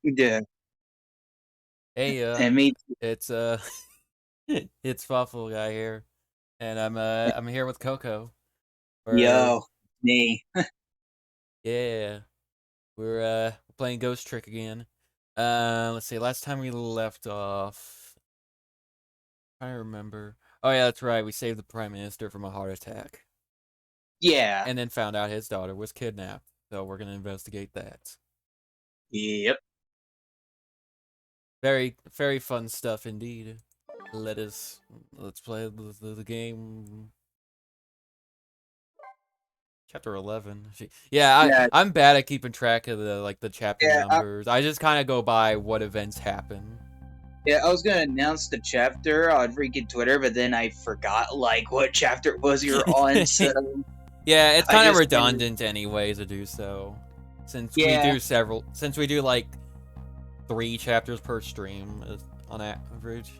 Yeah, Hey, and me. it's it's Fuffle guy here, and I'm here with Coco. We're Yo, me. yeah, we're playing Ghost Trick again. Let's see. Last time we left off, I remember. Oh yeah, that's right. We saved the Prime Minister from a heart attack, Yeah. and then found out his daughter was kidnapped. So we're gonna investigate that. Yep. Very fun stuff indeed. Let's play the game. Chapter 11. Yeah, Yeah. I'm bad at keeping track of the chapter Yeah. numbers. I just kind of go by what events happen. Yeah. I was gonna announce the chapter on freaking Twitter, but then I forgot like what chapter it was you're on. So Yeah, it's I kind of just ended. redundant anyways to do so. Yeah. Since we do like 3 chapters per stream on average.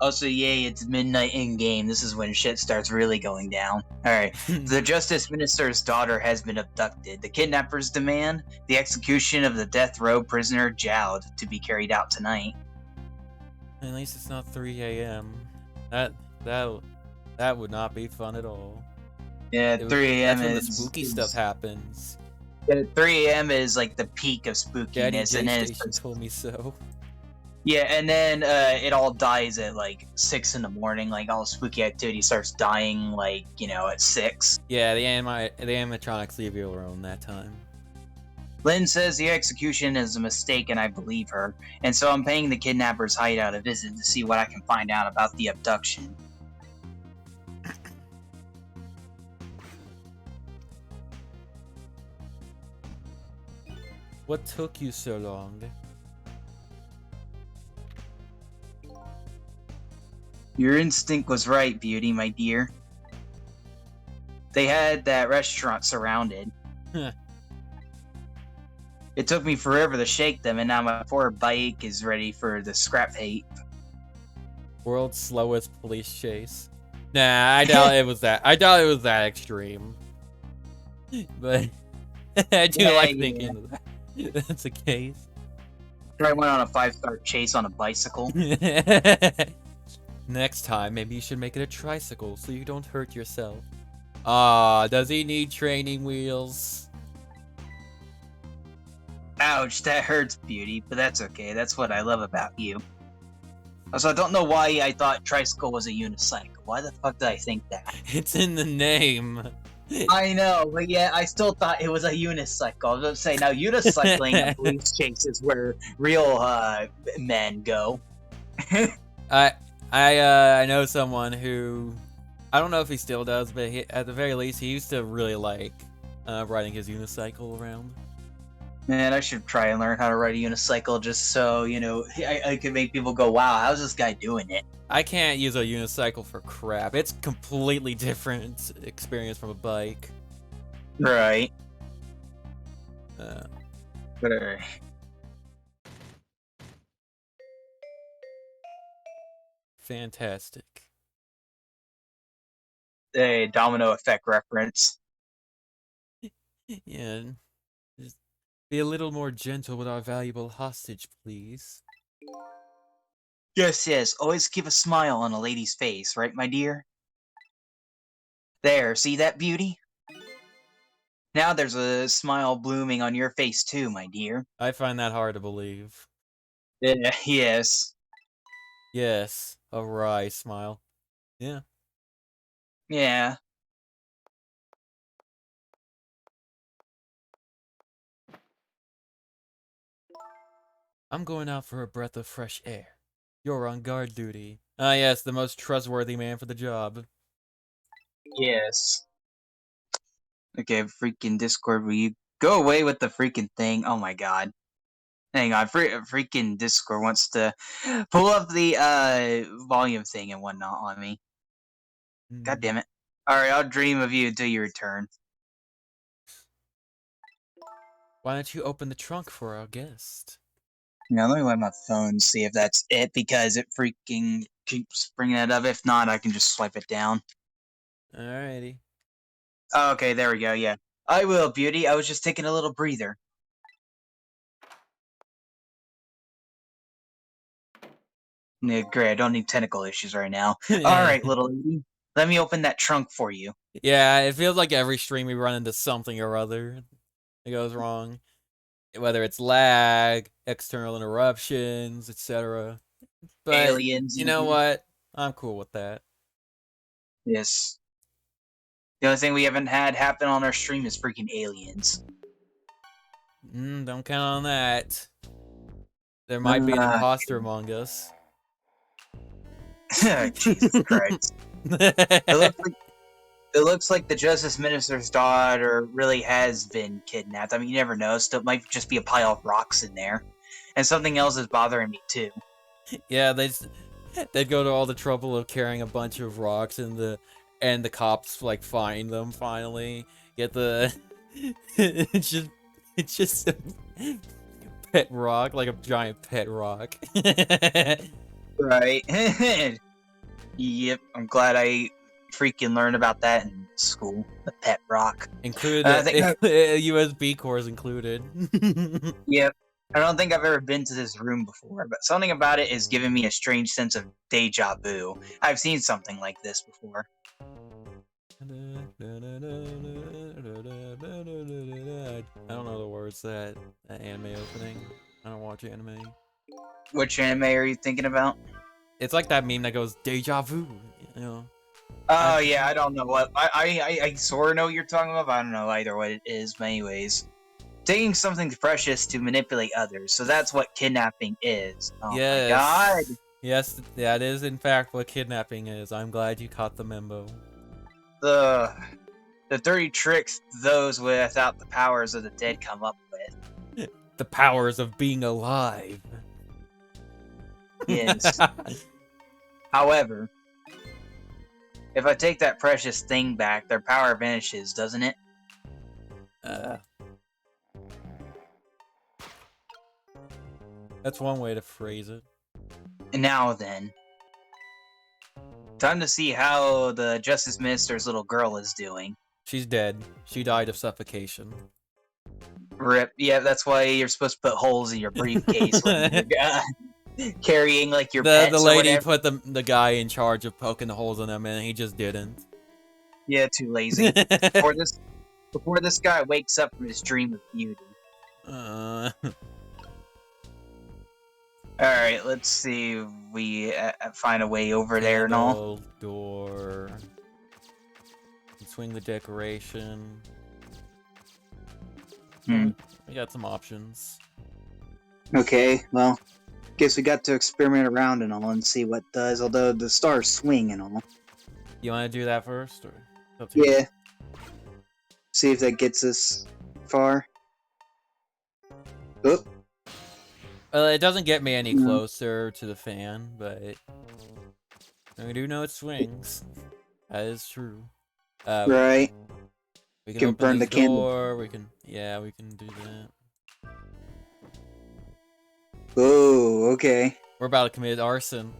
Also, yay! It's midnight in game. This is when shit starts really going down. All right. The Justice Minister's daughter has been abducted. The kidnappers demand the execution of the death row prisoner Jowd to be carried out tonight. At least it's not 3 a.m. That that that would not be fun at all. Yeah, 3 a.m. That's when the is spooky stuff happens. 3 a.m. is like the peak of Daddy spookiness, and J then Station told me so. yeah, and then it all dies at like 6 in the morning. Like all spooky activity starts dying, like at 6. Yeah, the animatronics leave you alone that time. Lynn says the execution is a mistake, and I believe her. And so I'm paying the kidnapper's hideout a visit to see what I can find out about the abduction. What took you so long? Your instinct was right, Beauty, my dear. They had that restaurant surrounded. It took me forever to shake them, and now my poor bike is ready for the scrap heap. World's slowest police chase. Nah, I doubt it was that. I doubt it was that extreme. But I do like thinking that's the case. I went on a 5-star chase on a bicycle. Next time, maybe you should make it a tricycle so you don't hurt yourself. Ah, does he need training wheels? Ouch, that hurts, Beauty, but that's okay. That's what I love about you. Also, I don't know why I thought tricycle was a unicycle. Why the fuck did I think that? It's in the name. I know, but yeah, I still thought it was a unicycle. I was gonna say, now unicycling and police chase is where real men go. I know someone who, I don't know if he still does, but at the very least, he used to really like riding his unicycle around. Man, I should try and learn how to ride a unicycle just so, I could make people go, wow, how's this guy doing it? I can't use a unicycle for crap. It's completely different experience from a bike. Right. But Fantastic. a domino effect reference. Yeah, just be a little more gentle with our valuable hostage, please. Yes, yes, always keep a smile on a lady's face, right, my dear? There, see that, Beauty? Now there's a smile blooming on your face too, my dear. I find that hard to believe. Yeah, yes. Yes, a wry smile. Yeah. Yeah. I'm going out for a breath of fresh air. You're on guard duty. Ah, yes, the most trustworthy man for the job. Yes. Okay, freaking Discord, will you go away with the freaking thing? Oh my god. Hang on, freaking Discord wants to pull up the volume thing and whatnot on me. God damn it. Alright, I'll dream of you until you return. Why don't you open the trunk for our guest? Now let me let my phone see if that's it, because it freaking keeps bringing it up. If not, I can just swipe it down. Alrighty. Okay, there we go, yeah. I will, Beauty. I was just taking a little breather. Yeah, great. I don't need tentacle issues right now. Alright, little lady. Let me open that trunk for you. Yeah, it feels like every stream we run into something or other that goes wrong. Whether it's lag, external interruptions, etc. But Aliens. you know what? I'm cool with that. Yes. The only thing we haven't had happen on our stream is freaking aliens. Don't count on that. There might be an imposter among us. Jesus Christ. It looks like the Justice Minister's daughter really has been kidnapped. I mean, you never know. Still, it might just be a pile of rocks in there. And something else is bothering me, too. Yeah, they'd go to all the trouble of carrying a bunch of rocks and the cops like find them finally. Get the it's just a pet rock, like a giant pet rock. Right. Yep, I'm glad I freaking learned about that in school. The pet rock. Included I think USB cores included. Yep. I don't think I've ever been to this room before, but something about it is giving me a strange sense of deja vu. I've seen something like this before. I don't know the words to that anime opening. I don't watch anime. Which anime are you thinking about? It's like that meme that goes deja vu, you know. Oh yeah, I don't know what I sort of know what you're talking about. But I don't know either what it is. But anyways, taking something precious to manipulate others. So that's what kidnapping is. Oh my god. Yes, that is in fact what kidnapping is. I'm glad you caught the memo. The dirty tricks those without the powers of the dead come up with. The powers of being alive. Yes. However, if I take that precious thing back, their power vanishes, doesn't it? That's one way to phrase it. And now then, time to see how the Justice Minister's little girl is doing. She's dead. She died of suffocation. Rip. Yeah, that's why you're supposed to put holes in your briefcase when you're carrying like your pets The or lady whatever. put the guy in charge of poking the holes in them, and he just didn't. Yeah, too lazy. Before this guy wakes up from his dream of beauty. Alright, let's see if we find a way over there and all. Door. Swing the decoration. We got some options. Okay, well, guess we got to experiment around and all and see what does, although the stars swing and all. You want to do that first? Or yeah. See if that gets us far. Oh. Well, it doesn't get me any closer to the fan, but I do know it swings. That is true. Right. We can open burn the door. We can do that. Oh, okay. We're about to commit arson.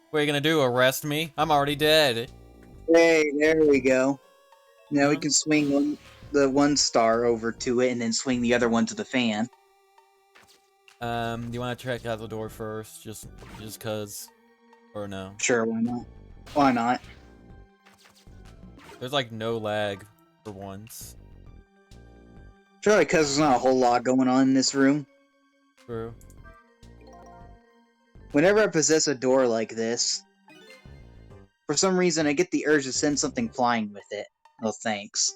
What are you gonna do? Arrest me? I'm already dead. Hey, there we go. Now we can swing the one star over to it and then swing the other one to the fan. Do you want to check out the door first, just cause, or no? Sure, why not? Why not? There's like no lag for once. Probably because there's not a whole lot going on in this room. True. Whenever I possess a door like this, for some reason I get the urge to send something flying with it. Oh, thanks.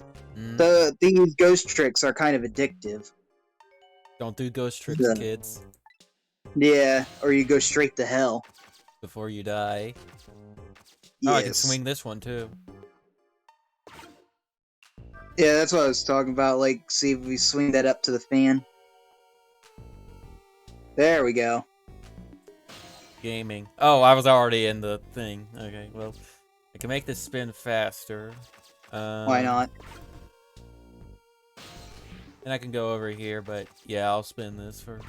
These ghost tricks are kind of addictive. Don't do ghost tricks, kids. Yeah, or you go straight to hell. Before you die. Yes. Oh, I can swing this one too. Yeah, that's what I was talking about. Like, see if we swing that up to the fan. There we go. Gaming. Oh, I was already in the thing. Okay, well, I can make this spin faster. Why not? And I can go over here, but yeah, I'll spin this first.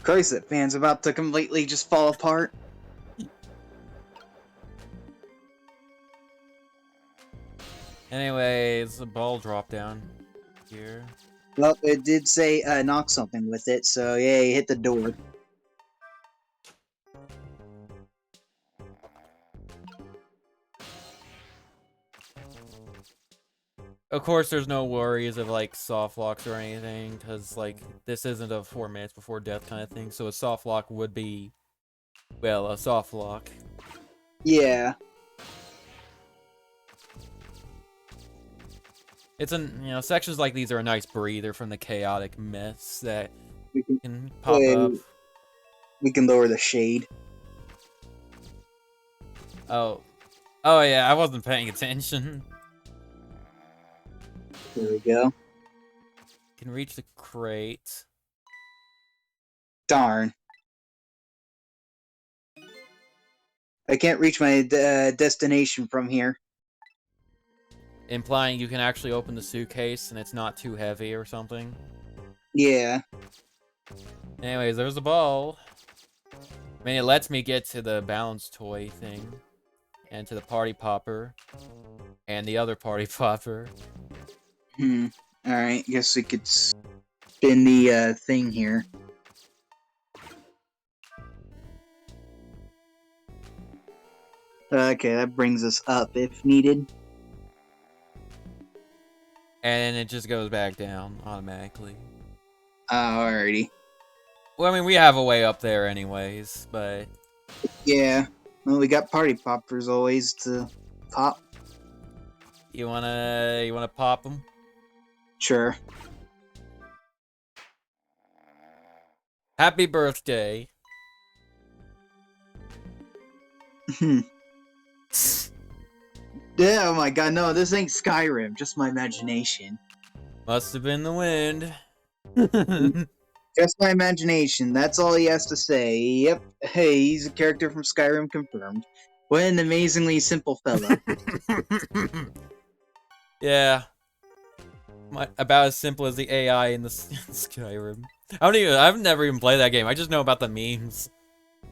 Christ, that fan's about to completely just fall apart. Anyways, the ball drop down here. Well, it did say knock something with it, so yeah, you hit the door. Of course, there's no worries of like soft locks or anything, because like this isn't a 4 minutes before death kind of thing. So a soft lock would be, well, a soft lock. Yeah. It's sections like these are a nice breather from the chaotic mess that We can pop up. We can lower the shade. Oh yeah, I wasn't paying attention. There we go. Can reach the crate. Darn. I can't reach my destination from here. Implying you can actually open the suitcase and it's not too heavy or something. Yeah. Anyways, there's the ball. I mean, it lets me get to the balance toy thing. And to the party popper. And the other party popper. Alright, guess we could spin the thing here. Okay, that brings us up if needed. And it just goes back down automatically. Alrighty. Well, I mean, we have a way up there anyways, but... Yeah. Well, we got party poppers always to pop. You wanna pop them? Sure. Happy birthday. Yeah, oh my god, no, this ain't Skyrim, just my imagination. Must have been the wind. Just my imagination, that's all he has to say. Yep, hey, he's a character from Skyrim confirmed. What an amazingly simple fella. Yeah. About as simple as the AI in the Skyrim. I've never even played that game. I just know about the memes.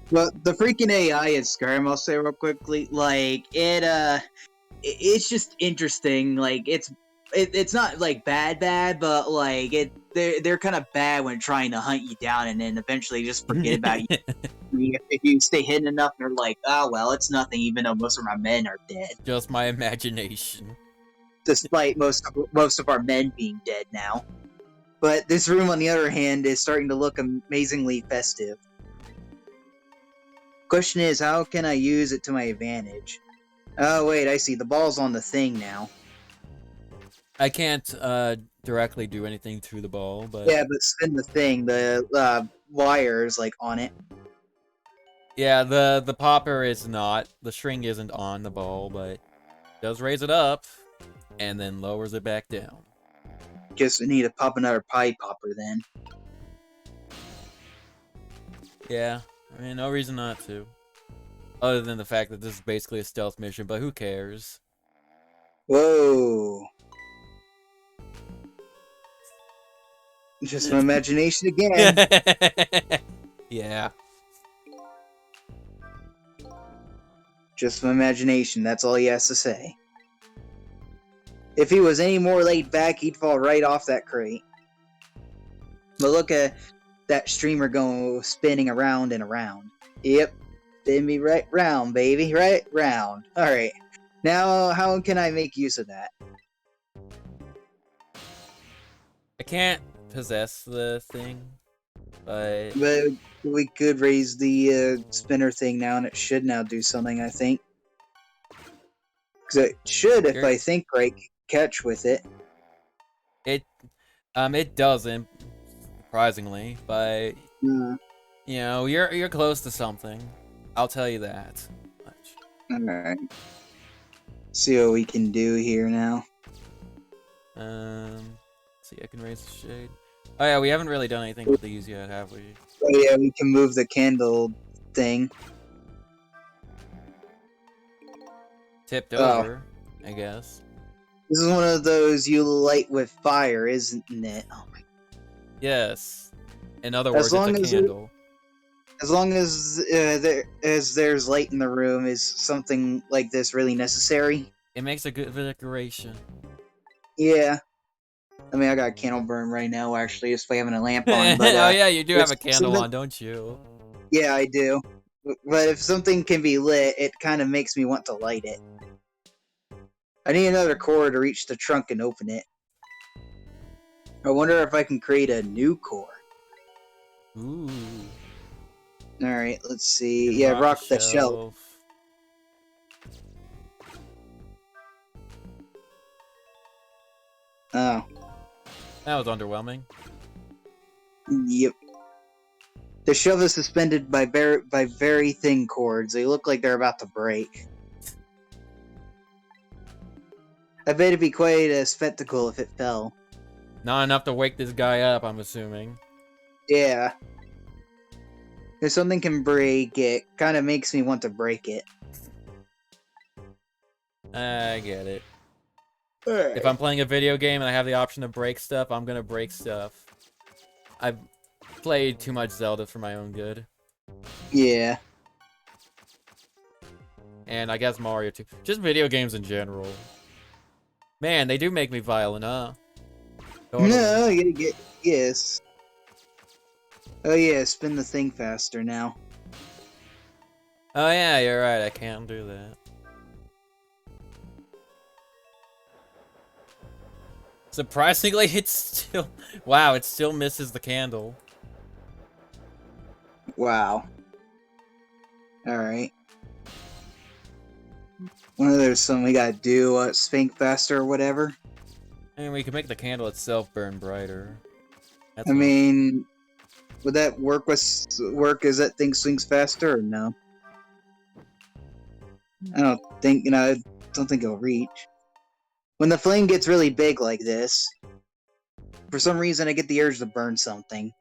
Well, the freaking AI in Skyrim, I'll say real quickly, like, it's just interesting. Like, it's not like bad, but like they're kind of bad when trying to hunt you down, and then eventually just forget about you. If you stay hidden enough, they're like, oh well, it's nothing. Even though most of my men are dead, Just my imagination. despite most of our men being dead now. But this room, on the other hand, is starting to look amazingly festive. Question is, how can I use it to my advantage? Oh wait, I see. The ball's on the thing now. I can't directly do anything through the ball, but Yeah, but spin the thing. The wires like on it. yeah, the popper is not. The string isn't on the ball, but it does raise it up and then lowers it back down. Guess we need to pop another pie popper then. Yeah, I mean, no reason not to. Other than the fact that this is basically a stealth mission, but who cares? Whoa. Just my imagination again. Yeah. Just my imagination, that's all he has to say. If he was any more laid back, he'd fall right off that crate. But look at that streamer going spinning around and around. Yep. Spin me right round, baby. Right round. Alright. Now, how can I make use of that? I can't possess the thing, but we could raise the spinner thing now, and it should now do something, I think. Because it should, if I think right, catch with it. It doesn't, surprisingly, but you know, you're close to something. I'll tell you that much. Alright. See what we can do here now. See, I can raise the shade. Oh yeah, we haven't really done anything with these yet, have we? Oh yeah, we can move the candle thing. Tipped over, I guess. This is one of those you light with fire, isn't it? Oh my. Yes. In other words, it's a candle. As long as there's light in the room, is something like this really necessary? It makes a good decoration. Yeah. I mean, I got a candle burn right now, actually, just by having a lamp on. But Oh yeah, you do have a if candle something, on, don't you? yeah, I do. But if something can be lit, it kind of makes me want to light it. I need another core to reach the trunk and open it. I wonder if I can create a new core. Ooh. Alright, let's see. And Yeah, rock a rock the shelf. shelf. Oh, That was underwhelming. yep. The shelf is suspended by very thin cords. They look like they're about to break. I bet it'd be quite a spectacle if it fell. Not enough to wake this guy up, I'm assuming. Yeah. If something can break, it kind of makes me want to break it. I get it. Alright. If I'm playing a video game and I have the option to break stuff, I'm gonna break stuff. I've played too much Zelda for my own good. Yeah. And I guess Mario too. Just video games in general. Man, they do make me violent, huh? Totally. No, you gotta get... Yes. Oh yeah, spin the thing faster now. Oh yeah, you're right, I can't do that. Surprisingly, it's still... Wow, it still misses the candle. Wow. Alright. Well, there's something we gotta do, spank faster or whatever. And we can make the candle itself burn brighter. That's I what- mean, would that work as that thing swings faster or no? I don't think, I don't think it'll reach. When the flame gets really big like this, for some reason I get the urge to burn something.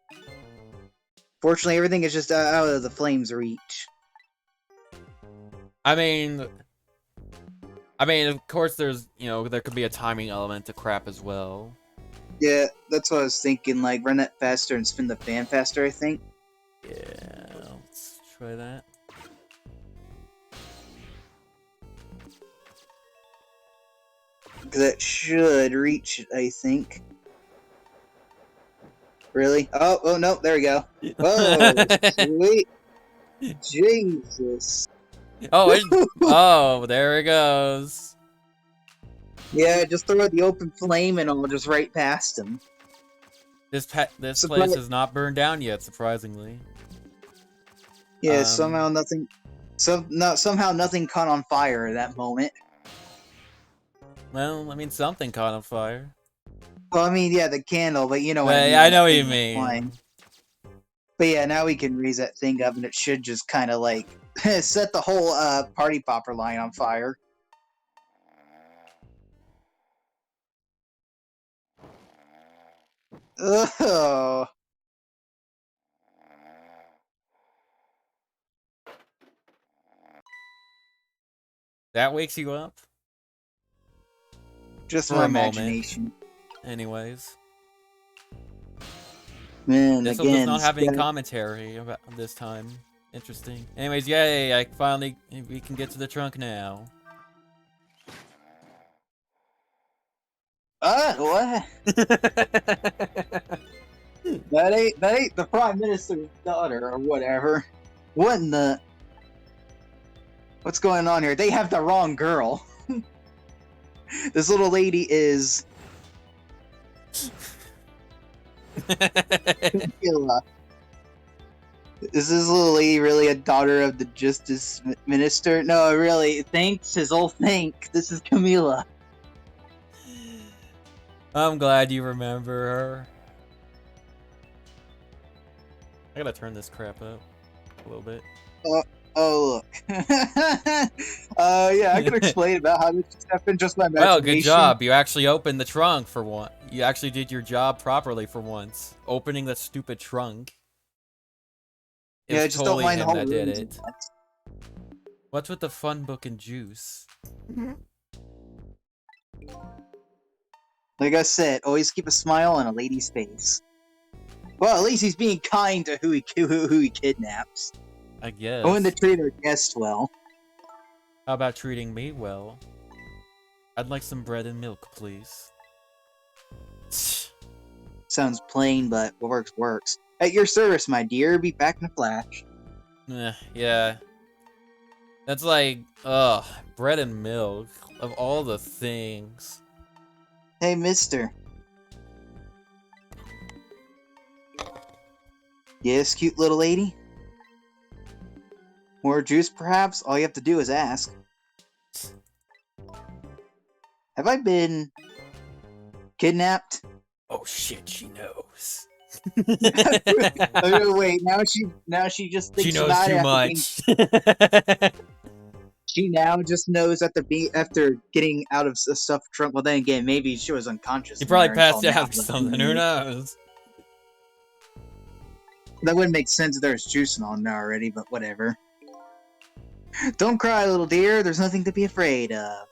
Fortunately, everything is just out of the flame's reach. I mean, of course, there's, there could be a timing element to crap as well. Yeah, that's what I was thinking, like, run that faster and spin the fan faster, I think. Yeah, let's try that. That should reach it, I think. Really? Oh, no, there we go. Whoa, sweet. Jesus. Oh, there it goes. Yeah, just throw the open flame and I'll just right past him. This place is not burned down yet, surprisingly. Yeah, somehow nothing caught on fire at that moment. Well, I mean, something caught on fire. Well, I mean, yeah, the candle, but you know what I mean. Yeah, I know what you mean. But yeah, now we can raise that thing up and it should just kind of like set the whole party popper line on fire. Oh. That wakes you up? Just For my a moment. imagination. Anyways. Man, this again, was not having commentary about this time. Interesting. Anyways, yay! We can get to the trunk now. What? that ain't the Prime Minister's daughter or whatever. What in the? What's going on here? They have the wrong girl. This little lady is Camilla. Is this little lady really a daughter of the Justice Minister? No, really. Thanks, his old think. This is Camilla. I'm glad you remember her. I gotta turn this crap up a little bit. Oh, look. Yeah, I can explain about how this just happened just by imagination. Well, good job. You actually opened the trunk for one. You actually did your job properly for once. Opening the stupid trunk. It Yeah, was just totally don't mind the him whole that did rooms it. and that. What's with the fun book and juice? Like I said, always keep a smile on a lady's face. Well, at least he's being kind to who he kidnaps. I guess. I want to treat our guest well. How about treating me well? I'd like some bread and milk, please. Sounds plain, but what works. At your service, my dear. Be back in a flash. Yeah. That's like, bread and milk. Of all the things. Hey, mister. Yes, cute little lady? More juice, perhaps? All you have to do is ask. Have I been kidnapped? Oh shit, she knows. Oh, wait, now she just thinks She knows about too it much. she now just knows after getting out of the stuffed trunk. Well, then again, maybe she was unconscious. He probably in there passed until now, out or but something, who knows? That wouldn't make sense if there's juice on there already, but whatever. Don't cry, little dear. There's nothing to be afraid of.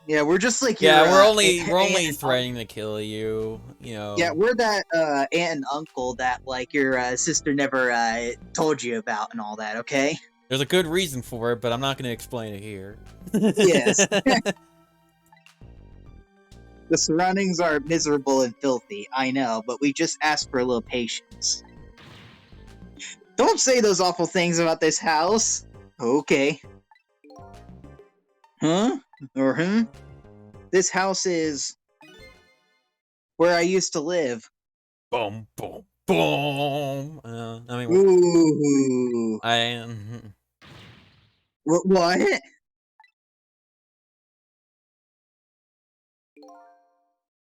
Yeah, we're just like your, Yeah, we're aunt only and threatening to kill you, you know. yeah, we're that aunt and uncle that like your sister never told you about and all that. Okay. There's a good reason for it, but I'm not going to explain it here. Yes. The surroundings are miserable and filthy, I know, but we just ask for a little patience. Don't say those awful things about this house. Okay. Huh? Or This house is where I used to live. Boom, boom, boom. I mean, Ooh. What?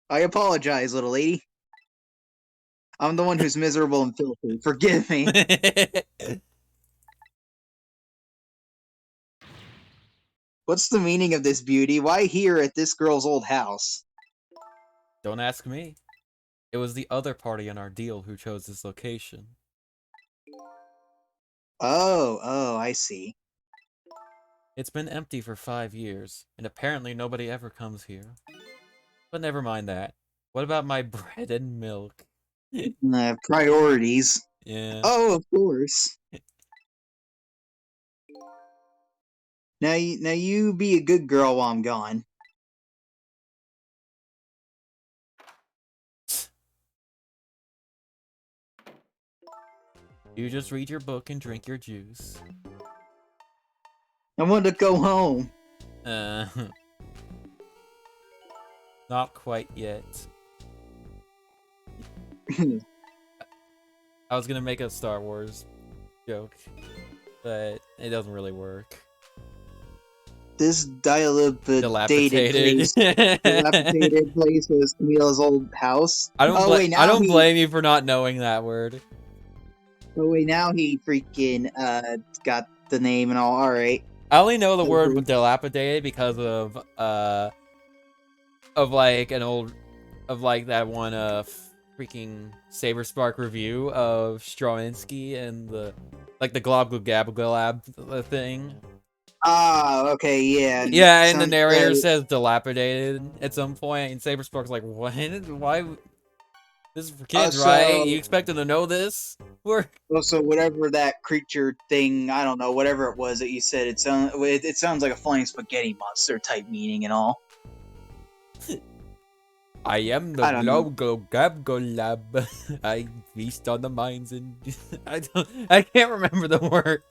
I apologize, little lady. I'm the one who's miserable and filthy. Forgive me. What's the meaning of this beauty? Why here at this girl's old house? Don't ask me. It was the other party in our deal who chose this location. Oh, I see. It's been empty for 5 years, and apparently nobody ever comes here. But never mind that. What about my bread and milk? Priorities. Yeah. Oh, of course. Now you be a good girl while I'm gone. You just read your book and drink your juice. I want to go home. Not quite yet. I was gonna make a Star Wars joke, but it doesn't really work. This dilapidated place is Camille's old house. I don't blame you for not knowing that word. Oh wait, now he freaking got the name and all. All right. I only know the word dilapidated because of like that one freaking Saber Spark review of Straczynski and the Globglogablab thing. Ah, okay, yeah. Yeah, and the narrator says dilapidated at some point, and Saber Spark's like, what? Why? This is for kids, right? You expect them to know this? Also, whatever that creature thing, I don't know, whatever it was that you said, it sounds like a flying spaghetti monster type meaning and all. I am the Globglogablab. I feast on the minds and I can't remember the word.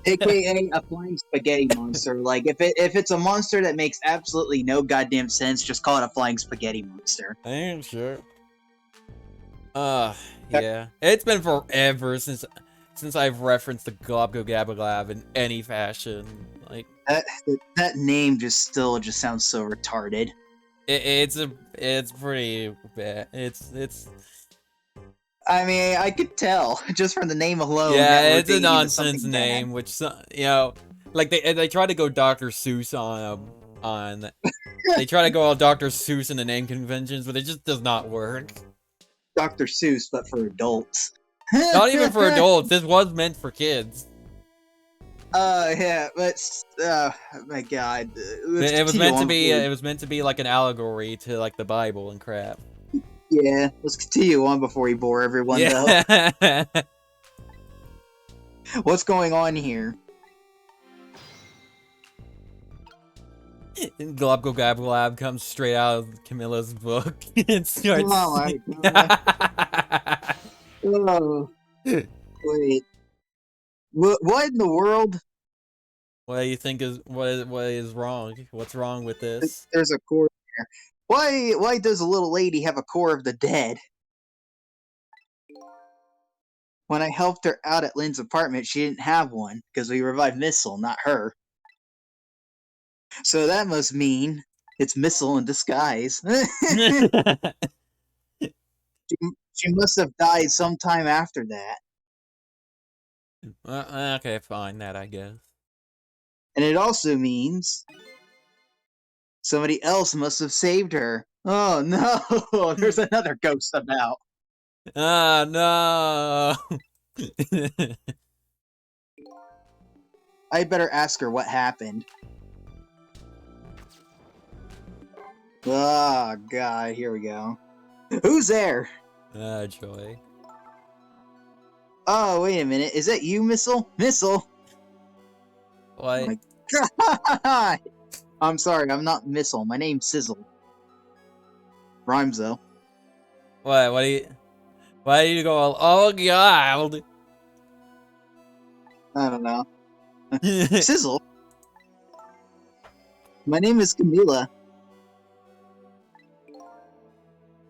AKA a flying spaghetti monster. Like if it's a monster that makes absolutely no goddamn sense, just call it a flying spaghetti monster. I am sure. Yeah. It's been forever since I've referenced the Globglogablab in any fashion. Like that name just sounds so retarded. It's pretty bad. It's. I mean, I could tell just from the name alone. Yeah, it's a nonsense name, which like they try to go Dr. Seuss on they try to go all Dr. Seuss in the name conventions, but it just does not work. Dr. Seuss, but for adults. Not even for adults. This was meant for kids. Yeah, but my God, it was meant to be. It was meant to be like an allegory to like the Bible and crap. Yeah, let's continue on before we bore everyone, though. What's going on here? Globgo Gablab comes straight out of Camilla's book and starts. Oh my god. Oh, wait. What in the world? What do you think is what is wrong? What's wrong with this? There's a core there. Why does a little lady have a core of the dead? When I helped her out at Lynn's apartment, she didn't have one because we revived Missile, not her. So that must mean it's Missile in disguise. She must have died sometime after that. Okay, fine, that I guess. And it also means somebody else must have saved her. Oh no, there's another ghost about. Ah, no. I'd better ask her what happened. Oh god, here we go. Who's there? Ah, joy. Oh, wait a minute. Is that you, Missile? Missile? What? my god! I'm sorry, I'm not Missile. My name's Sizzle. Rhymes though. What? What do you? Why do you go all? Oh god! I don't know. Sizzle? My name is Camila.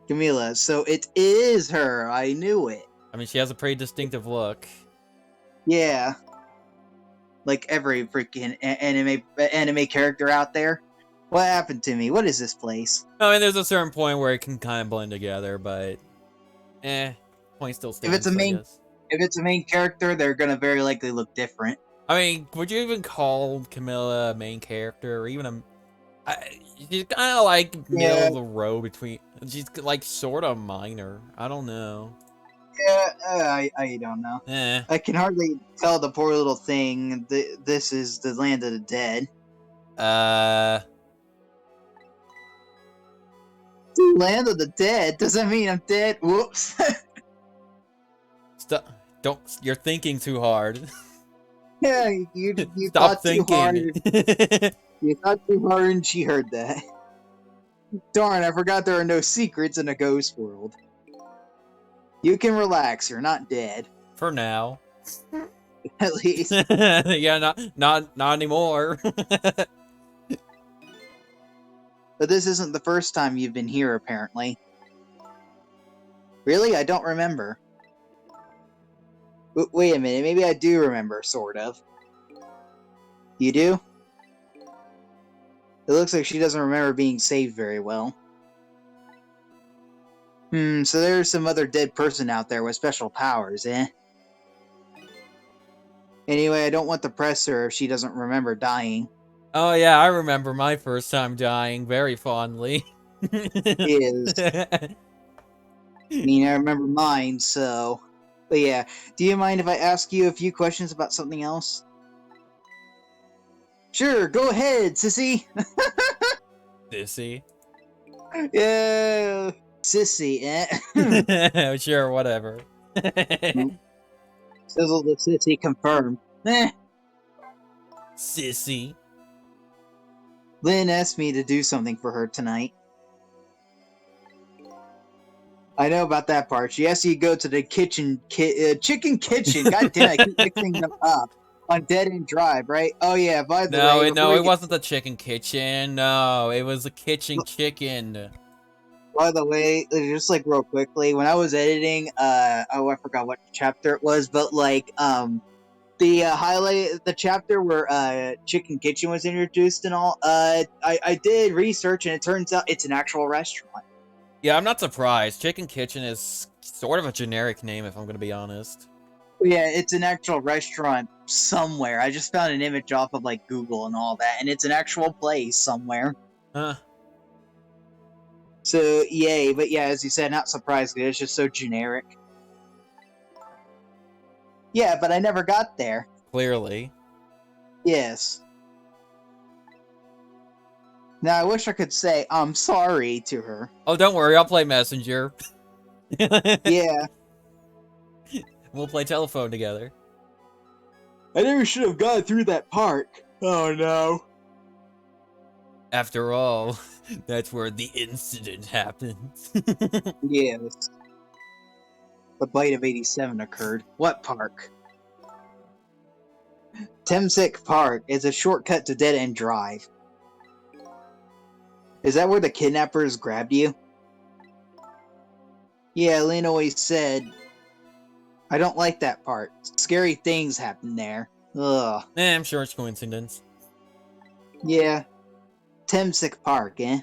Camila, so it is her. I knew it. I mean, she has a pretty distinctive look. Yeah. Like every freaking anime character out there. What happened to me? What is this place? I mean, there's a certain point where it can kind of blend together, but point still stands. If it's a main character, they're gonna very likely look different. I mean, would you even call Camilla a main character, or even she's kind of like middle of the road between. She's like sort of minor. I don't know. Yeah, I don't know. I can hardly tell the poor little thing. This is the land of the dead. The land of the dead? Does that mean I'm dead? Whoops. Stop! Don't. You're thinking too hard. Yeah, you Stop thought too hard. thinking. You thought too hard, and she heard that. Darn! I forgot there are no secrets in a ghost world. You can relax. You're not dead. For now. At least. Yeah, not anymore. But this isn't the first time you've been here, apparently. Really? I don't remember. Wait a minute, maybe I do remember, sort of. You do? It looks like she doesn't remember being saved very well. So there's some other dead person out there with special powers, eh? Anyway, I don't want to press her if she doesn't remember dying. Oh yeah, I remember my first time dying very fondly. Is. I mean, I remember mine, so... But yeah, do you mind if I ask you a few questions about something else? Sure, go ahead, sissy! Sissy? Yeah, sissy, eh? Sure, whatever. Sizzle the sissy confirmed. Sissy. Lynn asked me to do something for her tonight. I know about that part. She asked you to go to the chicken kitchen. God damn, I keep mixing them up. On Dead End Drive, right? Oh yeah, by the way... No, it wasn't the chicken kitchen. No, it was the kitchen chicken. By the way, just like real quickly, when I was editing, oh, I forgot what chapter it was, but like, the chapter where Chicken Kitchen was introduced and all, I did research and it turns out it's an actual restaurant. Yeah, I'm not surprised. Chicken Kitchen is sort of a generic name, if I'm gonna be honest. Yeah, it's an actual restaurant somewhere. I just found an image off of like Google and all that, and it's an actual place somewhere. Huh. So, yay, but yeah, as you said, not surprised, it's just so generic. Yeah, but I never got there. Clearly. Yes. Now, I wish I could say, I'm sorry to her. Oh, don't worry, I'll play Messenger. Yeah. We'll play telephone together. I never should have gone through that park. Oh, no. After all, that's where the incident happened. Yes. The bite of 87 occurred. What park? Temsick Park is a shortcut to Dead End Drive. Is that where the kidnappers grabbed you? Yeah, Lynn always said. I don't like that part. Scary things happen there. Ugh. I'm sure it's coincidence. Yeah. Temsick Park, eh?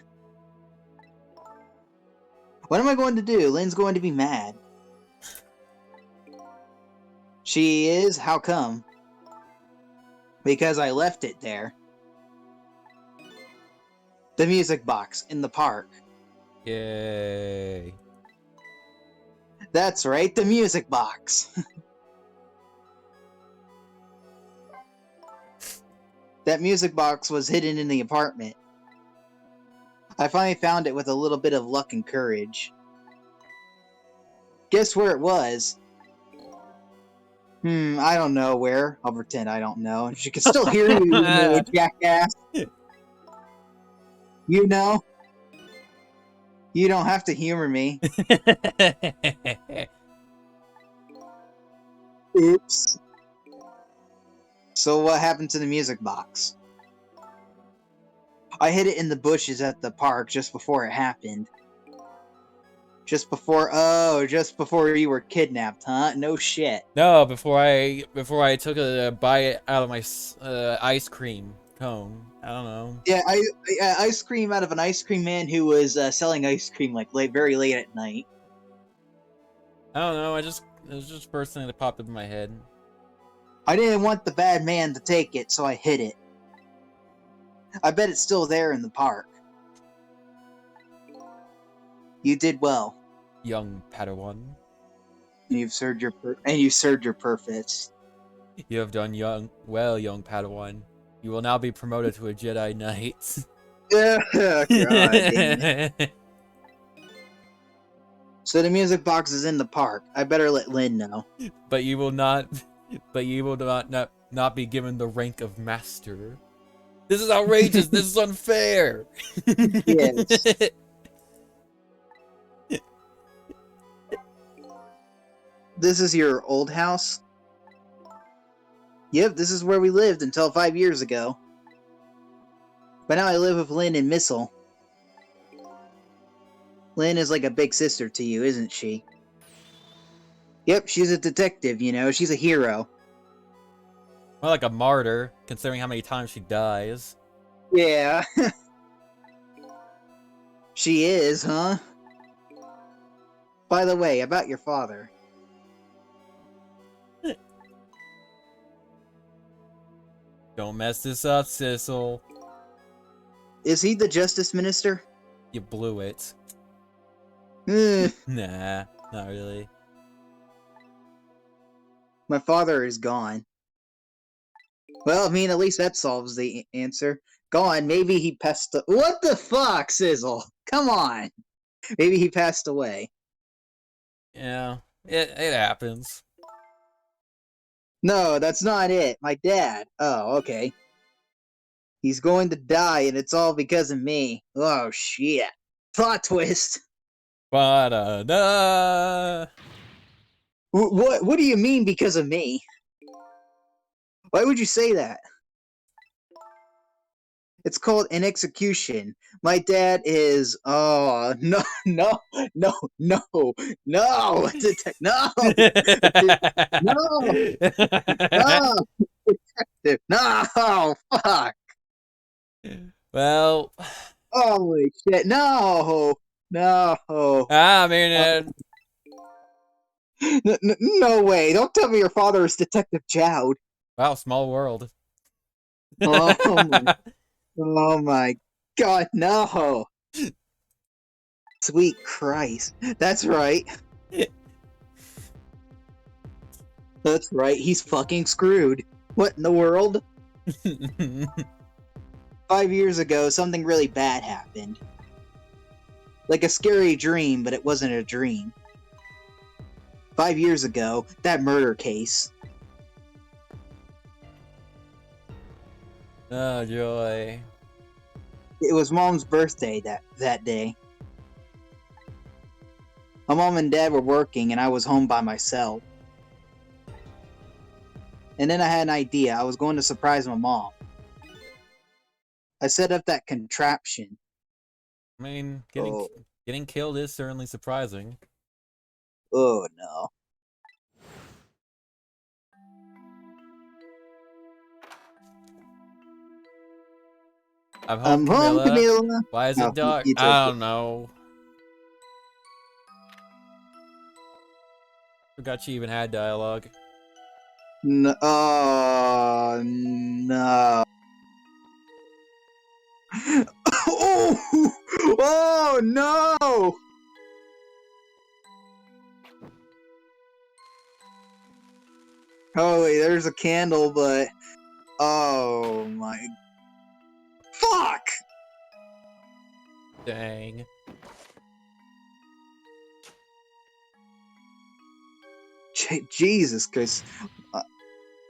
What am I going to do? Lynn's going to be mad. She is? How come? Because I left it there. The music box in the park. Yay. That's right, the music box. That music box was hidden in the apartment. I finally found it with a little bit of luck and courage. Guess where it was? I don't know where. I'll pretend I don't know. She can still hear you, you jackass. You know? You don't have to humor me. Oops. So what happened to the music box? I hid it in the bushes at the park just before it happened. Just before you were kidnapped, huh? No shit. No, before I took a bite out of my ice cream cone. I don't know. Yeah, I ice cream out of an ice cream man who was selling ice cream like very late at night. I don't know. It was just the first thing that popped up in my head. I didn't want the bad man to take it, so I hid it. I bet it's still there in the park. You did well. Young Padawan. And you've served your purpose. You have done well, young Padawan. You will now be promoted to a Jedi Knight. God damn it. So the music box is in the park. I better let Lynn know. But you will not be given the rank of master. This is outrageous. This is unfair. Yes. This is your old house? Yep, this is where we lived until 5 years ago. But now I live with Lynn and Missile. Lynn is like a big sister to you, isn't she? Yep, she's a detective, you know, she's a hero. More like a martyr, considering how many times she dies. Yeah. She is, huh? By the way, about your father. Don't mess this up, Sissel. Is he the Justice Minister? You blew it. Nah, not really. My father is gone. Well, I mean, at least that solves the answer. Gone, maybe he passed. What the fuck, Sizzle? Come on. Maybe he passed away. Yeah, it happens. No, that's not it. My dad. Oh, okay. He's going to die, and it's all because of me. Oh, shit. Plot twist. Ba-da-da. What do you mean because of me? Why would you say that? It's called an execution. My dad is. Oh, no, no, no, no, no, no, no, fuck. Well. Holy shit, no, no. I mean, No way. Don't tell me your father is Detective Jowd. wow, small world. Oh my god, no. Sweet Christ. That's right. That's right, he's fucking screwed. What in the world? 5 years ago, something really bad happened. Like a scary dream, but it wasn't a dream. 5 years ago, that murder case. Oh, joy. It was Mom's birthday that day. My mom and dad were working, and I was home by myself. And then I had an idea. I was going to surprise my mom. I set up that contraption. I mean, Oh. getting killed is certainly surprising. Oh no. I'm home, home, Camilla. Camilla. Why is Oh, it dark? you took I it. don't know. Forgot she even had dialogue. No, oh no. Oh, oh no! Oh wait, there's a candle, but oh my, fuck! Dang. Jesus, Chris.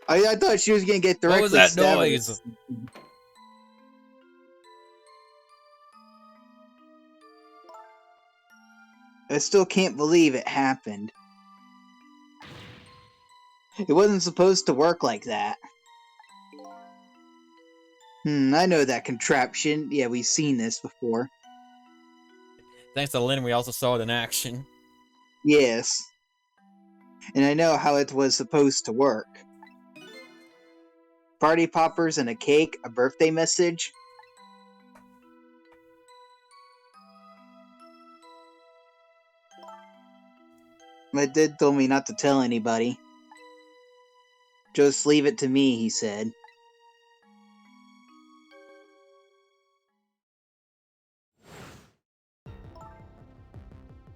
I thought she was gonna get directly What was that stabbed. noise? I still can't believe it happened. It wasn't supposed to work like that. I know that contraption. Yeah, we've seen this before. Thanks to Lynn, we also saw it in action. Yes. And I know how it was supposed to work. Party poppers and a cake, a birthday message. My dad told me not to tell anybody. Just leave it to me, he said.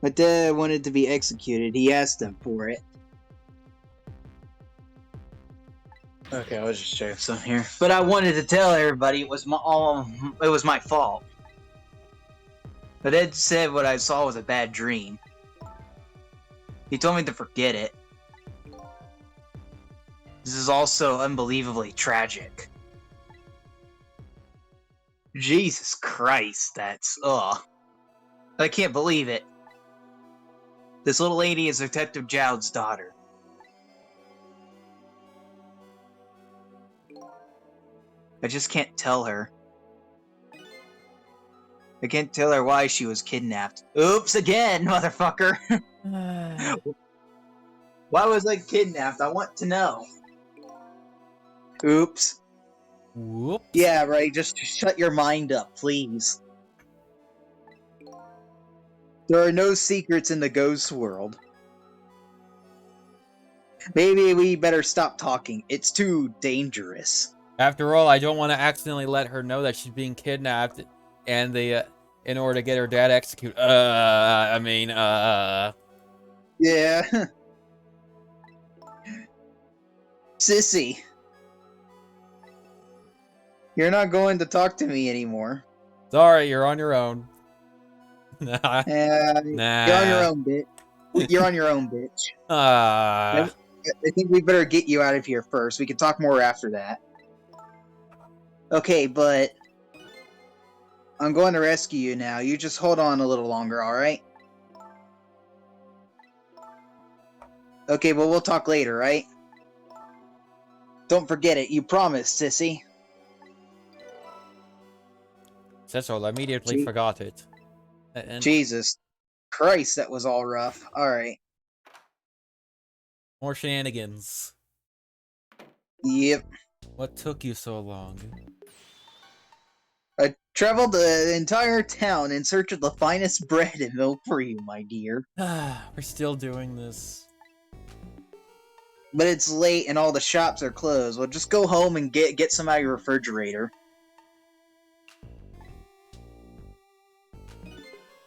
My dad wanted to be executed. He asked him for it. Okay, I was just checking something here. But I wanted to tell everybody it was my fault. But Ed said what I saw was a bad dream. He told me to forget it. This is also unbelievably tragic. Jesus Christ, that's ugh. I can't believe it. This little lady is Detective Jowd's daughter. I just can't tell her. I can't tell her why she was kidnapped. Oops, again, motherfucker! Why was I kidnapped? I want to know. Oops. Whoops. Yeah, right, just shut your mind up, please. There are no secrets in the ghost world. Maybe we better stop talking. It's too dangerous. After all, I don't want to accidentally let her know that she's being kidnapped, and in order to get her dad executed. Yeah. Sissy. You're not going to talk to me anymore. Sorry, you're on your own. Nah. You're on your own, bitch. You're on your own, bitch. I think we better get you out of here first. We can talk more after that. Okay, but I'm going to rescue you now. You just hold on a little longer, alright? Okay, well, we'll talk later, right? Don't forget it. You promised, sissy. Cecil immediately forgot it. Jesus Christ, that was all rough. Alright. More shenanigans. Yep. What took you so long? I traveled the entire town in search of the finest bread and milk for you, my dear. We're still doing this. But it's late and all the shops are closed. Well, just go home and get some out of your refrigerator.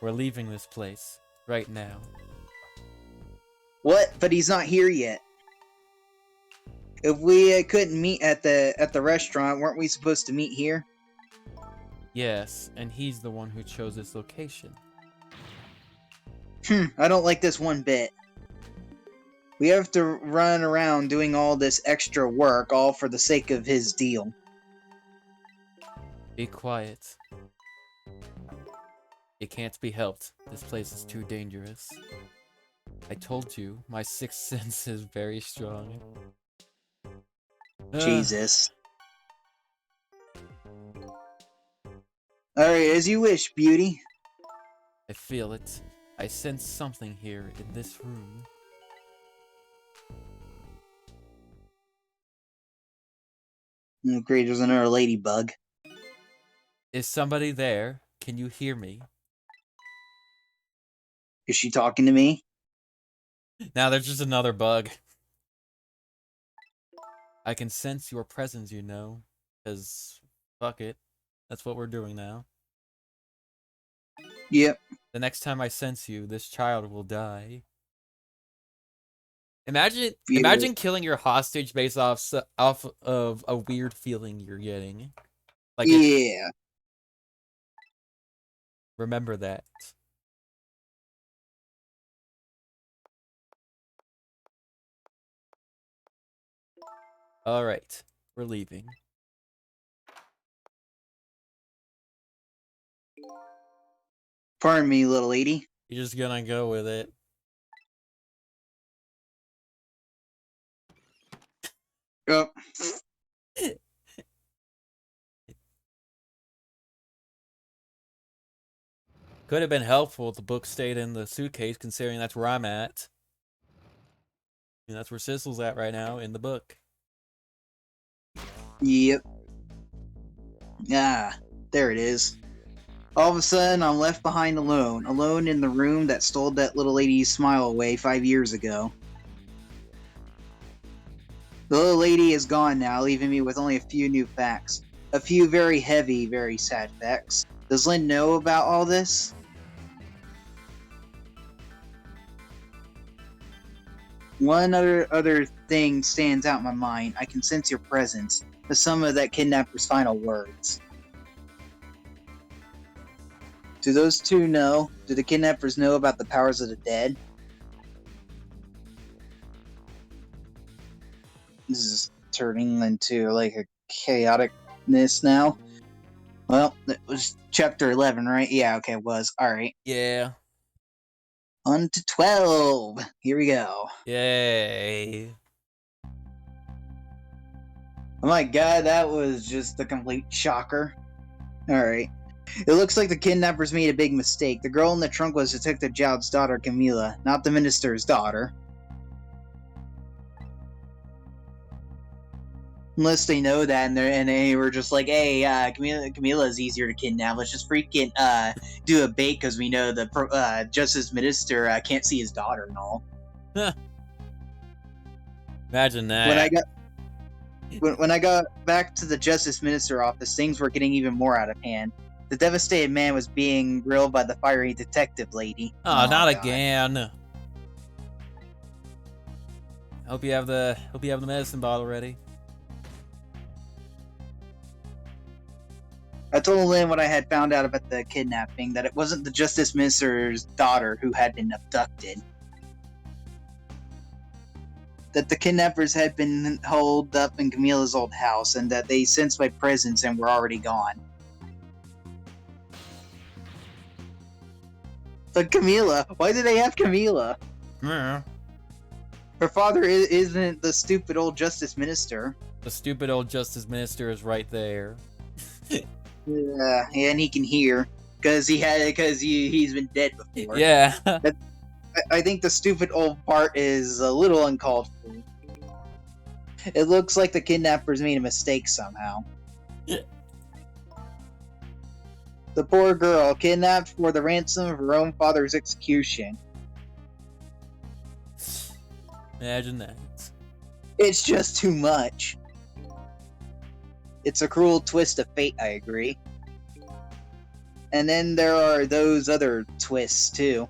We're leaving this place right now. What? But he's not here yet. If we couldn't meet at the restaurant, weren't we supposed to meet here? Yes, and he's the one who chose this location. I don't like this one bit. We have to run around doing all this extra work, all for the sake of his deal. Be quiet. It can't be helped. This place is too dangerous. I told you, my sixth sense is very strong. Jesus. Alright, as you wish, beauty. I feel it. I sense something here in this room. Oh, great, there's another ladybug. Is somebody there? Can you hear me? Is she talking to me? Now there's just another bug. I can sense your presence, you know. Cause fuck it. That's what we're doing now. Yep. The next time I sense you, this child will die. Imagine killing your hostage based off of a weird feeling you're getting. Like it. Yeah. Remember that. All right, we're leaving. Pardon me, little lady. You're just gonna go with it. Oh. Could have been helpful if the book stayed in the suitcase, considering that's where I'm at. And that's where Sissel's at right now, in the book. Yep. Ah, there it is. All of a sudden, I'm left behind alone. Alone in the room that stole that little lady's smile away 5 years ago. The little lady is gone now, leaving me with only a few new facts. A few very heavy, very sad facts. Does Lynn know about all this? One other thing stands out in my mind. I can sense your presence. The sum of that kidnapper's final words. Do those two know? Do the kidnappers know about the powers of the dead? This is turning into like a chaoticness now. Well, it was chapter 11, right? Yeah, okay, it was. Alright. Yeah. On to 12. Here we go. Yay. Oh my god, that was just a complete shocker. Alright. It looks like the kidnappers made a big mistake. The girl in the trunk was Detective Jowd's daughter, Camila, not the minister's daughter. Unless they know that and they were just like, hey, Camila is easier to kidnap. Let's just freaking do a bait because we know the Justice Minister can't see his daughter and all. Imagine that. When I got back to the Justice Minister office, things were getting even more out of hand. The devastated man was being grilled by the fiery detective lady. Oh, not God. again. Hope you have the medicine bottle ready. I told Lynn what I had found out about the kidnapping, that it wasn't the Justice Minister's daughter who had been abducted. That the kidnappers had been holed up in Camila's old house, and that they sensed my presence and were already gone. But Camila? Why do they have Camila? Yeah. Her father isn't the stupid old Justice Minister. The stupid old Justice Minister is right there. Yeah, and he can hear because he's been dead before. Yeah. I think the stupid old part is a little uncalled for. It looks like the kidnappers made a mistake somehow. The poor girl, kidnapped for the ransom of her own father's execution. Imagine that. It's just too much. It's a cruel twist of fate, I agree. And then there are those other twists, too.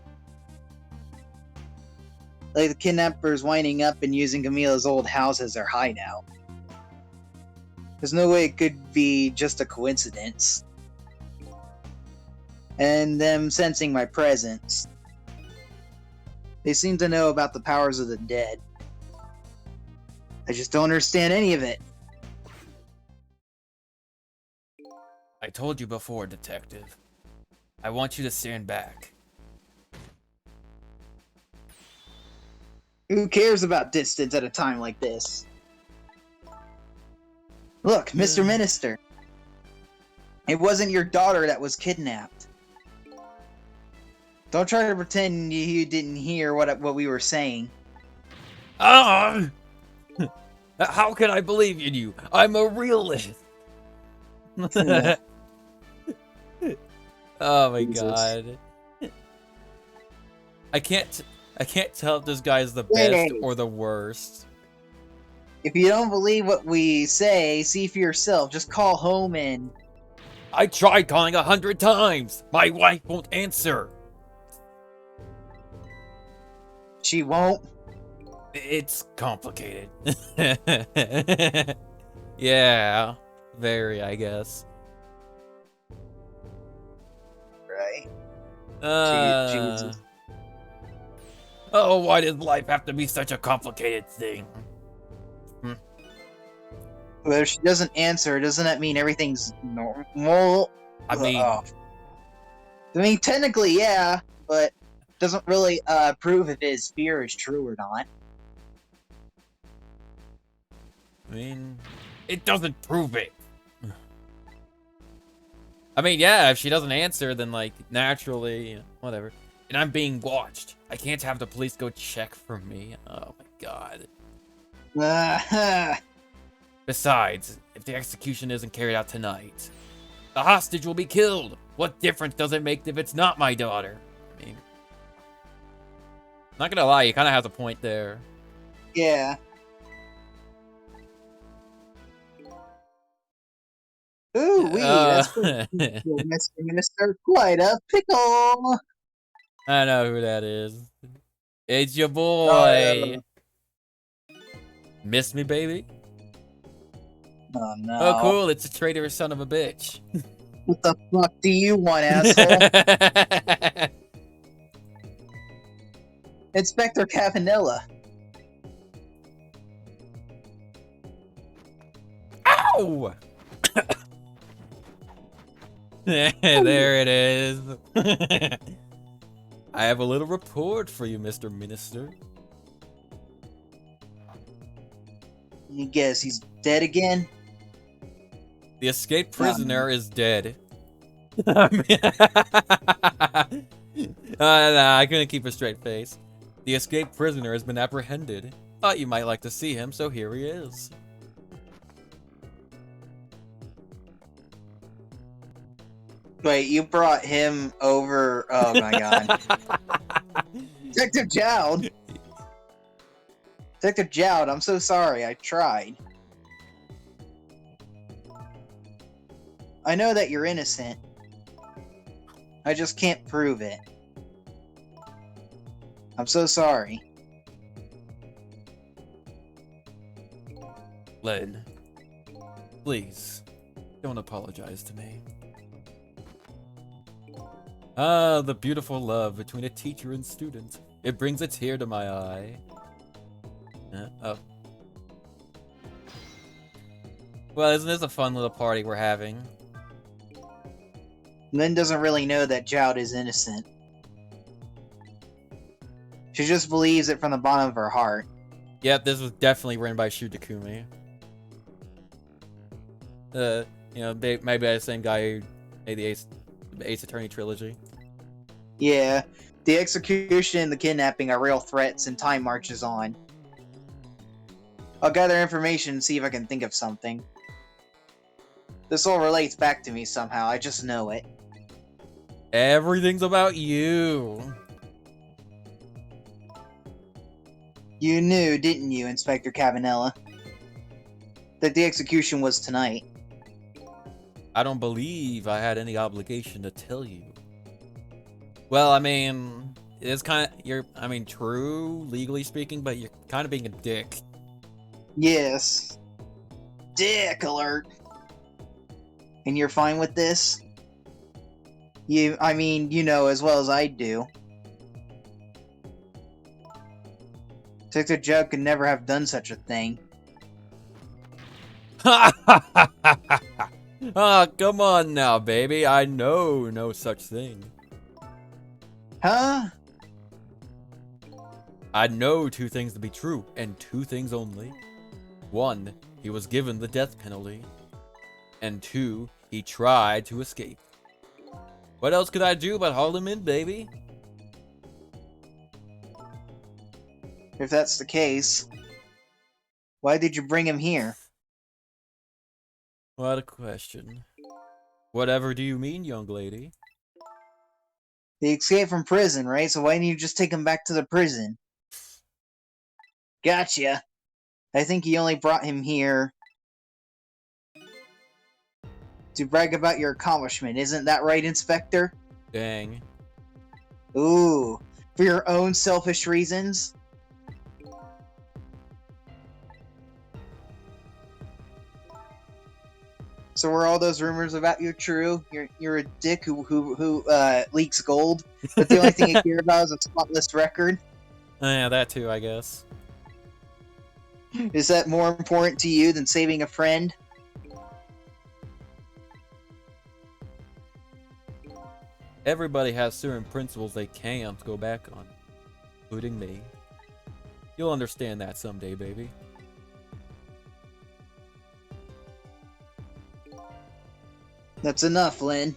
Like the kidnappers winding up and using Camila's old house as their hideout. There's no way it could be just a coincidence. And them sensing my presence. They seem to know about the powers of the dead. I just don't understand any of it. I told you before, Detective. I want you to stand back. Who cares about distance at a time like this? Look, Mr. Minister. It wasn't your daughter that was kidnapped. Don't try to pretend you didn't hear what we were saying. Ah! How can I believe in you? I'm a realist. Oh my Jesus. god. I can't tell if this guy is the Wait. best or the worst. If you don't believe what we say, see for yourself. Just call home and... I tried calling 100 times. My wife won't answer. She won't? It's complicated. Yeah, very, I guess. Right. Jesus. Oh, why does life have to be such a complicated thing? Well, if she doesn't answer, doesn't that mean everything's normal? I mean, technically, yeah, but doesn't really prove if his fear is true or not. it doesn't prove it. I mean, yeah, if she doesn't answer, then, like, naturally, you know, whatever. And I'm being watched. I can't have the police go check for me. Oh, my God. Besides, if the execution isn't carried out tonight, the hostage will be killed. What difference does it make if it's not my daughter? I mean, not gonna lie, you kind of have a point there. Yeah. Ooh, that's pretty cool, Mr. Minister. Quite a pickle. I know who that is. It's your boy. Miss me, baby? Oh, no. Oh, cool. It's a traitorous son of a bitch. What the fuck do you want, asshole? Inspector Cavanilla. Ow! There it is. I have a little report for you, Mr. Minister. You guess he's dead again? The escaped prisoner is dead. Nah, I couldn't keep a straight face. The escaped prisoner has been apprehended. Thought you might like to see him, so here he is. Wait, you brought him over? Oh my god. Detective Jowd! Detective Jowd, I'm so sorry, I tried. I know that you're innocent. I just can't prove it. I'm so sorry. Len, please, don't apologize to me. Ah, the beautiful love between a teacher and student. It brings a tear to my eye. Oh. Well, isn't this a fun little party we're having? Lynn doesn't really know that Jowd is innocent. She just believes it from the bottom of her heart. Yep, this was definitely written by Shu Takumi. You know, maybe the same guy who made the Ace Attorney trilogy. Yeah, the execution and the kidnapping are real threats and time marches on. I'll gather information and see if I can think of something. This all relates back to me somehow, I just know it. Everything's about you. You knew, didn't you, Inspector Cavanella? That the execution was tonight. I don't believe I had any obligation to tell you. Well, I mean, it's kind of, true, legally speaking, but you're kind of being a dick. Yes. Dick alert. And you're fine with this? You know as well as I do. Detective Jowd could never have done such a thing. Ah, come on now, baby. I know no such thing. Huh? I know two things to be true, and two things only. One, he was given the death penalty. And two, he tried to escape. What else could I do but haul him in, baby? If that's the case, why did you bring him here? What a question. Whatever do you mean, young lady? He escaped from prison, right? So why didn't you just take him back to the prison? Gotcha. I think you only brought him here to brag about your accomplishment. Isn't that right, Inspector? Dang. Ooh, for your own selfish reasons? So were all those rumors about you true? You're a dick who leaks gold, but the only thing you care about is a spotless record? Yeah, that too, I guess. Is that more important to you than saving a friend? Everybody has certain principles they can't go back on, including me. You'll understand that someday, baby. That's enough, Lynn.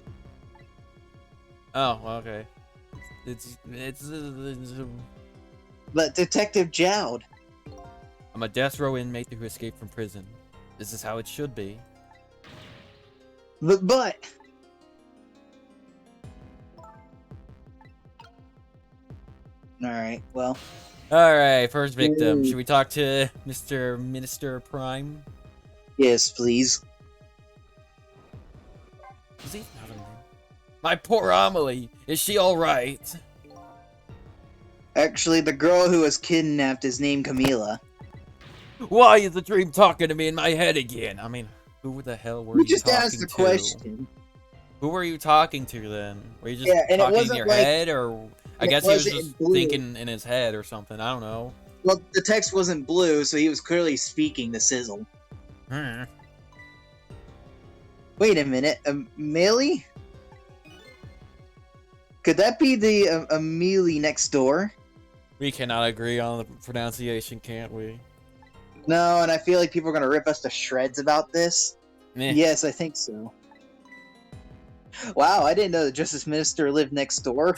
Oh, okay. But Detective Jowd. I'm a death row inmate who escaped from prison. This is how it should be. But... Alright, well... Alright, first victim. Should we talk to Mr. Minister Prime? Yes, please. Is he not in there? My poor Amelie! Is she alright? Actually, the girl who was kidnapped is named Camila. Why is the dream talking to me in my head again? I mean, who the hell were You you just talking asked the to? question. Who were you talking to then? Were you just Yeah, and it talking in wasn't your like- head, or I it guess he was wasn't just in blue. thinking in his head or something? I don't know. Well, the text wasn't blue, so he was clearly speaking to Sizzle. Hmm. Wait a minute, Amelie? Could that be the Amelie next door? We cannot agree on the pronunciation, can't we? No, and I feel like people are gonna rip us to shreds about this. Meh. Yes, I think so. Wow, I didn't know the Justice Minister lived next door.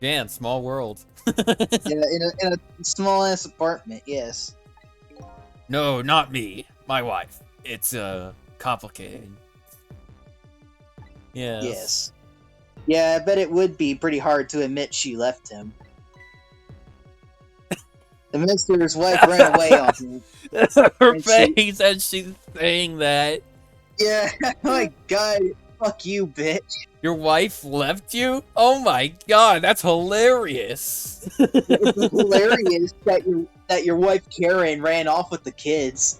Dan, small world. Yeah, in a small ass apartment. Yes. No, not me. My wife. It's complicated. Yes. Yes. Yeah, I bet it would be pretty hard to admit she left him. The minister's wife ran away on him. Her And she- face as she's saying that. Yeah, my god, fuck you, bitch. Your wife left you? Oh my god, that's hilarious. It's hilarious that your wife Karen ran off with the kids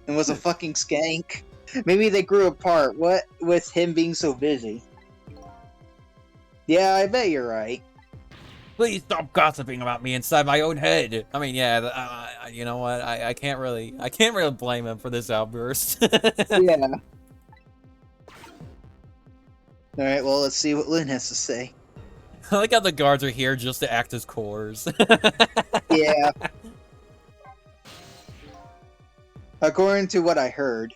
and was a fucking skank. Maybe they grew apart. What with him being so busy? Yeah, I bet you're right. Please stop gossiping about me inside my own head. I mean, yeah, you know what? I can't really blame him for this outburst. Yeah. All right. Well, let's see what Lynn has to say. I like how the guards are here just to act as cores. Yeah. According to what I heard,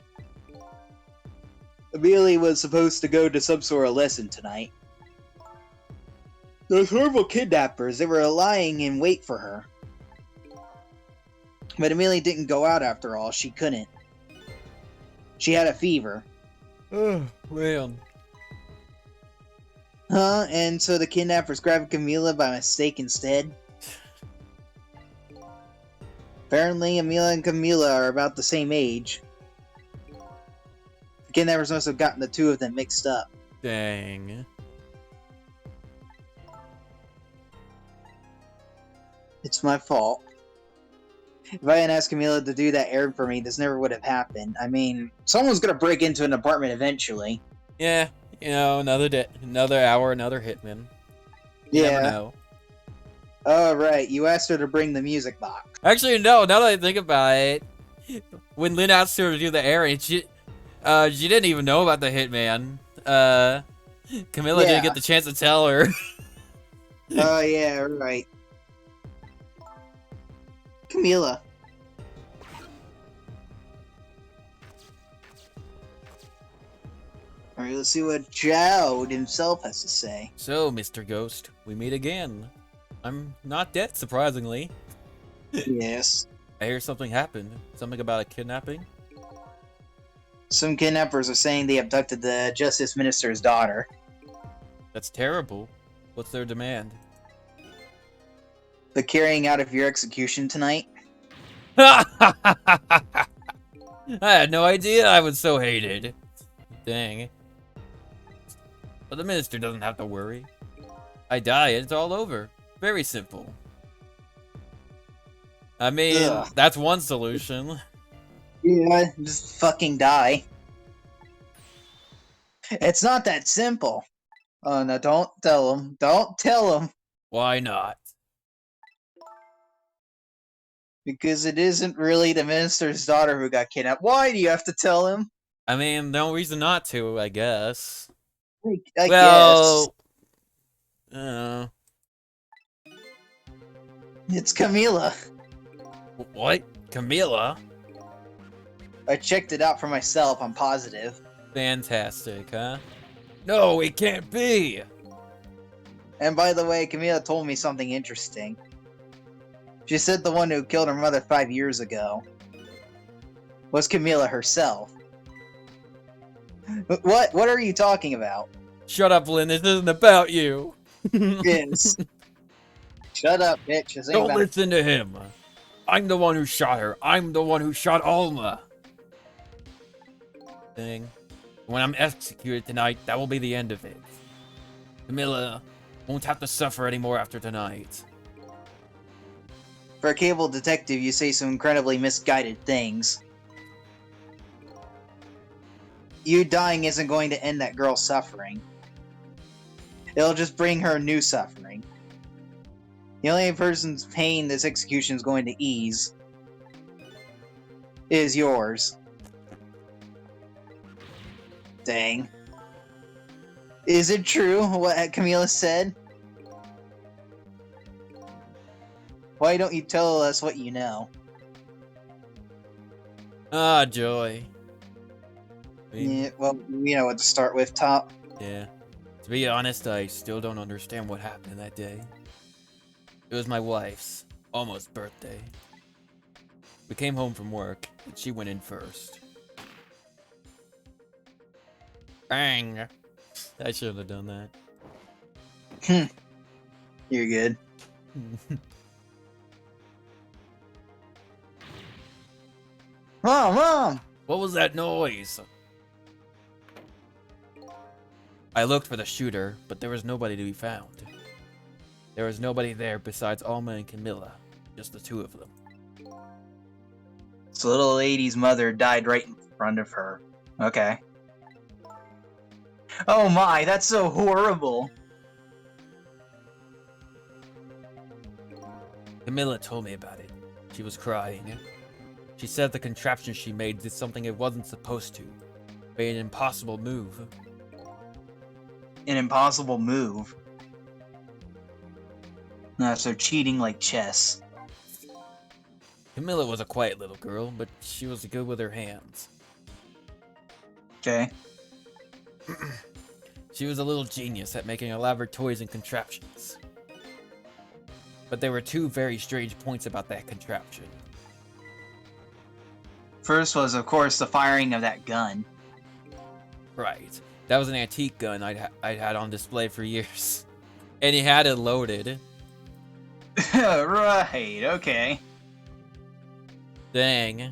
Amelie was supposed to go to some sort of lesson tonight. Those horrible kidnappers, they were lying in wait for her. But Amelie didn't go out after all. She couldn't. She had a fever. Oh, man. Huh? And so the kidnappers grabbed Camila by mistake instead? Apparently, Amelia and Camila are about the same age. The kidnappers must have gotten the two of them mixed up. Dang. It's my fault. If I hadn't asked Camila to do that errand for me, this never would have happened. I mean, someone's gonna break into an apartment eventually. Yeah, you know, another hour, another hitman. You never know. Oh, right. You asked her to bring the music box. Actually, no. Now that I think about it, when Lynn asked her to do the errand, She didn't even know about the hitman. Camilla didn't Yeah. get the chance to tell her. Oh, yeah, right. Camila. Alright, let's see what Jowd himself has to say. So, Mr. Ghost, we meet again. I'm not dead, surprisingly. Yes. I hear something happened. Something about a kidnapping? Some kidnappers are saying they abducted the Justice Minister's daughter. That's terrible. What's their demand? The carrying out of your execution tonight. I had no idea I was so hated. Dang. But the minister doesn't have to worry. I die and it's all over. Very simple. I mean, Ugh. that's one solution. Yeah, just fucking die. It's not that simple. Oh no, don't tell him. Don't tell him. Why not? Because it isn't really the minister's daughter who got kidnapped. Why do you have to tell him? I mean, no reason not to, I guess. I Well, guess. It's Camila. what? Camilla? I checked it out for myself, I'm positive. Fantastic, huh? No, it can't be! And by the way, Camila told me something interesting. She said the one who killed her mother 5 years ago was Camila herself. What are you talking about? Shut up, Lynn, this isn't about you! Yes. Shut up, bitch. This ain't Don't about- listen to him! I'm the one who shot her. I'm the one who shot Alma. Thing. When I'm executed tonight, that will be the end of it. Camilla won't have to suffer anymore after tonight. For a cable detective, you say some incredibly misguided things. You dying isn't going to end that girl's suffering. It'll just bring her new suffering. The only person's pain this execution is going to ease is yours. Dang. Is it true what Camila said? Why don't you tell us what you know? Ah, Joy. I mean, Yeah, well, you know what to start with, Top. yeah. To be honest, I still don't understand what happened that day. It was my wife's almost birthday. We came home from work, and she went in first. Bang! I shouldn't have done that. You're good. Mom! What was that noise? I looked for the shooter, but there was nobody to be found. There was nobody there besides Alma and Camilla, just the two of them. So little lady's mother died right in front of her. Okay. Oh my, that's so horrible. Camilla told me about it. She was crying. She said the contraption she made did something it wasn't supposed to. Made an impossible move. An impossible move. So cheating like chess. Camilla was a quiet little girl, but she was good with her hands. Okay. She was a little genius at making elaborate toys and contraptions. But there were two very strange points about that contraption. First was, of course, the firing of that gun. Right. That was an antique gun I'd had on display for years. And he had it loaded. Right, okay. Dang.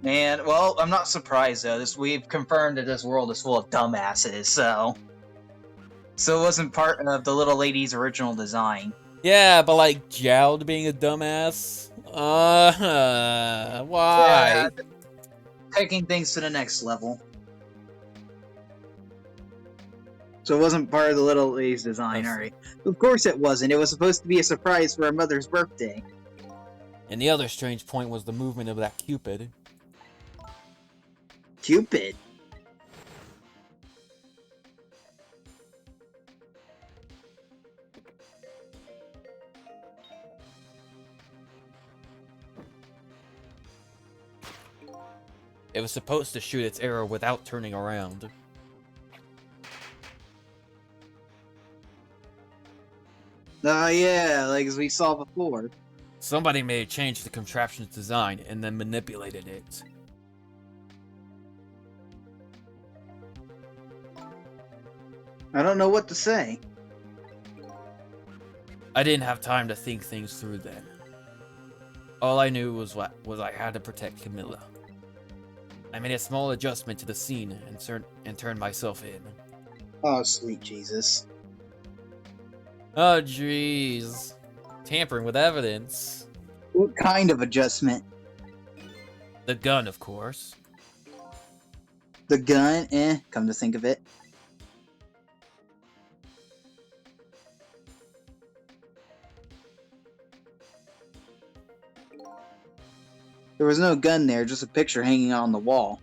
And, well, I'm not surprised, though. We've confirmed that this world is full of dumbasses, so... So it wasn't part of the little lady's original design. Yeah, but like Jowd being a dumbass? Why? Yeah, taking things to the next level. So it wasn't part of the little lady's design, alright. Of course it wasn't. It was supposed to be a surprise for her mother's birthday. And the other strange point was the movement of that Cupid. Cupid. It was supposed to shoot its arrow without turning around. Yeah, like as we saw before. Somebody may have changed the contraption's design and then manipulated it. I don't know what to say. I didn't have time to think things through then. All I knew was I had to protect Camilla. I made a small adjustment to the scene and turned myself in. Oh, sweet Jesus. Oh, jeez. Tampering with evidence. What kind of adjustment? The gun, of course. The gun? Come to think of it. There was no gun there, just a picture hanging on the wall.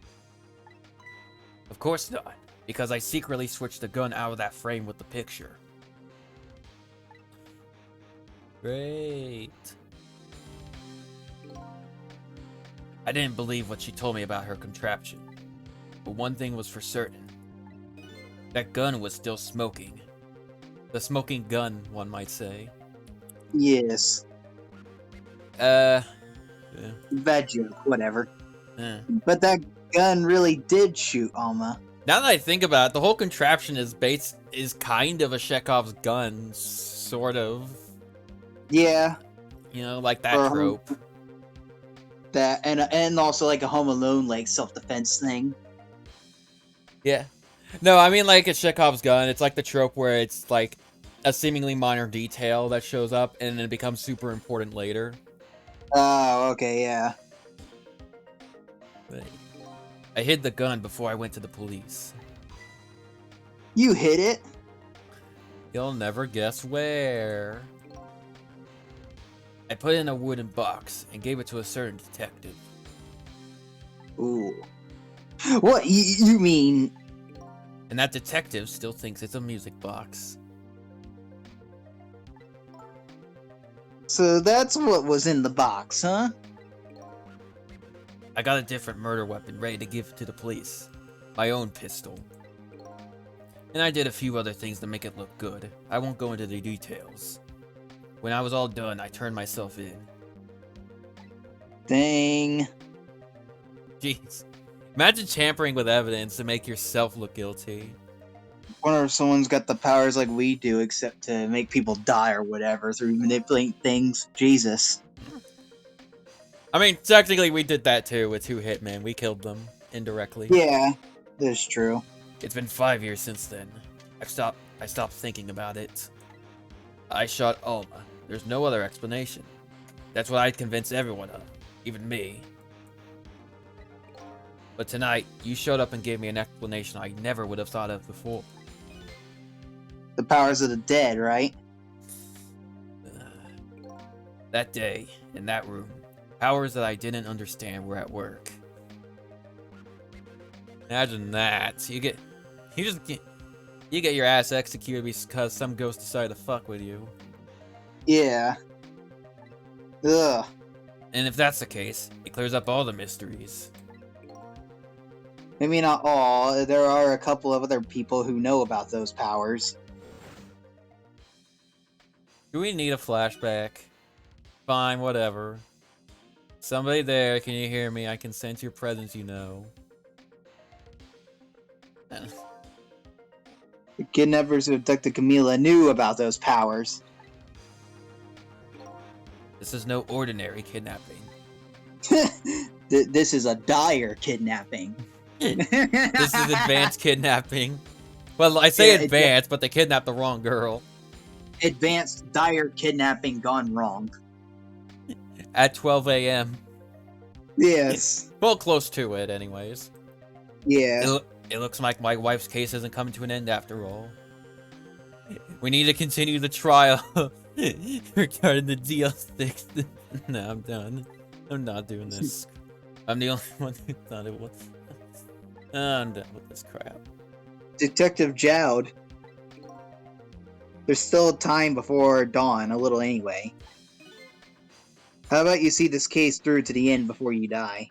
Of course not, because I secretly switched the gun out of that frame with the picture. Great. I didn't believe what she told me about her contraption, but one thing was for certain. That gun was still smoking. The smoking gun, one might say. Yes. Yeah. Bad joke, whatever. Eh. But that gun really did shoot Alma. Now that I think about it, the whole contraption is kind of a Chekhov's gun, sort of. Yeah. You know, like that trope. That and also like a Home Alone like self-defense thing. Yeah. No, I mean like a Chekhov's gun. It's like the trope where it's like a seemingly minor detail that shows up and then it becomes super important later. Oh, okay, yeah. But I hid the gun before I went to the police. You hid it? You'll never guess where. I put it in a wooden box and gave it to a certain detective. Ooh. What, you mean... And that detective still thinks it's a music box. So that's what was in the box, huh? I got a different murder weapon ready to give to the police. My own pistol. And I did a few other things to make it look good. I won't go into the details. When I was all done, I turned myself in. Dang. Jeez. Imagine tampering with evidence to make yourself look guilty. Wonder if someone's got the powers like we do, except to make people die or whatever through manipulating things. Jesus. I mean, technically we did that too with 2 Hitmen. We killed them indirectly. Yeah, that's true. It's been 5 years since then. I stopped thinking about it. I shot Alma. There's no other explanation. That's what I'd convince everyone of, even me. But tonight, you showed up and gave me an explanation I never would have thought of before. The powers of the dead, right? That day, in that room, powers that I didn't understand were at work. Imagine that. You get your ass executed because some ghost decided to fuck with you. Yeah. Ugh. And if that's the case, it clears up all the mysteries. Maybe not all. There are a couple of other people who know about those powers. Do we need a flashback? Fine, whatever. Somebody there, can you hear me? I can sense your presence, you know. The kidnappers who abducted Camila knew about those powers. This is no ordinary kidnapping. This is a dire kidnapping. This is advanced kidnapping. Well, I say Yeah, advanced, but they kidnapped the wrong girl. Advanced dire kidnapping gone wrong. At 12 a.m. Yes. Well, close to it, anyways. Yeah. It looks like my wife's case hasn't come to an end after all. We need to continue the trial regarding the DL6. No, I'm done. I'm not doing this. I'm the only one who thought it was. I'm done with this crap. Detective Jowd. There's still time before dawn, a little anyway. How about you see this case through to the end before you die?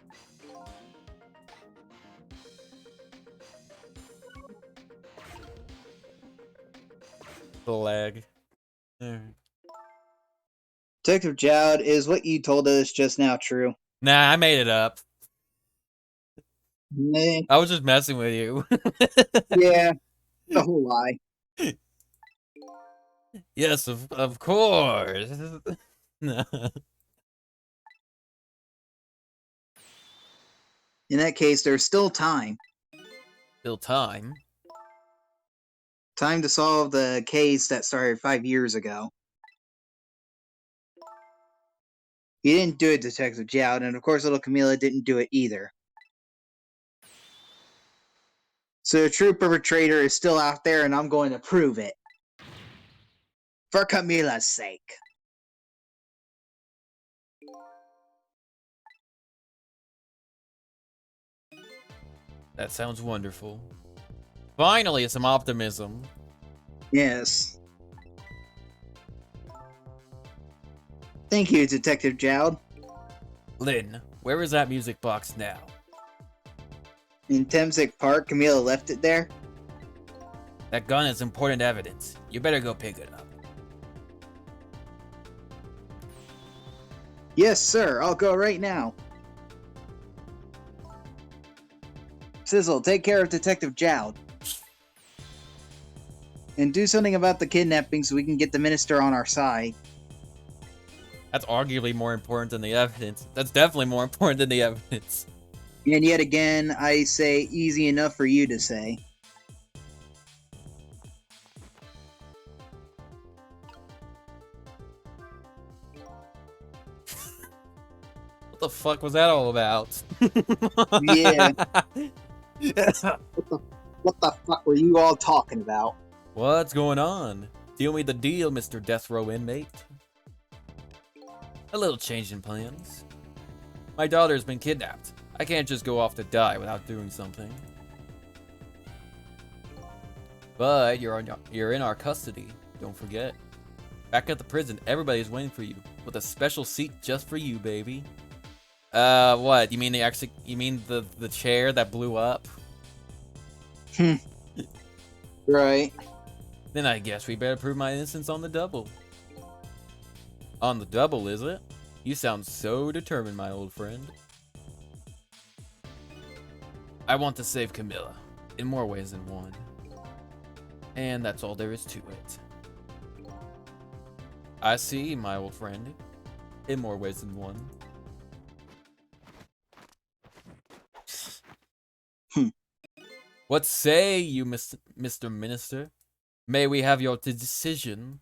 The lag. Alright. Detective Jowd, is what you told us just now true? Nah, I made it up. Meh. I was just messing with you. Yeah, the whole lie. Yes, of course. No. In that case, there's still time. Still time. Time to solve the case that started 5 years ago. You didn't do it, Detective Jowd, and of course little Camila didn't do it either. So the true perpetrator is still out there, and I'm going to prove it. For Camila's sake. That sounds wonderful. Finally, some optimism. Yes. Thank you, Detective Jowd. Lynn, where is that music box now? In Temsic Park, Camila left it there. That gun is important evidence. You better go pick it up. Yes, sir. I'll go right now. Sizzle, take care of Detective Jowd. And do something about the kidnapping so we can get the minister on our side. That's arguably more important than the evidence. That's definitely more important than the evidence. And yet again, I say easy enough for you to say. What the fuck was that all about? Yeah. What the fuck were you all talking about? What's going on? Deal me the deal, Mr. Death Row inmate. A little change in plans. My daughter's been kidnapped. I can't just go off to die without doing something. But you're in our custody. Don't forget. Back at the prison, everybody's waiting for you with a special seat just for you, baby. What? You mean the chair that blew up? Right. Then I guess we better prove my innocence on the double. On the double, is it? You sound so determined, my old friend. I want to save Camila, in more ways than one. And that's all there is to it. I see, my old friend, in more ways than one. What say you, Mr. Minister? May we have your decision?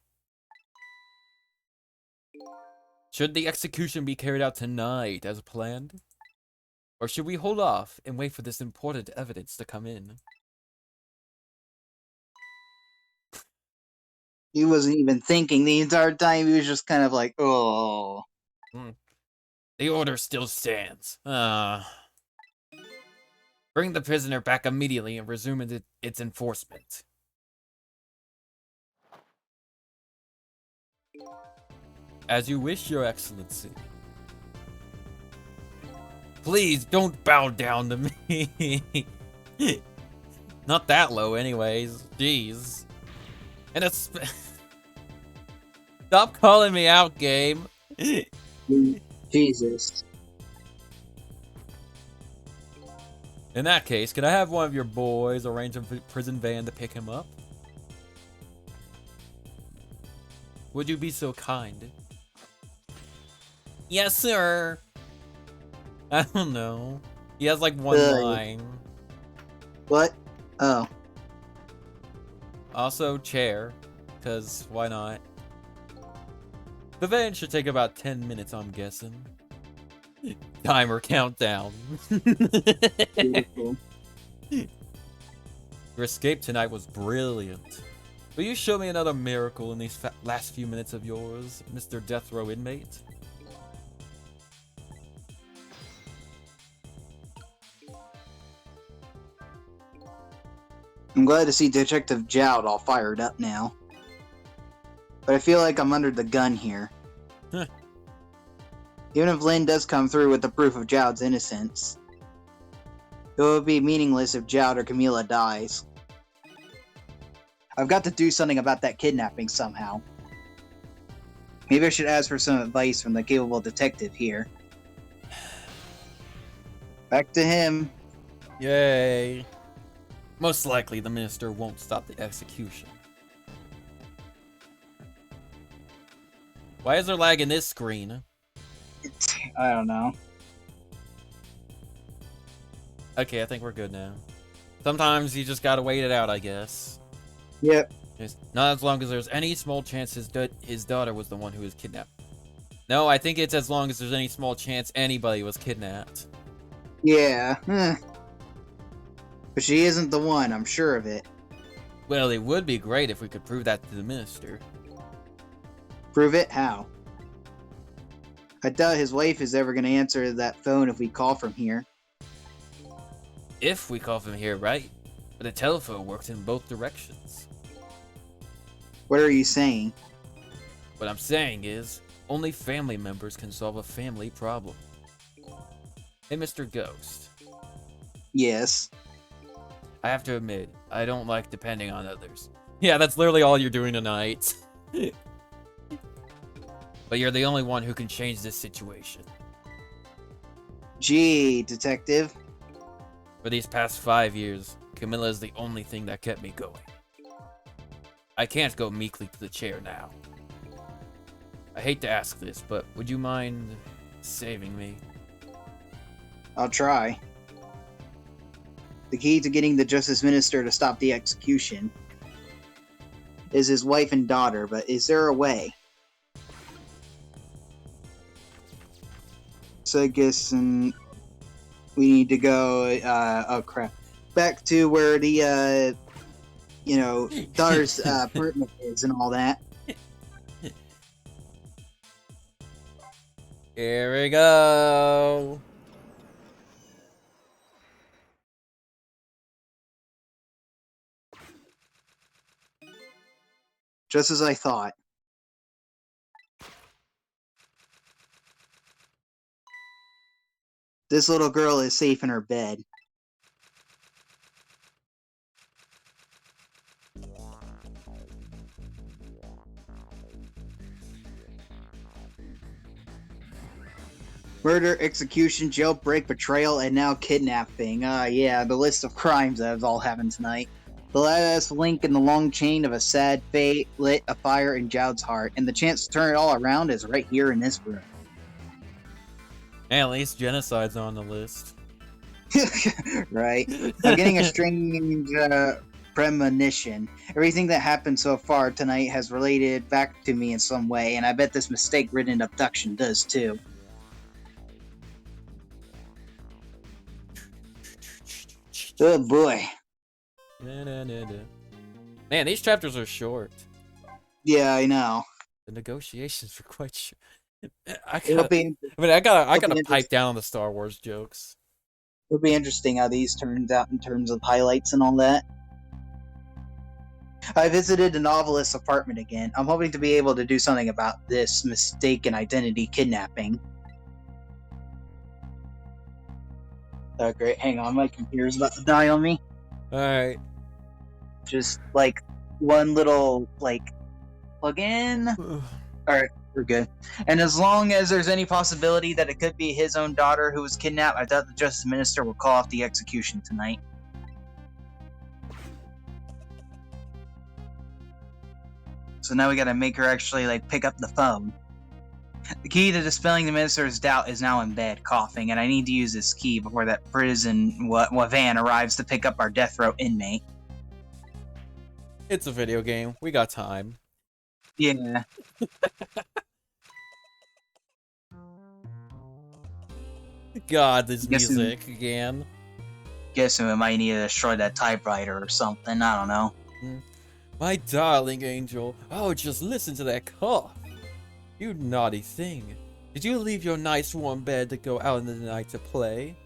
Should the execution be carried out tonight as planned? Or should we hold off and wait for this important evidence to come in? He wasn't even thinking the entire time. He was just kind of like, oh. The order still stands. Bring the prisoner back immediately and resume its enforcement. As you wish, Your Excellency. Please don't bow down to me. Not that low, anyways. Jeez. And it's stop calling me out, game. Jesus. In that case, can I have one of your boys arrange a prison van to pick him up? Would you be so kind? Yes, sir. I don't know. He has like one line. What? Oh. Also, chair. Because why not? The van should take about 10 minutes, I'm guessing. Timer countdown. Beautiful. Your escape tonight was brilliant. Will you show me another miracle in these last few minutes of yours, Mr. Death Row inmate? I'm glad to see Detective Jowd all fired up now. But I feel like I'm under the gun here. Huh. Even if Lynn does come through with the proof of Jowd's innocence, it will be meaningless if Jowd or Camila dies. I've got to do something about that kidnapping somehow. Maybe I should ask for some advice from the capable detective here. Back to him. Yay. Most likely the minister won't stop the execution. Why is there lag in this screen? I don't know. Okay, I think we're good now. Sometimes you just gotta wait it out, I guess. Yep. Just not as long as there's any small chance his daughter was the one who was kidnapped. No, I think it's as long as there's any small chance anybody was kidnapped. Yeah. But she isn't the one, I'm sure of it. Well, it would be great if we could prove that to the minister. Prove it? How? I doubt his wife is ever going to answer that phone if we call from here. If we call from here, right? But the telephone works in both directions. What are you saying? What I'm saying is, only family members can solve a family problem. Hey, Mr. Ghost. Yes. I have to admit, I don't like depending on others. Yeah, that's literally all you're doing tonight. But you're the only one who can change this situation. Gee, detective. For these past 5 years, Camilla is the only thing that kept me going. I can't go meekly to the chair now. I hate to ask this, but would you mind saving me? I'll try. The key to getting the Justice Minister to stop the execution is his wife and daughter, but is there a way? So I guess we need to go, oh crap, back to where the, daughter's apartment is and all that. Here we go. Just as I thought. This little girl is safe in her bed. Murder, execution, jailbreak, betrayal, and now kidnapping. Yeah, the list of crimes that have all happened tonight. The last link in the long chain of a sad fate lit a fire in Jowd's heart, and the chance to turn it all around is right here in this room. Hey, at least genocide's on the list. Right. I'm getting a strange premonition. Everything that happened so far tonight has related back to me in some way, and I bet this mistake-ridden abduction does too. Oh boy. Man, these chapters are short. Yeah, I know. The negotiations were quite short. I It'll be gotta pipe down on the Star Wars jokes. It'll be interesting how these turns out in terms of highlights and all that. I visited the novelist's apartment again. I'm hoping to be able to do something about this mistaken identity kidnapping. Oh, great. Hang on, my computer's about to die on me. Alright. Just, one little, plug in. Alright, we're good. And as long as there's any possibility that it could be his own daughter who was kidnapped, I doubt the Justice Minister will call off the execution tonight. So now we gotta make her actually, pick up the phone. The key to dispelling the Minister's doubt is now in bed, coughing, and I need to use this key before that prison van arrives to pick up our death row inmate. It's a video game. We got time. Yeah. God, this music again. Guessing we might need to destroy that typewriter or something. I don't know. My darling angel. Oh, just listen to that cough. You naughty thing. Did you leave your nice warm bed to go out in the night to play?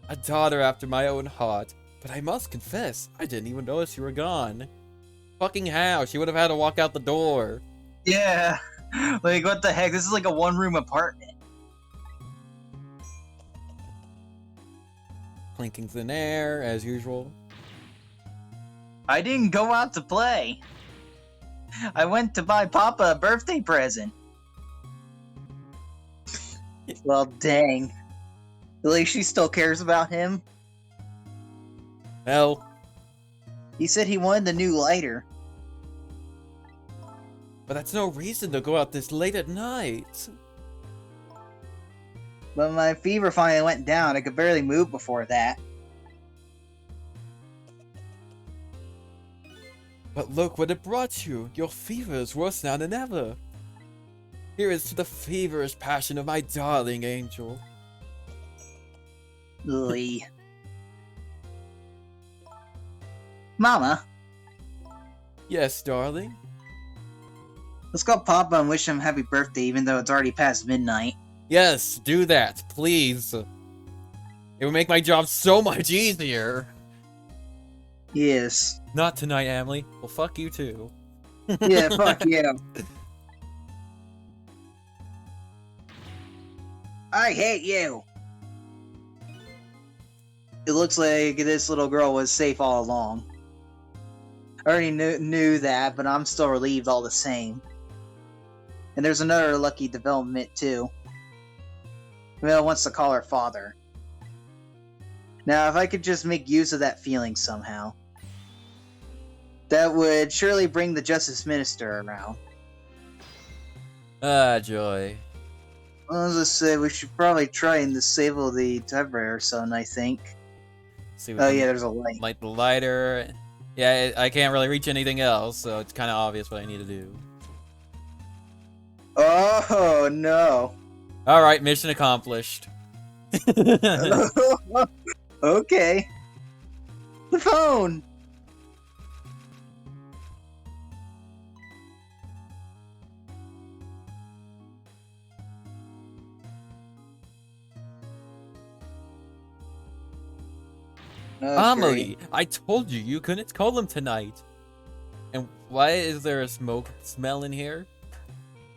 A daughter after my own heart. But I must confess, I didn't even notice you were gone. Fucking how? She would have had to walk out the door. Yeah. Like, what the heck? This is like a one-room apartment. Clinking thin air, as usual. I didn't go out to play. I went to buy Papa a birthday present. Well, dang. At least she still cares about him. Well, He said he wanted the new lighter. but that's no reason to go out this late at night. But my fever finally went down. I could barely move before that. But look what it brought you. Your fever is worse now than ever. Here is to the feverish passion of my darling angel. Ugh. Mama, Yes, darling. let's call Papa and wish him happy birthday even though it's already past midnight. Yes, do that, please. It would make my job so much easier. Yes. Not tonight, Emily. Well, fuck you too. Yeah, fuck yeah. I hate you. It looks like this little girl was safe all along. I already knew that, but I'm still relieved all the same. And there's another lucky development, too. Mel wants to call her father. Now, if I could just make use of that feeling somehow, that would surely bring the Justice Minister around. Ah, joy. Well, as I said, we should probably try and disable the typewriter son, I think. See Oh yeah, there's a light. light the lighter. Yeah, I can't really reach anything else, so it's kind of obvious what I need to do. Oh no. All right, mission accomplished. Okay. The phone. Okay. Amelie, I told you you couldn't call him tonight. And why is there a smoke smell in here?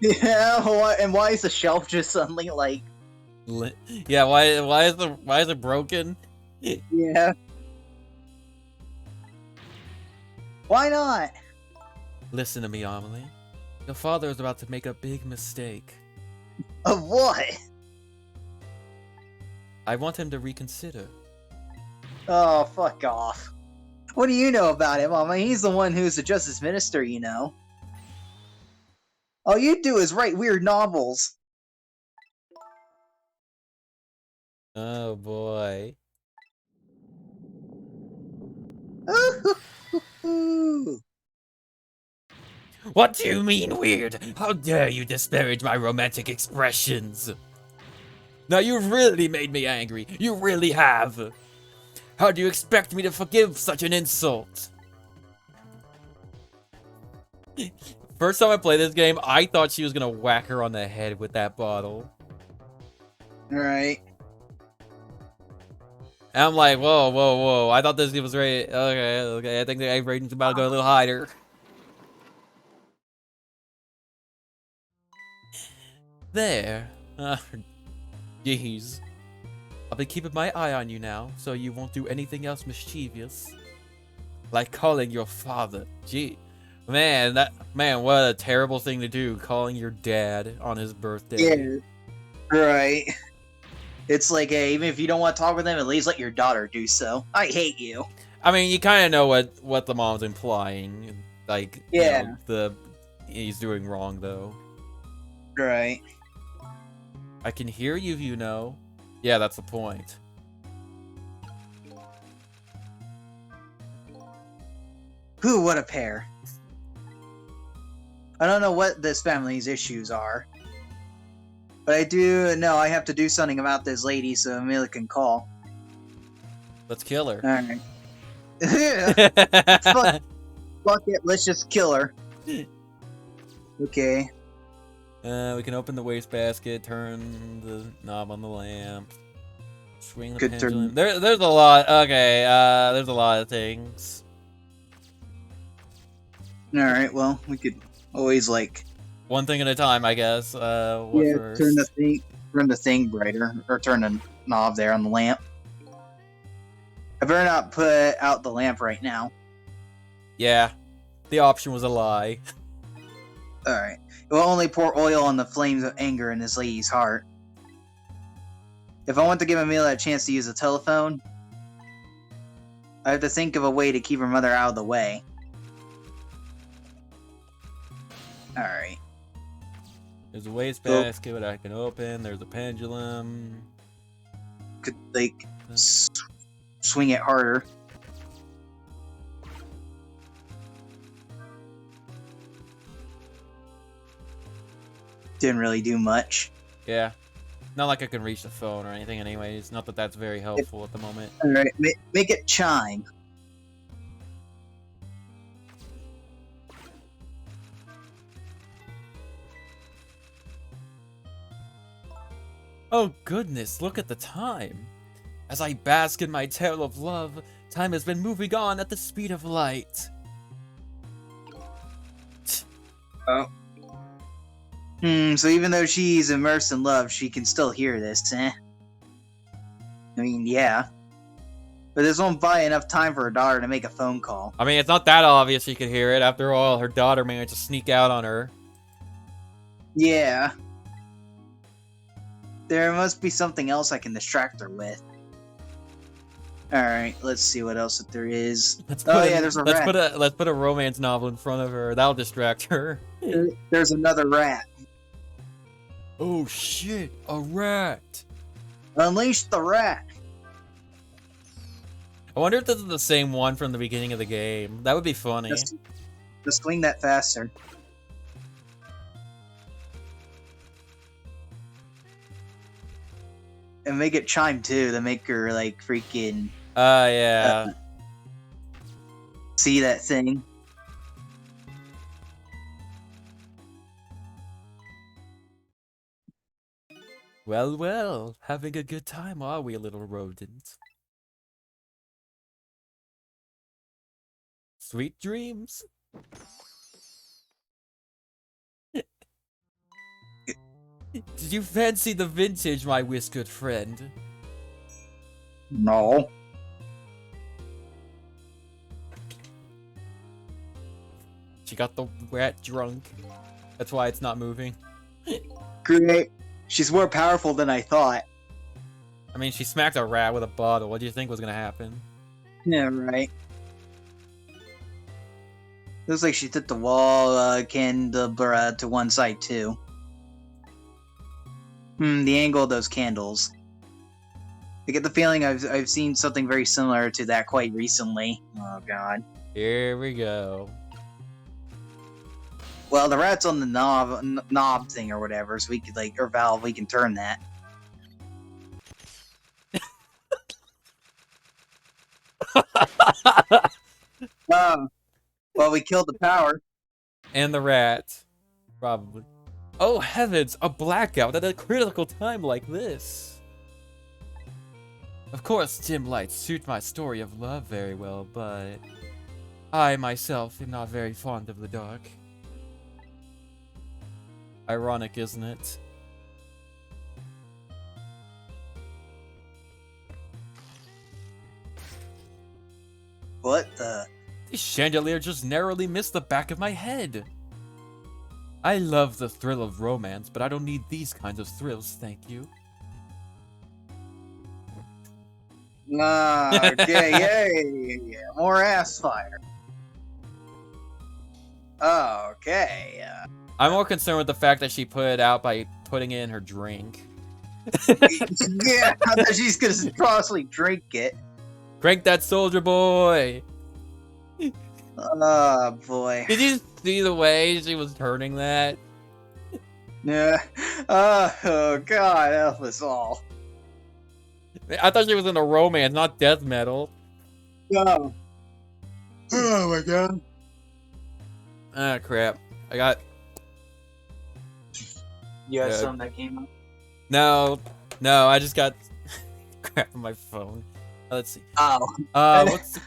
Yeah, and why is the shelf just suddenly like? Yeah, why is it broken? Yeah. Why not? Listen to me, Amelie. Your father is about to make a big mistake. Of what? I want him to reconsider. Oh, fuck off. What do you know about him, Mama? He's the one who's the Justice Minister, you know. All you do is write weird novels. Oh boy. What do you mean weird? How dare you disparage my romantic expressions? Now you've really made me angry. You really have. How do you expect me to forgive such an insult? First time I played this game, I thought she was gonna whack her on the head with that bottle. Right. And I'm like, whoa, whoa, whoa. I thought this was right. Okay. I think the A rating's about to go a little higher. There. Jeez. I'll be keeping my eye on you now, so you won't do anything else mischievous. Like calling your father. Gee. Man, what a terrible thing to do, calling your dad on his birthday. Yeah. Right. It's like, hey, even if you don't want to talk with him, at least let your daughter do so. I hate you. I mean, you kind of know what the mom's implying. Like, Yeah. you know, he's doing wrong, though. Right. I can hear you, you know. Yeah, that's the point. Whew, what a pair. I don't know what this family's issues are. But I do know I have to do something about this lady so Amelia can call. Let's kill her. Alright. Fuck it, let's just kill her. Okay. We can open the wastebasket, turn the knob on the lamp. Swing the Could pendulum. turn. There's a lot. Okay, there's a lot of things. All right. Well, we could always like. One thing at a time, I guess. What Yeah. first? Turn the thing brighter, or turn the knob there on the lamp. I better not put out the lamp right now. Yeah, the option was a lie. All right. It will only pour oil on the flames of anger in this lady's heart. If I want to give Amelia a chance to use the telephone, I have to think of a way to keep her mother out of the way. Alright. There's a wastebasket that I can open. There's a pendulum. Could, like, swing it harder. Didn't really do much. Yeah. Not like I can reach the phone or anything anyways. Not that that's very helpful at the moment. Alright, make it chime. Oh goodness, look at the time. As I bask in my tale of love, time has been moving on at the speed of light. Oh. So even though she's immersed in love, she can still hear this, eh? I mean, yeah. But this won't buy enough time for her daughter to make a phone call. I mean, it's not that obvious she could hear it. After all, her daughter managed to sneak out on her. Yeah. There must be something else I can distract her with. Alright, let's see what else there is. There's a let's rat. put a romance novel in front of her. That'll distract her. There's another rat. Oh shit, a rat. Unleash the rat. I wonder if this is the same one from the beginning of the game. That would be funny. Just swing that faster. And make it chime too, to make her like freaking Yeah. see that thing. Well, well, having a good time, are we, little rodent? Sweet dreams. Did you fancy the vintage, my whiskered friend? No. She got the rat drunk. That's why it's not moving. Great. She's more powerful than I thought. I mean, she smacked a rat with a bottle. What do you think was gonna happen? Yeah, right. Looks like she took the wall candelabra to one side too. The angle of those candles. I get the feeling I've seen something very similar to that quite recently. Oh god. Here we go. Well, the rat's on the knob thing or whatever, so we could or valve, we can turn that. Well, we killed the power. And the rat. Probably. Oh heavens, a blackout at a critical time like this. Of course, dim lights suit my story of love very well, but I myself am not very fond of the dark. Ironic, isn't it? What the? The chandelier just narrowly missed the back of my head. I love the thrill of romance, but I don't need these kinds of thrills, thank you. Okay, yeah. More ass fire. Okay. I'm more concerned with the fact that she put it out by putting it in her drink. Yeah, I thought she's gonna probably drink it. Crank that soldier boy! Oh boy. Did you see the way she was turning that? Yeah. Oh god, help us all. I thought she was in a romance, not death metal. No. Oh my god. Ah, crap. I got... You had Yeah. some that came up? No, I just got grabbing my phone. Let's see. Oh.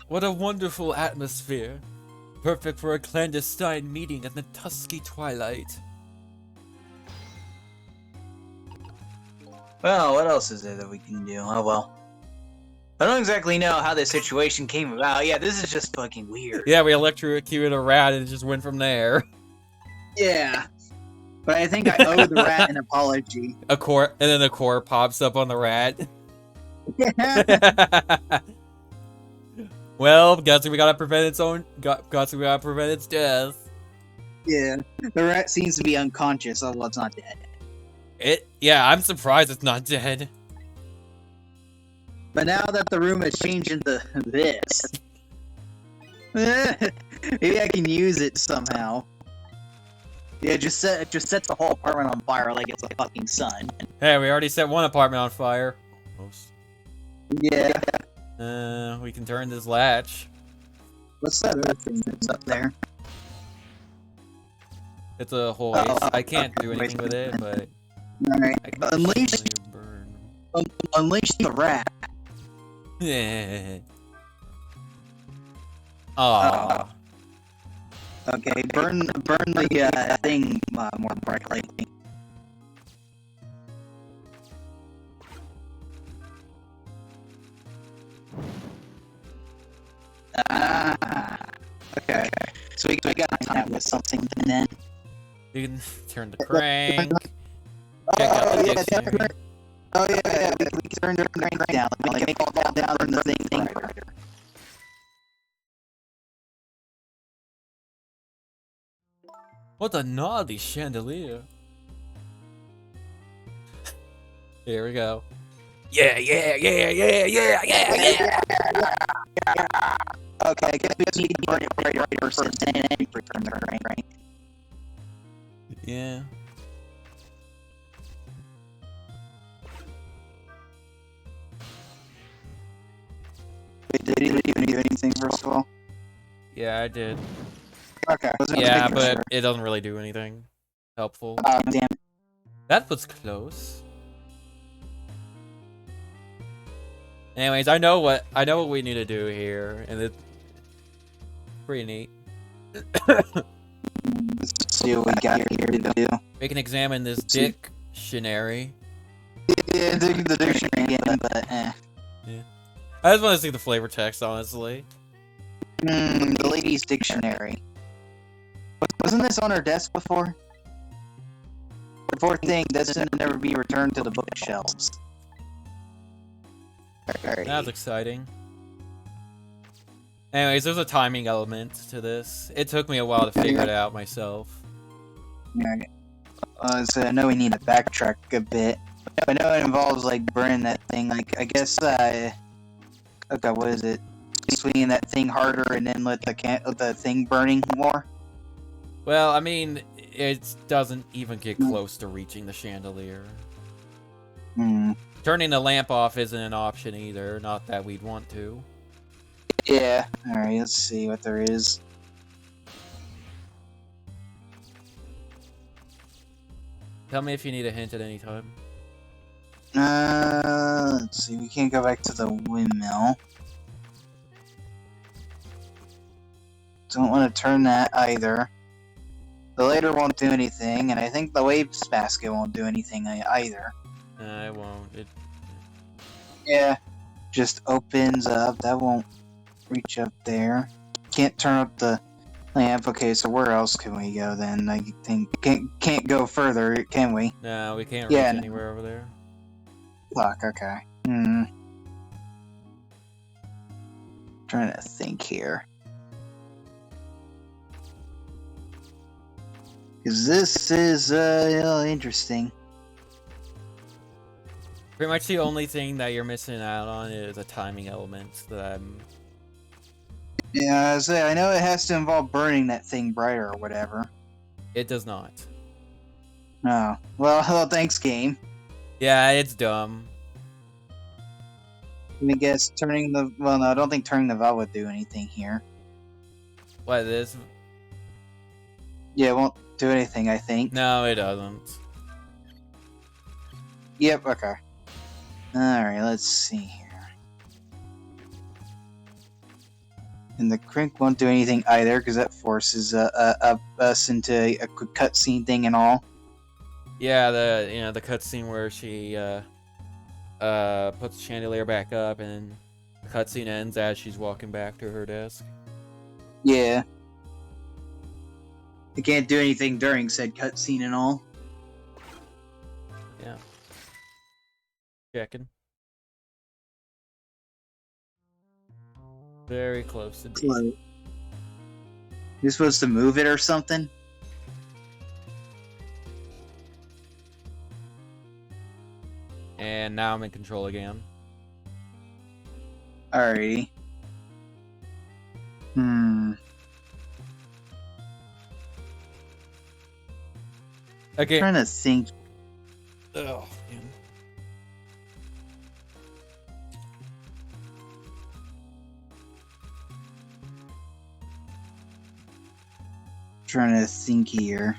What a wonderful atmosphere. Perfect for a clandestine meeting at the Tusky twilight. Well, what else is there that we can do? Oh well. I don't exactly know how this situation came about. Yeah, this is just fucking weird. Yeah, we electrocuted a rat and it just went from there. Yeah. But I think I owe the rat an apology. And then a core pops up on the rat. Well, guessing we gotta prevent its death. Yeah. The rat seems to be unconscious, although it's not dead. Yeah, I'm surprised it's not dead. But now that the room has changed into this, maybe I can use it somehow. Yeah, just set the whole apartment on fire like it's a fucking sun. Hey, we already set one apartment on fire. Almost. Yeah. We can turn this latch. What's that other thing that's up there? It's a whole ace. I can't do anything with it, but Alright. I can Unleash burn. unleash the rat. Yeah. Aww. Okay, burn the thing more brightly. Okay. So we got that with something then. You can turn the crank. Check out the dictionary. Oh yeah, we can turn the crank down. We can make it fall down and the thing brighter. What a naughty chandelier. Here we go. Yeah. Okay, I guess we just need to burn it brighter first and then return the crank, right? Yeah. Wait, did it even do anything first of all? Yeah, I did. Okay. Yeah, but it doesn't really do anything helpful. Oh, damn. That was close. Anyways, I know what we need to do here, and it's pretty neat. Let's see what we got here to do. We can examine this dictionary. Yeah, the dictionary again, but Yeah. I just want to see the flavor text, honestly. The lady's dictionary. Wasn't this on her desk before? The fourth thing, this will never be returned to the bookshelves. That's exciting. Anyways, there's a timing element to this. It took me a while to figure it out myself. So I know we need to backtrack a bit. I know it involves like burning that thing. Like I guess, okay, what is it? Swinging that thing harder and then let the thing burning more. Well, I mean, it doesn't even get close to reaching the chandelier. Turning the lamp off isn't an option either. Not that we'd want to. Yeah. All right. Let's see what there is. Tell me if you need a hint at any time. Let's see. We can't go back to the windmill. Don't want to turn that either. The lighter won't do anything, and I think the waves basket won't do anything either. I won't. Yeah. Just opens up. That won't reach up there. Can't turn up the lamp. Okay, so where else can we go then? I think can't go further, can we? No, we can't reach anywhere over there. Fuck. Okay. Trying to think here. Because this is interesting. Pretty much the only thing that you're missing out on is a timing element that I'm... Yeah, I know it has to involve burning that thing brighter or whatever. It does not. Oh. Well, thanks, game. Yeah, it's dumb. I guess turning the... Well, no, I don't think turning the valve would do anything here. What, this? Yeah, it won't do anything, I think. No, it doesn't. Yep, okay. Alright, let's see here. And the crank won't do anything either, because that forces us into a quick cutscene thing and all. Yeah, the cutscene where she puts the chandelier back up and the cutscene ends as she's walking back to her desk. Yeah. It can't do anything during said cutscene and all. Yeah. Checking. Very close indeed. Like, you're supposed to move it or something? And now I'm in control again. Alrighty. Okay. I'm trying to think. Oh, man. Trying to think here.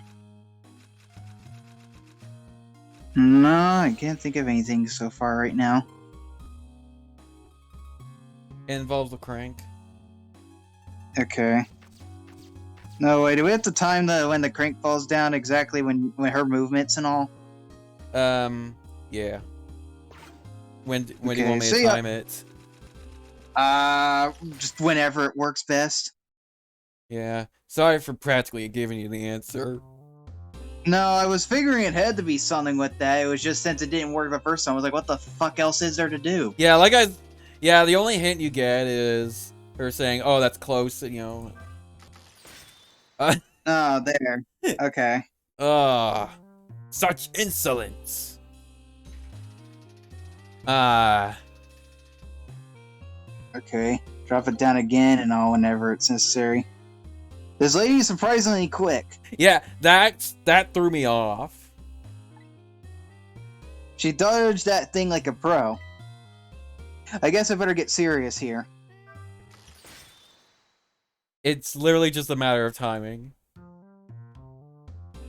No, I can't think of anything so far right now. It involves the crank. Okay. No, wait, do we have to time when the crank falls down exactly when her movements and all? Yeah. When do you Okay, want me to time it? Just whenever it works best. Yeah. Sorry for practically giving you the answer. No, I was figuring it had to be something with that. It was just since it didn't work the first time, I was like, what the fuck else is there to do? Yeah, the only hint you get is her saying, "Oh, that's close," you know. Oh, there. Okay. Such insolence. Okay. Drop it down again and all whenever it's necessary. This lady's surprisingly quick. Yeah, that threw me off. She dodged that thing like a pro. I guess I better get serious here. It's literally just a matter of timing.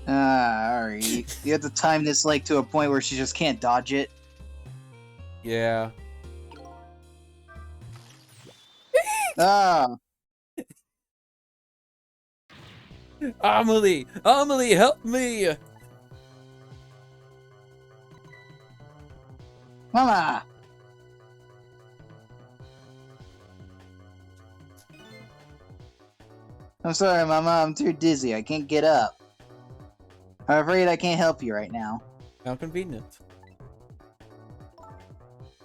Alright. You have to time this like to a point where she just can't dodge it. Yeah. Ah. Amelie, help me! Mama! I'm sorry, Mama. I'm too dizzy. I can't get up. I'm afraid I can't help you right now. How convenient.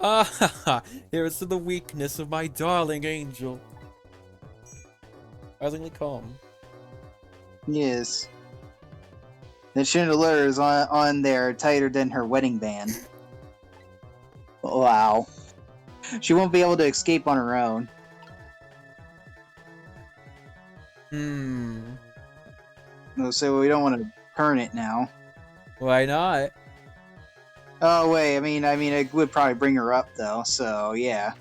Ah, here's to the weakness of my darling angel. Surprisingly calm. Yes. The chandelier is on there tighter than her wedding band. Wow. She won't be able to escape on her own. So we don't want to turn it now. Why not? Oh wait, I mean, it would probably bring her up though. So yeah.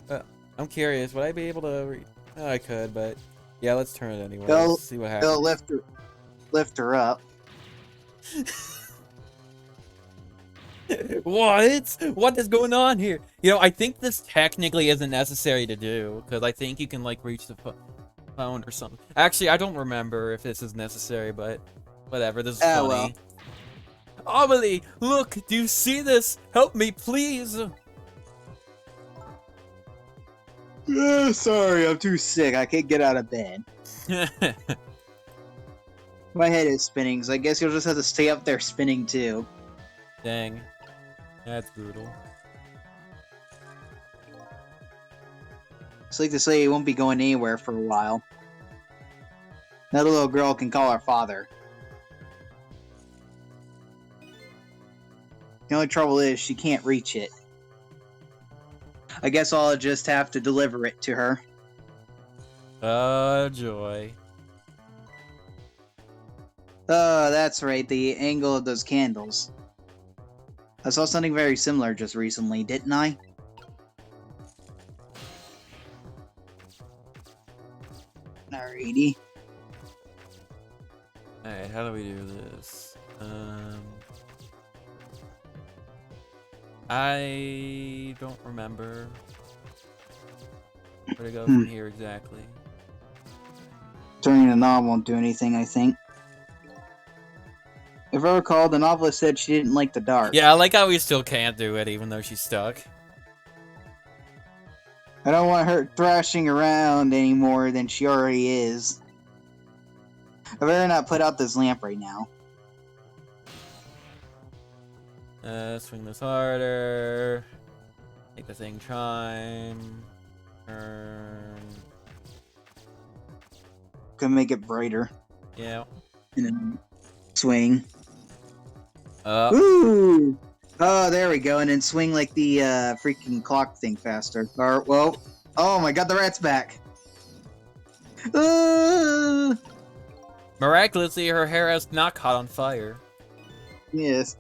I'm curious. Would I be able to? I could, but yeah, let's turn it anyway. They'll- Let's see what happens. They'll lift her up. What is going on here? You know, I think this technically isn't necessary to do because I think you can like reach the phone or something. Actually, I don't remember if this is necessary, but whatever. This is funny. Well. Amelie, look! Do you see this? Help me, please! Sorry, I'm too sick. I can't get out of bed. My head is spinning, so I guess you'll just have to stay up there spinning too. Dang. That's brutal. It's like this lady won't be going anywhere for a while. That little girl can call her father. The only trouble is she can't reach it. I guess I'll just have to deliver it to her. Joy. Oh, that's right, the angle of those candles. I saw something very similar just recently, didn't I? Alrighty. Alright, how do we do this? I don't remember where to go from here exactly. Turning the knob won't do anything, I think. If I recall, the novelist said she didn't like the dark. Yeah, I like how we still can't do it even though she's stuck. I don't want her thrashing around any more than she already is. I better not put out this lamp right now. Swing this harder. Make the thing chime. Turn. Could make it brighter. Yeah. And then swing. Up. Ooh! Oh, there we go. And then swing like the freaking clock thing faster. Or, well, oh my god, the rat's back. Miraculously, her hair has not caught on fire. Yes.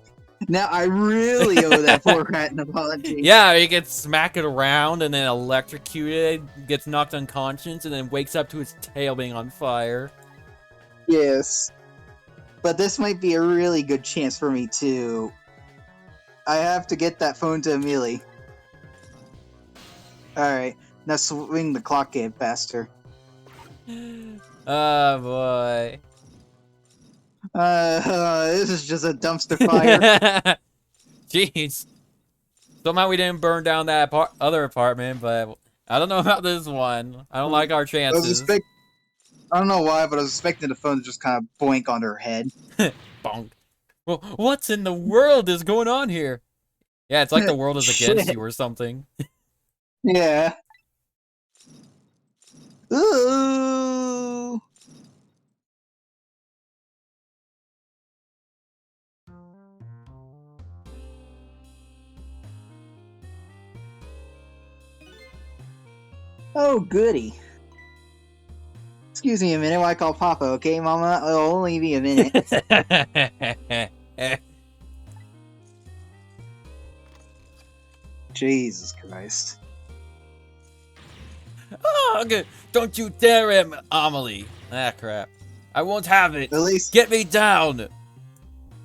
Now I really owe that poor rat an apology. Yeah, he gets smacked around and then electrocuted, gets knocked unconscious, and then wakes up to his tail being on fire. Yes. But this might be a really good chance for me, too. I have to get that phone to Amelie. Alright, now swing the clock game faster. Oh, boy. This is just a dumpster fire. Jeez. Somehow we didn't burn down that other apartment, but I don't know about this one. I don't like our chances. I don't know why, but I was expecting the phone to just kind of boink on her head. Bonk. Well, what's in the world is going on here? Yeah, it's like the world is against Shit. you or something. Yeah. Ooh. Oh, goody. Excuse me a minute while I call Papa, okay, Mama? It'll only be a minute. Jesus Christ. Oh, good. Don't you dare, Amelie. Ah, crap. I won't have it. At least Get me down.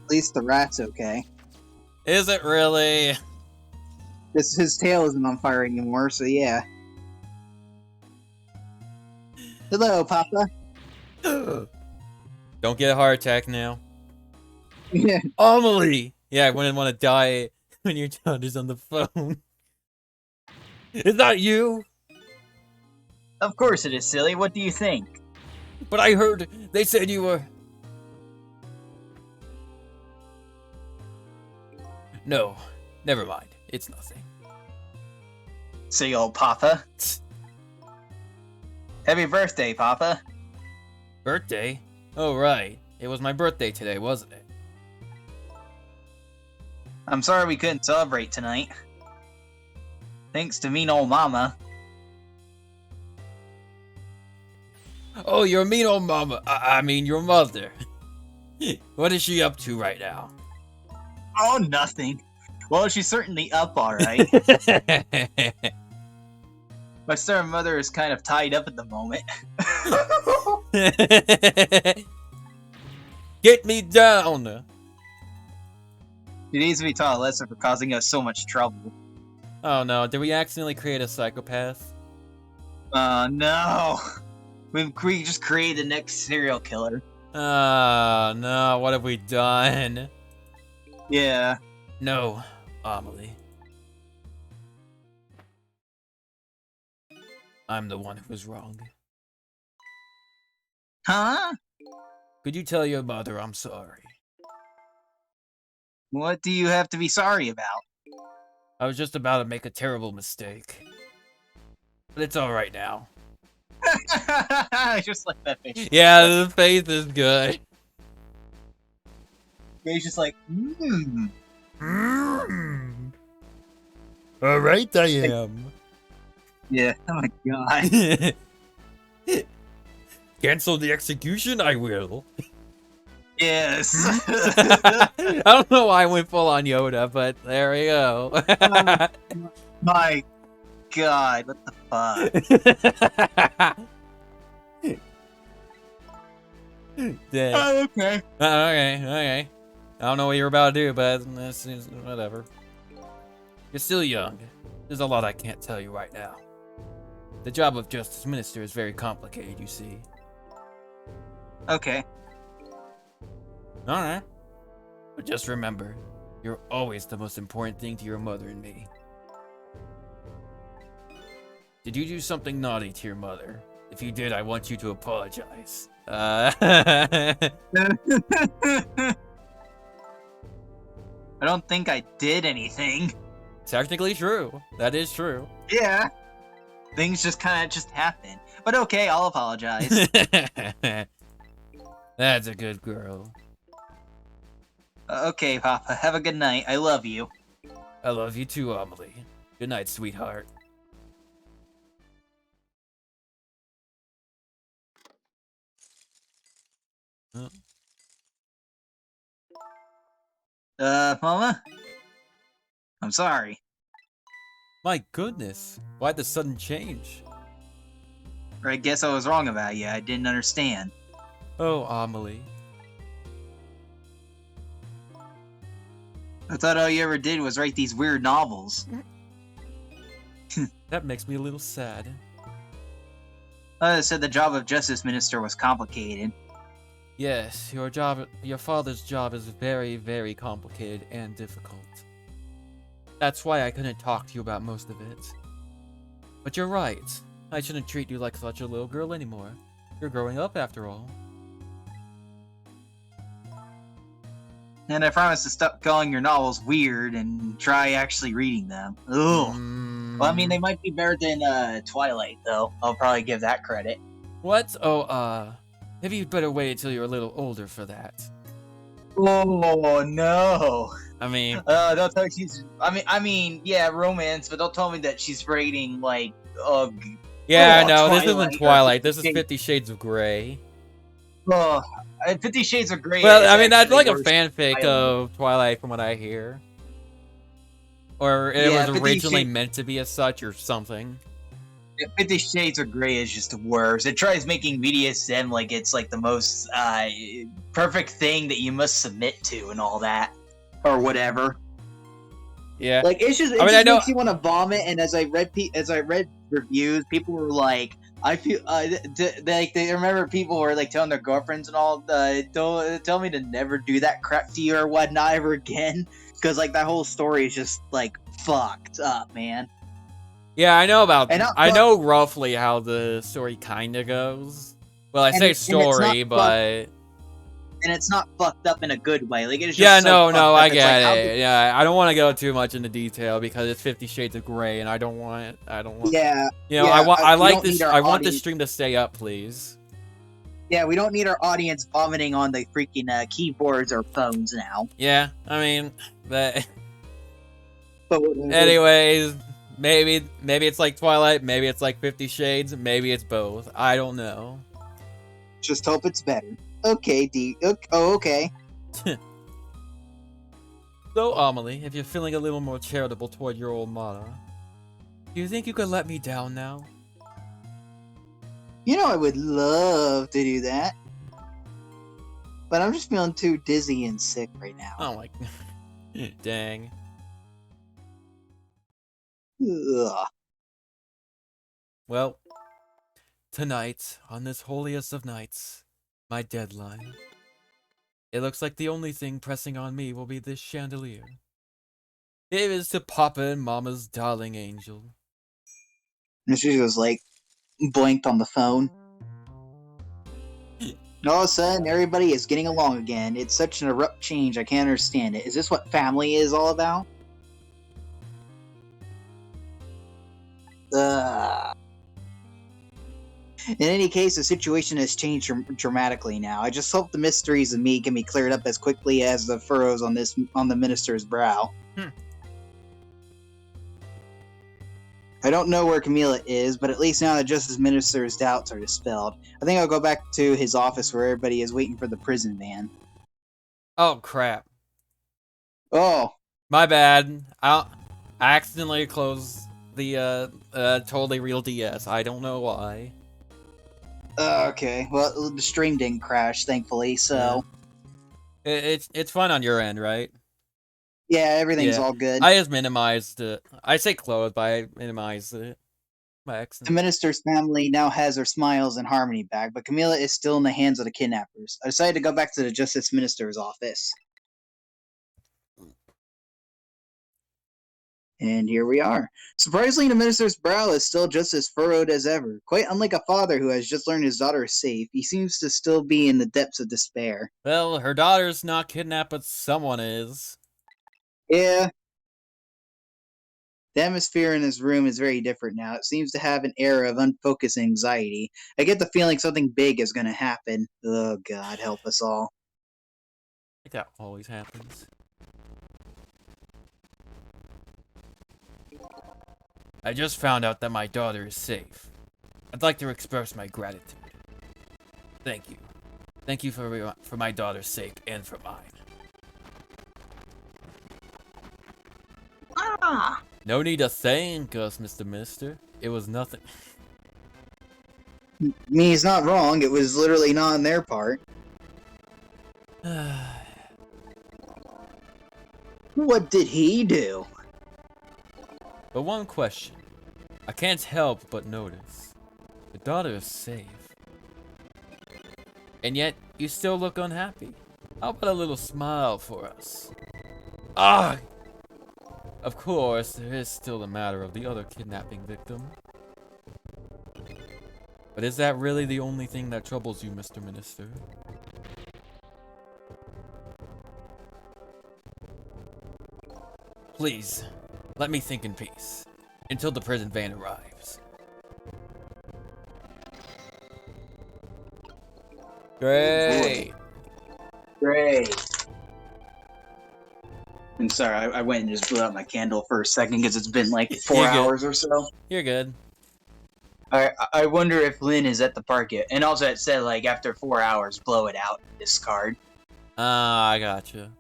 the rat's okay. Is it really? His tail isn't on fire anymore, so yeah. Hello, Papa. Don't get a heart attack now. Yeah. Amelie! Yeah, I wouldn't want to die when your daughter's on the phone. Is that you? Of course it is, silly. What do you think? But I heard they said you were... No, never mind. It's nothing. Silly old Papa. Happy birthday, Papa. Birthday? Oh, right. It was my birthday today, wasn't it? I'm sorry we couldn't celebrate tonight. Thanks to mean old Mama. Oh, your mean old mama. I mean, your mother. What is she up to right now? Oh, nothing. Well, she's certainly up alright. My stern mother is kind of tied up at the moment. Get me down! She needs to be taught a lesson for causing us so much trouble. Oh no, did we accidentally create a psychopath? No. We just created the next serial killer. Ah, no, what have we done? Yeah. No, Amelie. I'm the one who was wrong. Huh? Could you tell your mother I'm sorry? What do you have to be sorry about? I was just about to make a terrible mistake. But it's alright now. Just like that face. Yeah, the face is good. He's just like, Alright, I am. Yeah, oh my god. Cancel the execution? I will. Yes. I don't know why I went full on Yoda, but there we go. My god, what the fuck? Dang. Oh, okay. Okay. I don't know what you're about to do, but this is whatever. You're still young. There's a lot I can't tell you right now. The job of Justice Minister is very complicated, you see. Okay. Alright. But just remember, you're always the most important thing to your mother and me. Did you do something naughty to your mother? If you did, I want you to apologize. I don't think I did anything. Technically true. That is true. Yeah. Things just kind of just happen. But okay, I'll apologize. That's a good girl. Okay, Papa. Have a good night. I love you. I love you too, Amelie. Good night, sweetheart. Oh. Mama? I'm sorry. My goodness. Why the sudden change? Or I guess I was wrong about you. I didn't understand. Oh, Amelie. I thought all you ever did was write these weird novels. That makes me a little sad. I said the job of Justice Minister was complicated. Yes, your father's job is very, very complicated and difficult. That's why I couldn't talk to you about most of it. But you're right. I shouldn't treat you like such a little girl anymore. You're growing up after all. And I promise to stop calling your novels weird and try actually reading them. Ugh. Well, I mean, they might be better than Twilight, though. I'll probably give that credit. What? Oh, maybe you'd better wait until you're a little older for that. Oh no! I mean, don't tell me she's. I mean, yeah, romance, but don't tell me that she's rating like. yeah, oh, no, this Twilight isn't or Twilight. This is 50 50 Shades of Grey. 50 Shades of Grey. Well, is I mean, that's actually like a worse fanfic than of Twilight, from what I hear. Or it Yeah, was 50 originally Shades- meant to be as such, or something. 50 Shades of Grey is just worse. It tries making BDSM like it's like the most perfect thing that you must submit to and all that, or whatever. Yeah. Like it's just, I know- makes you want to vomit. And as I read reviews, people were like, I feel they remember people were like telling their girlfriends and all, don't tell me to never do that crap to you or whatnot ever again, because like that whole story is just like fucked up, man. Yeah, I know about. And I know roughly how the story kind of goes. Well, I And say it's not story, fucked- but And it's not fucked up in a good way. Like it's just yeah, so no, fucked I up. It's get like, how it. Yeah, I don't want to go too much into detail because it's 50 Shades of Grey, and I don't want. Yeah, You know, yeah, I we like don't this. need our I want this audience- stream to stay up, please. yeah. We don't need our audience vomiting on the freaking keyboards or phones now. Yeah, I mean, that. But Anyways, maybe it's like Twilight, maybe it's like 50 Shades, maybe it's both. I don't know. just hope it's better. Okay, D. Oh, okay. So, Amelie, if you're feeling a little more charitable toward your old mother, do you think you could let me down now? You know, I would love to do that. But I'm just feeling too dizzy and sick right now. Oh my... Dang. Ugh. Well, tonight, on this holiest of nights, my deadline. It looks like the only thing pressing on me will be this chandelier. It is to Papa and Mama's darling angel. And she was like, blinked on the phone. And all of a sudden, everybody is getting along again. It's such an abrupt change, I can't understand it. Is this what family is all about? In any case, the situation has changed dramatically now. I just hope the mysteries of me can be cleared up as quickly as the furrows on the minister's brow. I don't know where Camila is, but at least now the Justice Minister's doubts are dispelled. I think I'll go back to his office where everybody is waiting for the prison van. Oh, crap. Oh, My bad. I accidentally closed the, Totally Real DS. I don't know why. okay. Well, the stream didn't crash, thankfully, so... It's fun on your end, right? Yeah, everything's Yeah. all good. I just minimized it. I say closed, but I minimized it by The accident. minister's family now has their smiles and harmony back, but Camila is still in the hands of the kidnappers. I decided to go back to the justice minister's office. And here we are. Surprisingly, the minister's brow is still just as furrowed as ever. Quite unlike a father who has just learned his daughter is safe, he seems to still be in the depths of despair. Well, her daughter's not kidnapped, but someone is. Yeah. The atmosphere in his room is very different now. It seems to have an air of unfocused anxiety. I get the feeling something big is going to happen. Oh, God, help us all. I think that always happens. I just found out that my daughter is safe. I'd like to express my gratitude. Thank you. Thank you for my daughter's sake and for mine. Ah! No need to thank us, Mr. Minister. It was nothing. I mean, he's not wrong. It was literally not on their part. What did he do? But one question. I can't help but notice. The daughter is safe. And yet, you still look unhappy. How about a little smile for us? Ah! Of course, there is still the matter of the other kidnapping victim. But is that really the only thing that troubles you, Mr. Minister? Please, let me think in peace, until the prison van arrives. Great! Great. I'm sorry, I went and just blew out my candle for a second because it's been like 4 You're good. hours or so. You're good. I wonder if Lynn is at the park yet. And also it said, like, after 4 hours, blow it out, discard. Ah, I gotcha.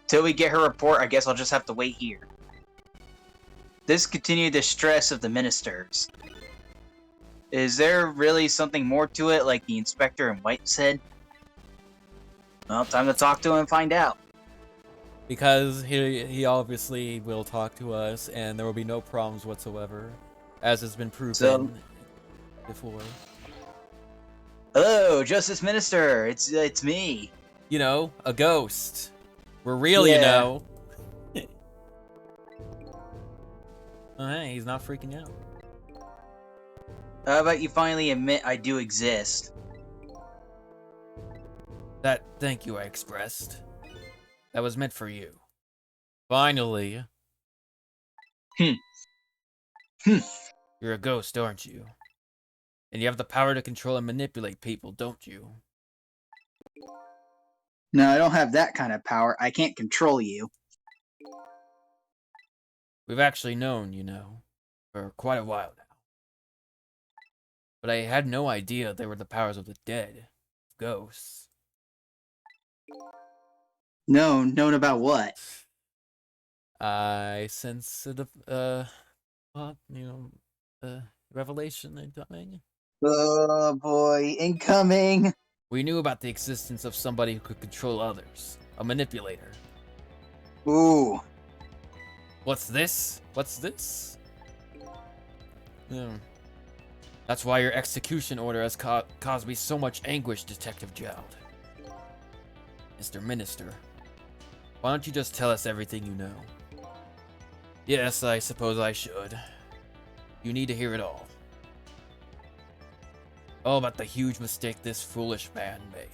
Till we get her report, I guess I'll just have to wait here. This continued the stress of the ministers. Is there really something more to it, like the inspector in white said? Well, time to talk to him and find out. Because he obviously will talk to us, and there will be no problems whatsoever, as has been proven before. Hello, Justice Minister. It's me. You know, a ghost. We're real, Yeah. you know. Oh, hey, he's not freaking out. How about you finally admit I do exist? That thank you I expressed. That was meant for you. Finally. You're a ghost, aren't you? And you have the power to control and manipulate people, don't you? No, I don't have that kind of power. I can't control you. We've actually known, you know, for quite a while now. But I had no idea they were the powers of the dead. Ghosts. No, known about what? I sense revelation incoming. Oh boy, incoming! We knew about the existence of somebody who could control others. A manipulator. Ooh. What's this? What's this? That's why your execution order has caused me so much anguish, Detective Jowd. Mr. Minister, why don't you just tell us everything you know? Yes, I suppose I should. You need to hear it all. All about the huge mistake this foolish man made.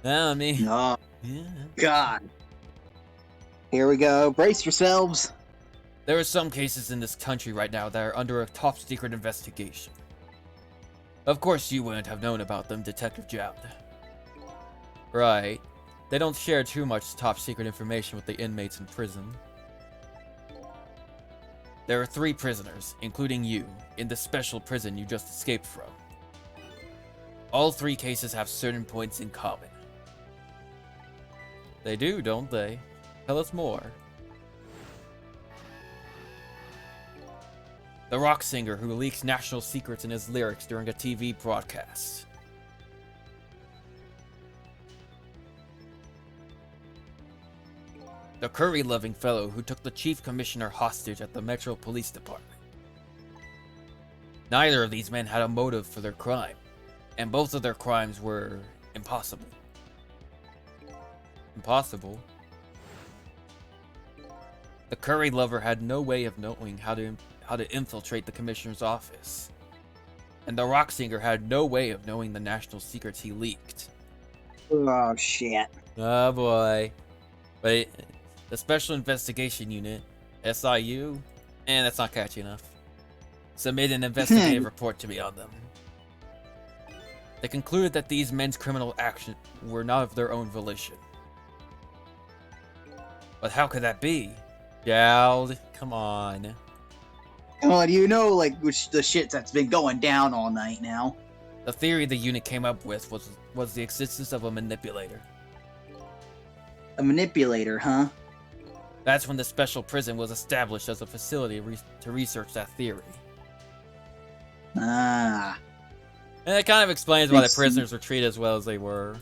I mean, Oh, yeah. God. Here we go. Brace yourselves. There are some cases in this country right now that are under a top secret investigation. Of course you wouldn't have known about them, Detective Jowd. Right. They don't share too much top secret information with the inmates in prison. There are 3 prisoners, including you, in the special prison you just escaped from. All 3 cases have certain points in common. They do, don't they? Tell us more. The rock singer who leaks national secrets in his lyrics during a TV broadcast. the curry-loving fellow who took the chief commissioner hostage at the Metro Police Department. Neither of these men had a motive for their crime, and both of their crimes were impossible. Impossible? The curry lover had no way of knowing how to infiltrate the commissioner's office, and the rock singer had no way of knowing the national secrets he leaked. Oh shit. Oh boy. But the Special Investigation Unit, SIU, that's not catchy enough, submitted an investigative report to me on them. They concluded that these men's criminal actions were not of their own volition. But how could that be? Gald, come on. Well, you know, like, which the shit that's been going down all night now. The theory the unit came up with was the existence of a manipulator. A manipulator, huh? That's when the special prison was established as a facility to research that theory. Ah. And it kind of explains why the Makes prisoners were treated as well as they were.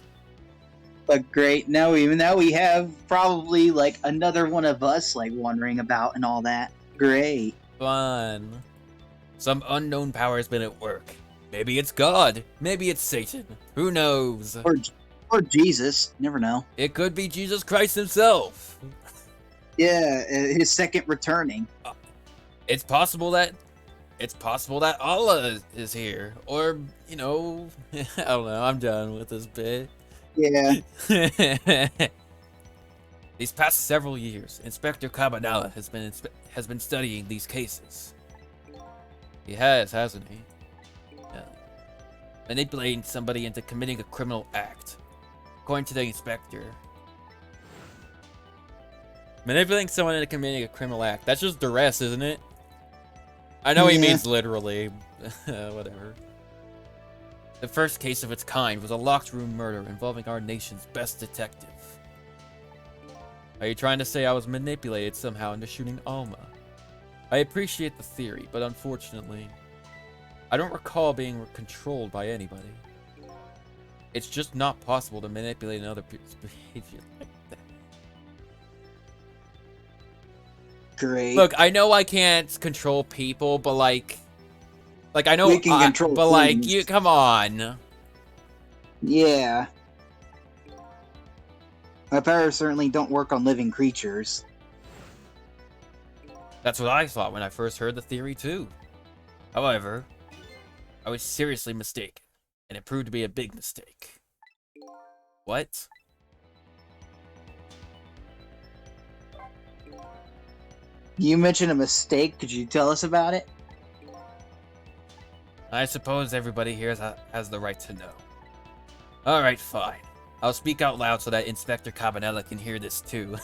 But great, now we have probably, like, another one of us, like, wandering about and all that. Great. Fun. Some unknown power has been at work. Maybe it's God. Maybe it's Satan. Who knows? Or Jesus. Never know. It could be Jesus Christ himself. Yeah, his second returning. It's possible that Allah is here. Or, you know, I don't know. I'm done with this bit. Yeah. These past several years, Inspector Cabanela has been studying these cases. He has, hasn't he? Yeah. Manipulating somebody into committing a criminal act. According to the inspector, manipulating someone into committing a criminal act. That's just duress, isn't it? I know he means literally. Whatever. The first case of its kind was a locked room murder involving our nation's best detective. Are you trying to say I was manipulated somehow into shooting Alma? I appreciate the theory, but unfortunately, I don't recall being controlled by anybody. It's just not possible to manipulate another person's behavior like that. Great. Look, I know I can't control people, but like I know We can control but like things. you come on. Yeah. My powers certainly don't work on living creatures. That's what I thought when I first heard the theory too. However, I was seriously mistaken, and it proved to be a big mistake. What? You mentioned a mistake. Could you tell us about it? I suppose everybody here has the right to know. Alright, fine. I'll speak out loud so that Inspector Cabanela can hear this too.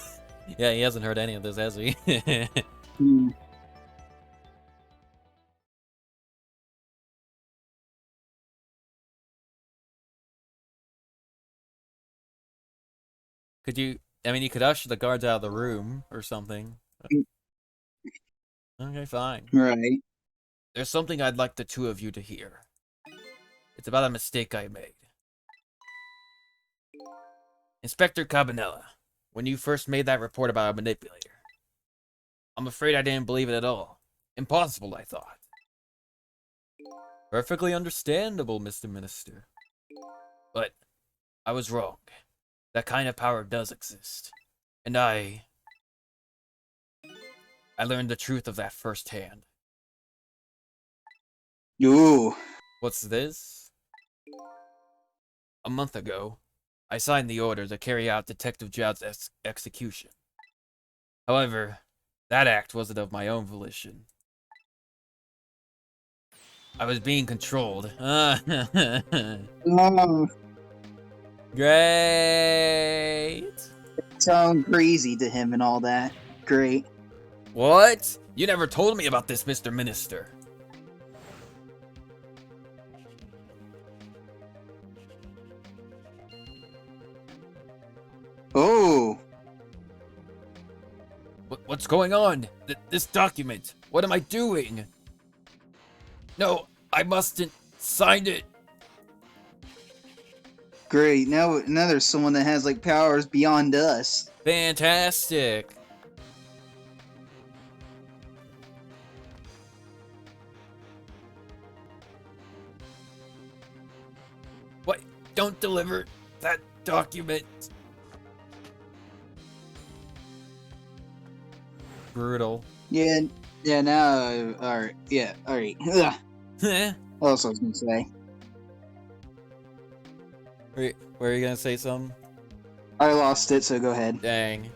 Yeah, he hasn't heard any of this, has he? You could usher the guards out of the room or something. Okay, fine. Right. There's something I'd like the two of you to hear. It's about a mistake I made. Inspector Cabanela, when you first made that report about a manipulator, I'm afraid I didn't believe it at all. Impossible, I thought. Perfectly understandable, Mr. Minister. But I was wrong. That kind of power does exist. And I learned the truth of that firsthand. Ooh. What's this? A month ago, I signed the order to carry out Detective Jowd's execution. However, that act wasn't of my own volition. I was being controlled. Great! Sound crazy to him and all that. Great. What? You never told me about this, Mr. Minister. Oh. What's going on? This document. What am I doing? No, I mustn't sign it. Great. Now there's someone that has like powers beyond us. Fantastic. What? Don't deliver that document. Brutal. Yeah. Yeah. Now. All right. Yeah. All right. Ugh. Wait, What else I was gonna say? were you gonna say something? I lost it. So go ahead. Dang.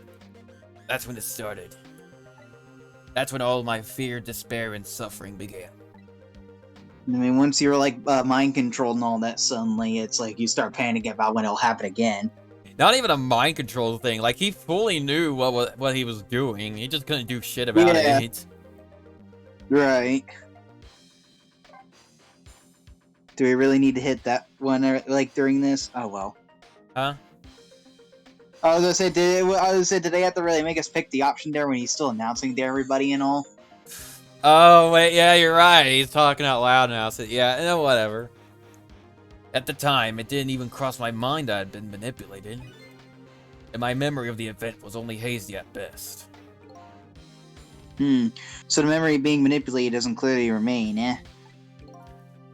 That's when it started. That's when all my fear, despair, and suffering began. I mean, once you're like mind controlled and all that, suddenly it's like you start panicking about when it'll happen again. Not even a mind control thing. Like, he fully knew what he was doing. He just couldn't do shit about Yeah. it. Right. Do we really need to hit that one like during this? Oh well. Huh? I was gonna say, did they have to really make us pick the option there when he's still announcing to everybody and all? Oh, wait, yeah, you're right. He's talking out loud now. So, yeah, whatever. At the time, it didn't even cross my mind I had been manipulated. And my memory of the event was only hazy at best. So the memory being manipulated doesn't clearly remain, eh?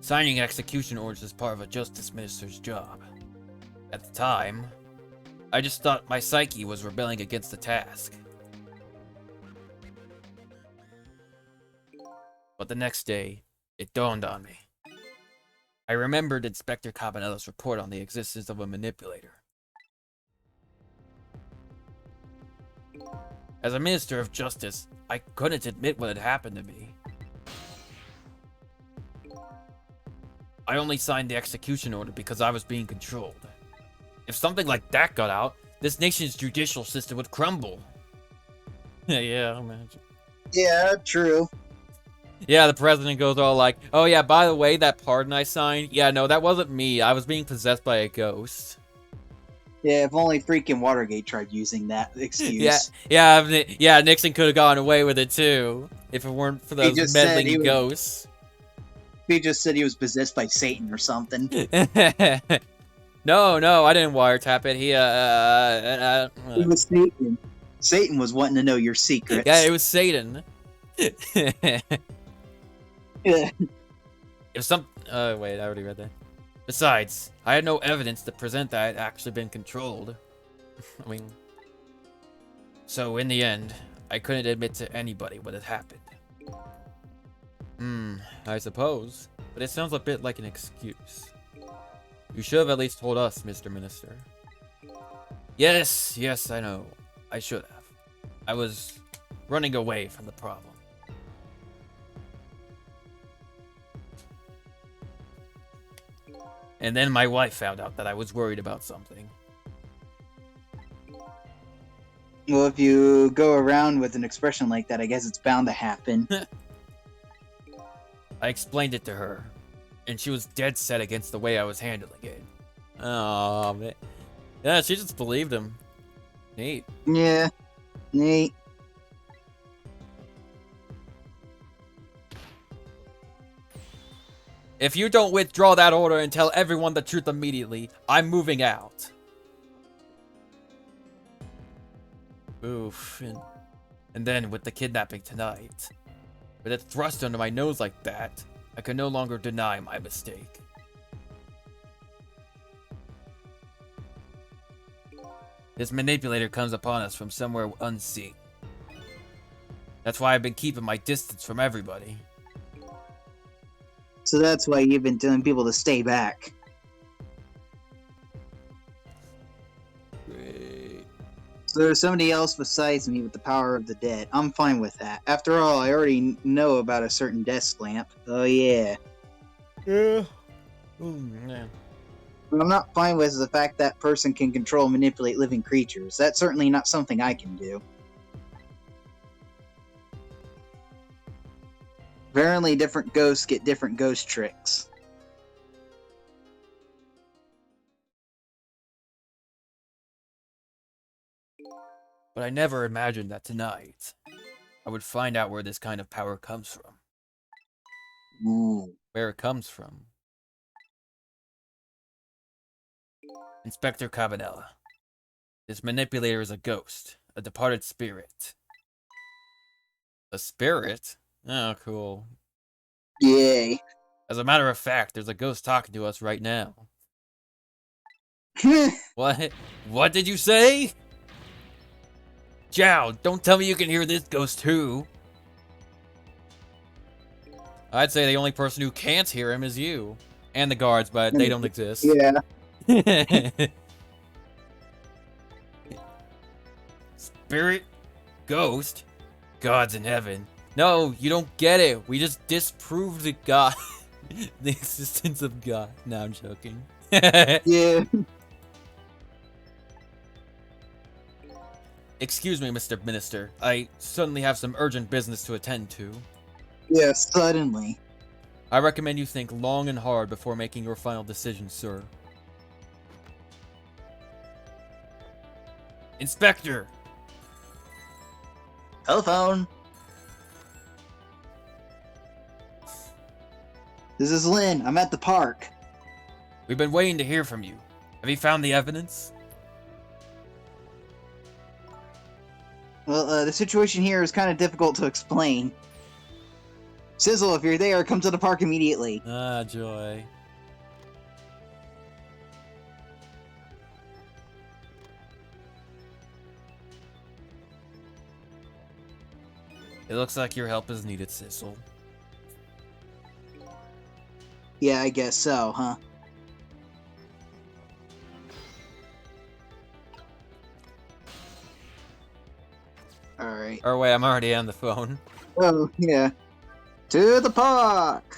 Signing execution orders is part of a justice minister's job. At the time, I just thought my psyche was rebelling against the task. But the next day, it dawned on me. I remembered Inspector Cabanella's report on the existence of a manipulator. As a minister of justice, I couldn't admit what had happened to me. I only signed the execution order because I was being controlled. If something like that got out, this nation's judicial system would crumble. Yeah, imagine. Yeah, true. Yeah, the president goes all like, oh yeah, by the way, that pardon I signed, yeah, no, that wasn't me. I was being possessed by a ghost. Yeah, if only freaking Watergate tried using that excuse. Yeah, Nixon could have gotten away with it too, if it weren't for those just said meddling he was- ghosts. He just said he was possessed by Satan or something. No, I didn't wiretap it. It was Satan. Satan was wanting to know your secrets. Yeah, it was Satan. Yeah. If some... wait, I already read that. Besides, I had no evidence to present that I had actually been controlled. I mean... So, in the end, I couldn't admit to anybody what had happened. I suppose. But it sounds a bit like an excuse. You should have at least told us, Mr. Minister. Yes, I know. I should have. I was running away from the problem. And then my wife found out that I was worried about something. Well, if you go around with an expression like that, I guess it's bound to happen. I explained it to her, and she was dead set against the way I was handling it. Oh, man. Yeah, she just believed him. Neat. Yeah, neat. If you don't withdraw that order and tell everyone the truth immediately, I'm moving out. Oof. And then with the kidnapping tonight, with it thrust under my nose like that, I can no longer deny my mistake. This manipulator comes upon us from somewhere unseen. That's why I've been keeping my distance from everybody. So that's why you've been telling people to stay back. Great. So there's somebody else besides me with the power of the dead. I'm fine with that. After all, I already know about a certain desk lamp. Oh yeah. Yeah. Oh man. What I'm not fine with is the fact that person can control and manipulate living creatures. That's certainly not something I can do. Apparently, different ghosts get different ghost tricks. But I never imagined that tonight I would find out where this kind of power comes from. Ooh. Where it comes from. Inspector Cabanella. This manipulator is a ghost, a departed spirit. A spirit? Oh, cool. Yay. As a matter of fact, there's a ghost talking to us right now. What? What did you say? Zhao, don't tell me you can hear this ghost too. I'd say the only person who can't hear him is you. And the guards, but they don't exist. Yeah. Spirit? Ghost? God's in heaven. No, you don't get it. We just disproved the God. The existence of God. No, I'm joking. Yeah. Excuse me, Mr. Minister. I suddenly have some urgent business to attend to. Yeah, suddenly. I recommend you think long and hard before making your final decision, sir. Inspector! Telephone. This is Lynn. I'm at the park. We've been waiting to hear from you. Have you found the evidence? Well, the situation here is kind of difficult to explain. Sizzle, if you're there, come to the park immediately. Ah, joy. It looks like your help is needed, Sissel. Yeah, I guess so, huh? Alright. Or wait, I'm already on the phone. Oh, yeah. To the park!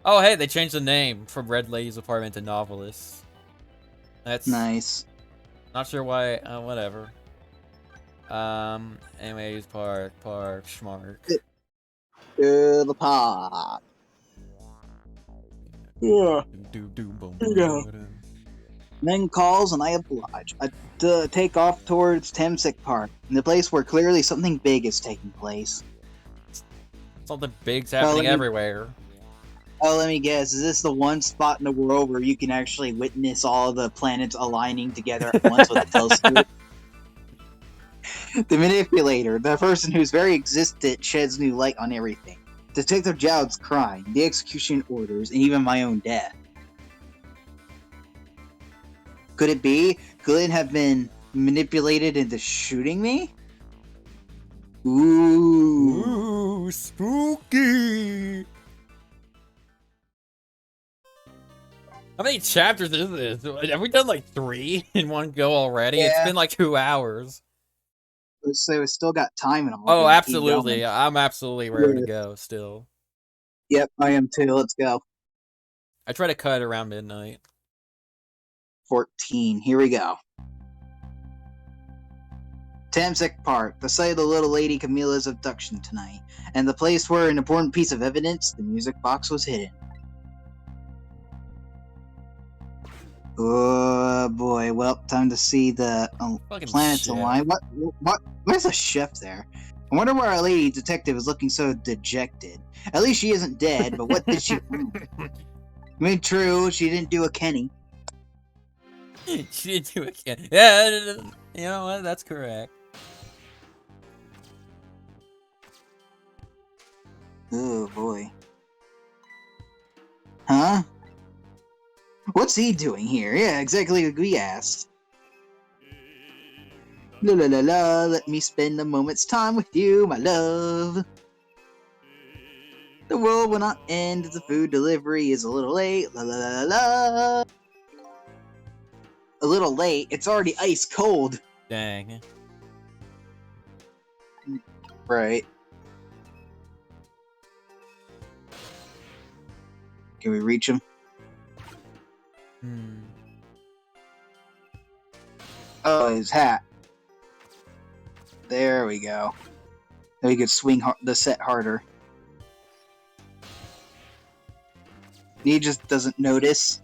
Oh, hey, they changed the name from Red Lady's Apartment to Novelist. That's Nice. not sure why. Whatever. Anyways, park, schmark. To the park. Yeah. Boom, Yeah. Men calls and I oblige. I take off towards Temsic Park, the place where clearly something big is taking place. Something big's happening let me- everywhere. Oh, let me guess. Is this the one spot in the world where you can actually witness all the planets aligning together at once with a telescope? The manipulator, the person whose very existence sheds new light on everything. Detective Jowd's crime, the execution orders, and even my own death. Could it be? Could it have been manipulated into shooting me? Ooh. Ooh, spooky! How many chapters is this? Have we done like 3 in one go already? It's Yeah. been like 2 hours. So we still got time and all. Oh, We can keep absolutely. going. I'm absolutely ready to go still. Yep, I am too. Let's go. I try to cut around midnight. 14. Here we go. Tamsek Park, the site of the little lady Camilla's abduction tonight, and the place where an important piece of evidence, the music box, was hidden. Oh boy, well, time to see the Fucking planets shit. align. Where's the chef there? I wonder why our lady detective is looking so dejected. At least she isn't dead, but what did she do? I mean, true, she didn't do a Kenny. She didn't do it again. Yeah, you know what? That's correct. Oh boy. Huh? What's he doing here? Yeah, exactly like we asked. La la la la, let me spend a moment's time with you, my love. The world will not end if the food delivery is a little late. La la la la la. A little late? It's already ice cold. Dang. Right. Can we reach him? Hmm. Oh, his hat. There we go. Now we could swing the set harder. He just doesn't notice.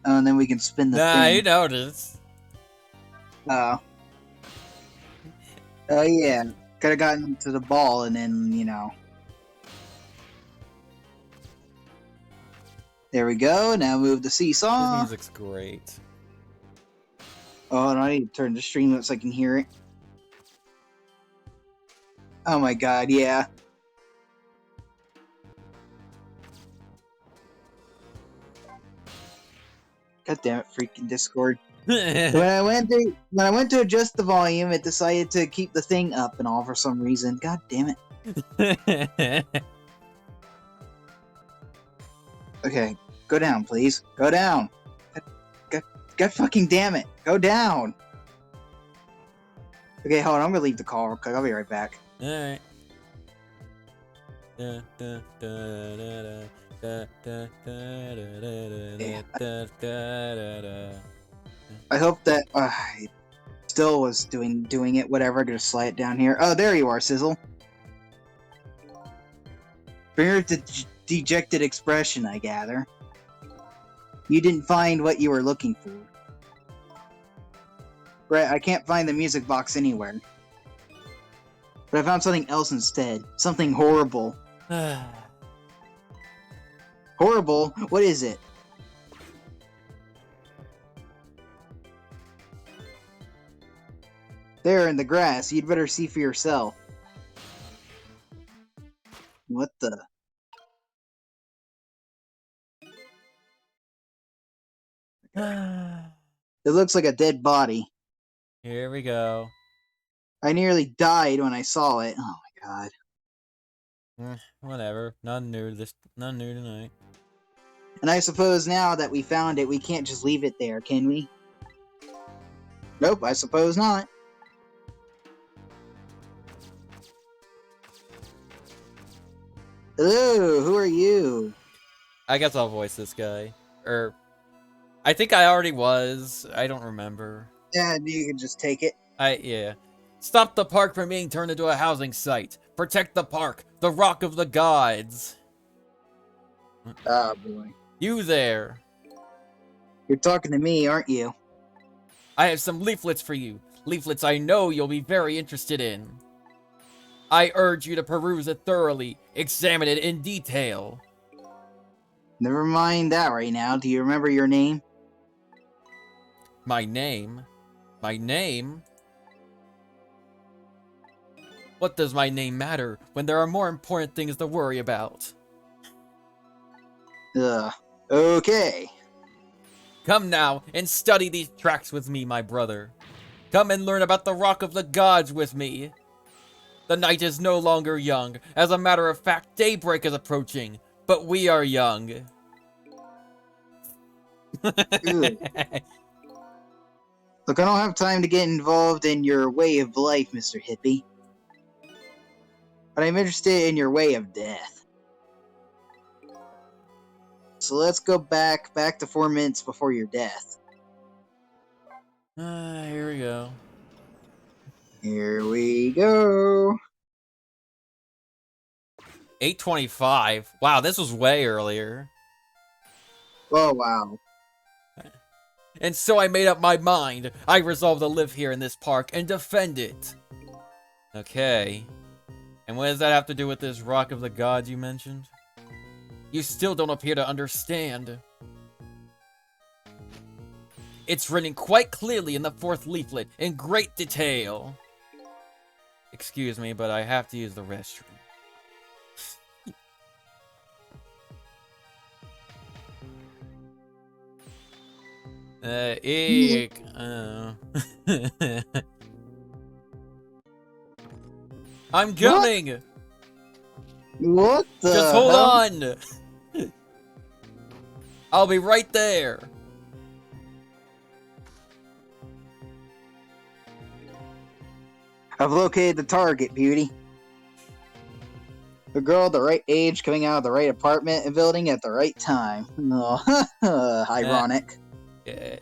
Oh, and then we can spin the Nah, thing. you noticed. Oh. Oh yeah. Could have gotten to the ball and then, you know. There we go. Now move the His seesaw. music's great. Oh, and I need to turn the stream up so I can hear it. Oh my god, yeah. God damn it, freaking Discord. When I went to adjust the volume, it decided to keep the thing up and all for some reason. God damn it. Okay, go down, please. Go down. God fucking damn it. Go down. Okay, hold on. I'm gonna leave the call real quick. I'll be right back. Alright. I hope that I still was doing it. Whatever. I'm gonna slide it down here. Oh, there you are, Sizzle. Very dejected expression, I gather. You didn't find what you were looking for. Right, I can't find the music box anywhere. But I found something else instead. Something horrible. Horrible? What is it? There in the grass. You'd better see for yourself. What the? It looks like a dead body. Here we go. I nearly died when I saw it. Oh my god. Whatever. Nothing new tonight. And I suppose now that we found it, we can't just leave it there, can we? Nope, I suppose not. Hello, who are you? I guess I'll voice this guy. Or I think I already was. I don't remember. Yeah, you can just take it. Yeah. Stop the park from being turned into a housing site. Protect the park, the Rock of the Gods. Oh boy. You there. You're talking to me, aren't you? I have some leaflets for you. Leaflets I know you'll be very interested in. I urge you to peruse it thoroughly, examine it in detail. Never mind that right now. Do you remember your name? My name? My name? What does my name matter when there are more important things to worry about? Okay. Come now and study these tracks with me, my brother. Come and learn about the Rock of the Gods with me. The night is no longer young. As a matter of fact, daybreak is approaching. But we are young. Look, I don't have time to get involved in your way of life, Mr. Hippie. But I'm interested in your way of death. So let's go back to 4 minutes before your death. Here we go. Here we go. 8:25. Wow, this was way earlier. Oh, wow. And so I made up my mind. I resolved to live here in this park and defend it. Okay. And what does that have to do with this Rock of the Gods you mentioned? You still don't appear to understand. It's written quite clearly in the 4th leaflet, in great detail. Excuse me, but I have to use the restroom. Eek. I'm coming! What the Just hold hell? on! I'll be right there. I've located the target, Beauty. The girl the right age coming out of the right apartment and building at the right time. Oh, ironic. Yay.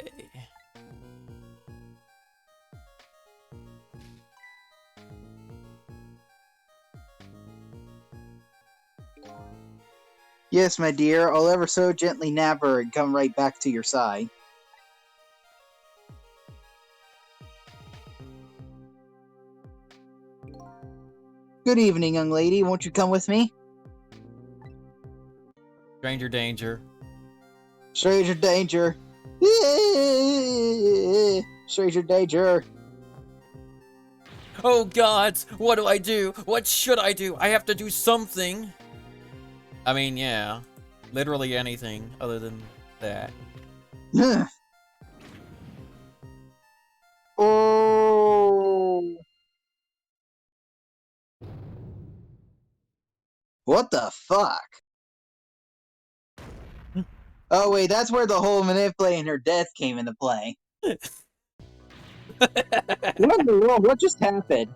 Yes, my dear, I'll ever so gently nab her and come right back to your side. Good evening, young lady. Won't you come with me? Stranger danger. Stranger danger. Stranger danger. Oh gods, what do I do? What should I do? I have to do something. I mean, yeah. Literally anything other than that. Oh. What the fuck? Oh wait, that's where the whole manipulating her death came into play. What in the world? What just happened?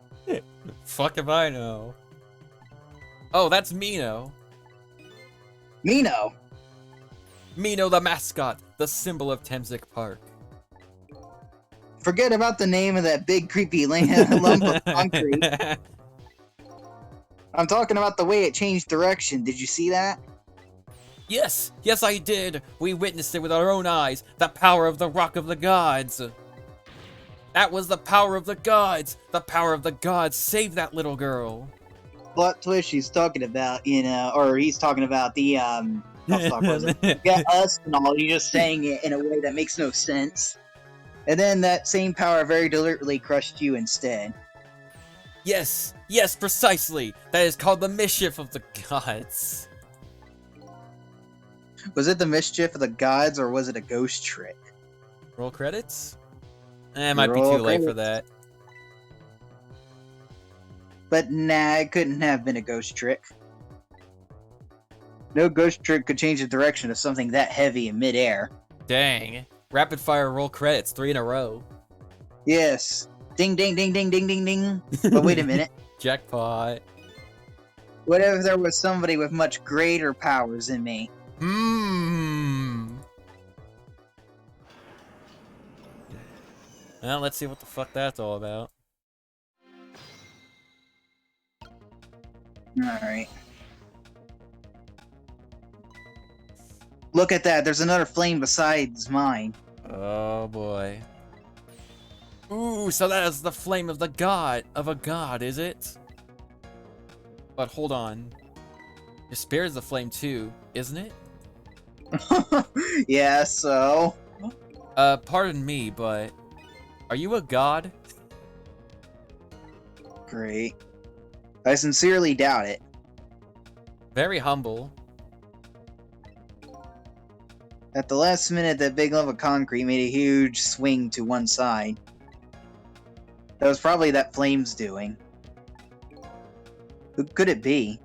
Fuck if I know. Oh, that's Mino. Mino. Mino the mascot, the symbol of Temsic Park. Forget about the name of that big creepy lump of concrete. I'm talking about the way it changed direction. Did you see that? Yes, yes I did. We witnessed it with our own eyes. The power of the Rock of the Gods. That was the power of the gods. The power of the gods saved that little girl. Plot twist she's talking about, or he's talking about the, what the fuck was it? Yeah, us and all. You're just saying it in a way that makes no sense. And then that same power very deliberately crushed you instead. Yes, yes, precisely. That is called the mischief of the gods. Was it the mischief of the gods, or was it a ghost trick? Roll credits? It might be Roll too late for credits. that. But nah, it couldn't have been a ghost trick. No ghost trick could change the direction of something that heavy in midair. Dang. Rapid fire roll credits, 3 in a row. Yes. Ding, ding, ding, ding, ding, ding, ding. But wait a minute. Jackpot. What if there was somebody with much greater powers than me? Well, let's see what the fuck that's all about. Alright. Look at that, there's another flame besides mine. Oh boy. Ooh, so that is the flame of the god, of a god, is it? But hold on. Your spirit is the flame too, isn't it? Yeah, so... Pardon me, but... Are you a god? Great. I sincerely doubt it. Very humble. At the last minute, that big lump of concrete made a huge swing to one side. That was probably that flame's doing. Who could it be?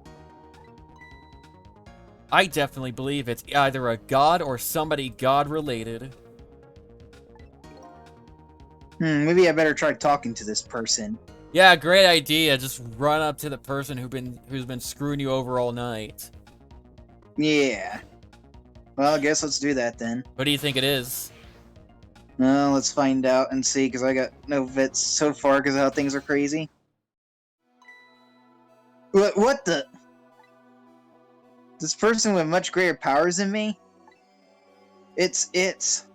I definitely believe it's either a god or somebody god-related. Maybe I better try talking to this person. Yeah, great idea. Just run up to the person who's been screwing you over all night. Yeah. Well, I guess let's do that then. What do you think it is? Well, let's find out and see, because I got no vets so far because of how things are crazy. What the? This person with much greater powers than me? It's...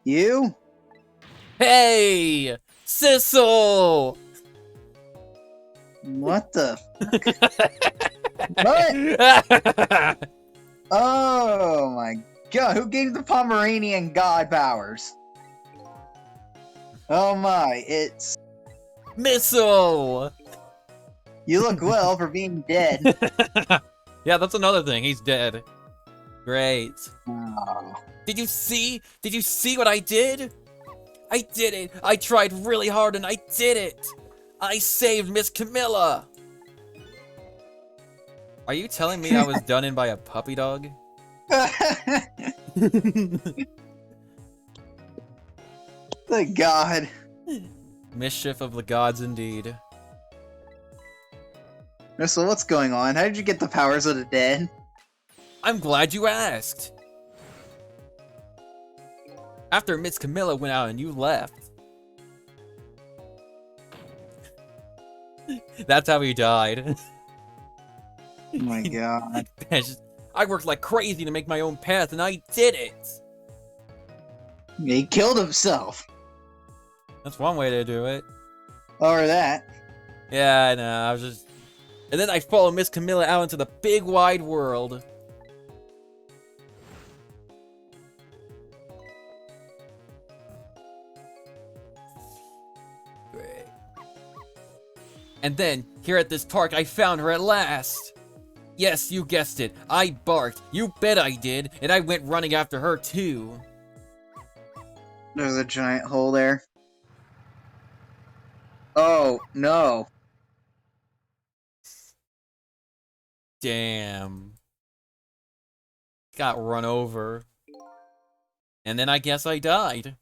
You? Hey! Sissel! What the? What? Oh my god, who gave the Pomeranian god powers? Oh my, it's... Missile! You look well for being dead. Yeah, that's another thing. He's dead. Great. Oh. Did you see? Did you see what I did? I did it! I tried really hard and I did it! I saved Miss Camilla! Are you telling me I was done in by a puppy dog? Thank God. Mischief of the gods indeed. So what's going on? How did you get the powers of the dead? I'm glad you asked! After Miss Camilla went out and you left. That's how he died. Oh my god. I worked like crazy to make my own path and I did it! He killed himself. That's one way to do it. Or that. Yeah, I know, I was just... And then I followed Miss Camilla out into the big wide world. And then, here at this park, I found her at last. Yes, you guessed it. I barked. You bet I did. And I went running after her, too. There's a giant hole there. Oh, no. Damn. Got run over. And then I guess I died.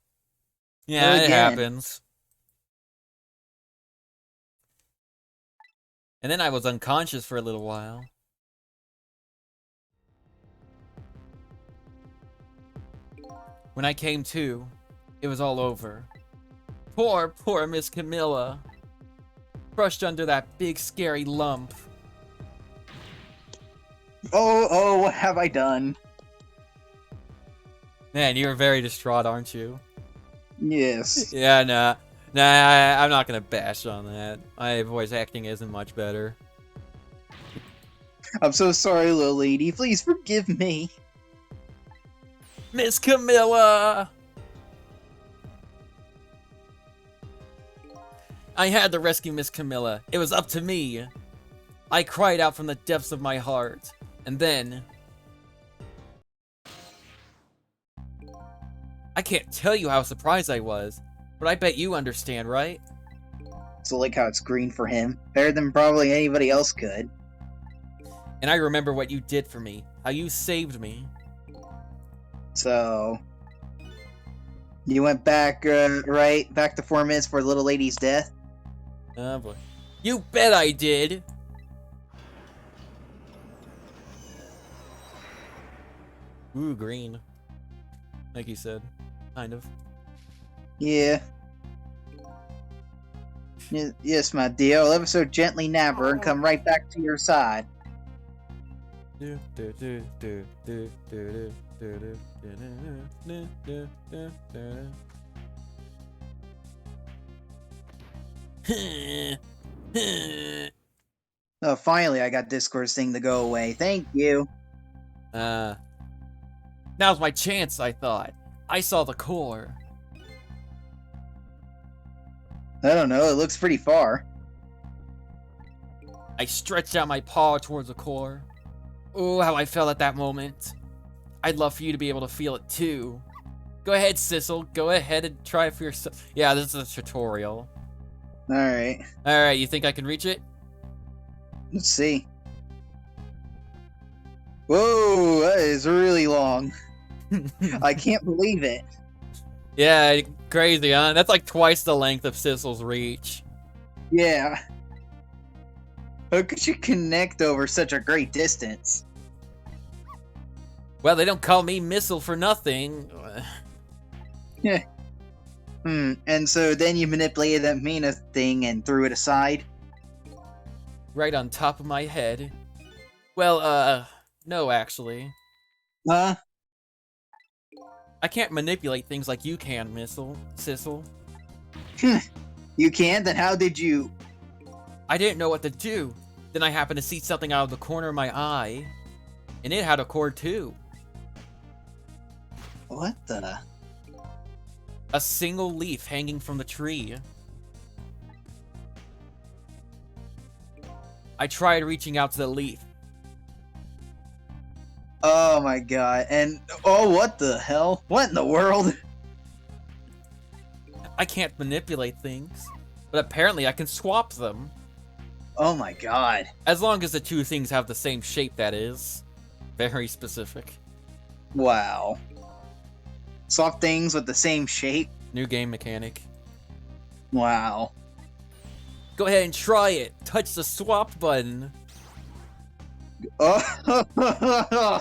Yeah, it Again. happens. And then I was unconscious for a little while. When I came to, it was all over. Poor Miss Camilla. Crushed under that big scary lump. Oh, what have I done? Man, you're very distraught, aren't you? Yes. Yeah, nah, I'm not gonna bash on that. My voice acting isn't much better. I'm so sorry, little lady. Please forgive me. Miss Camilla! I had to rescue Miss Camilla. It was up to me. I cried out from the depths of my heart. And then... I can't tell you how surprised I was, but I bet you understand, right? So like how it's green for him. Better than probably anybody else could. And I remember what you did for me. How you saved me. So... You went back, right? Back to 4 minutes for little lady's death? Oh boy. You bet I did! Ooh, green. Like you said. Kind of. Yeah. Yes, my dear. I'll ever so gently nab her and come right back to your side. Oh, finally I got Discord's thing to go away. Thank you. Now's my chance, I thought. I saw the core. I don't know, it looks pretty far. I stretched out my paw towards the core. Oh, how I felt at that moment. I'd love for you to be able to feel it too. Go ahead, Sissel. Go ahead and try it for yourself. Yeah, this is a tutorial. Alright, Alright, you think I can reach it? let's see. Whoa, that is really long. I can't believe it. Yeah, crazy, huh? That's like twice the length of Sissel's reach. Yeah. How could you connect over such a great distance? Well, they don't call me Missile for nothing. And so then you manipulated that Mina thing and threw it aside? Right on top of my head. Well, no, actually. Huh? I can't manipulate things like you can, Sissel. You can't? Then how did you... I didn't know what to do. Then I happened to see something out of the corner of my eye. And it had a cord too. What the... A single leaf hanging from the tree. I tried reaching out to the leaf. Oh my god, and... Oh, what the hell? What in the world? I can't manipulate things. But apparently I can swap them. Oh my god. As long as the two things have the same shape, that is. Very specific. Wow. Swap things with the same shape? New game mechanic. Wow. Go ahead and try it. Touch the swap button. Oh,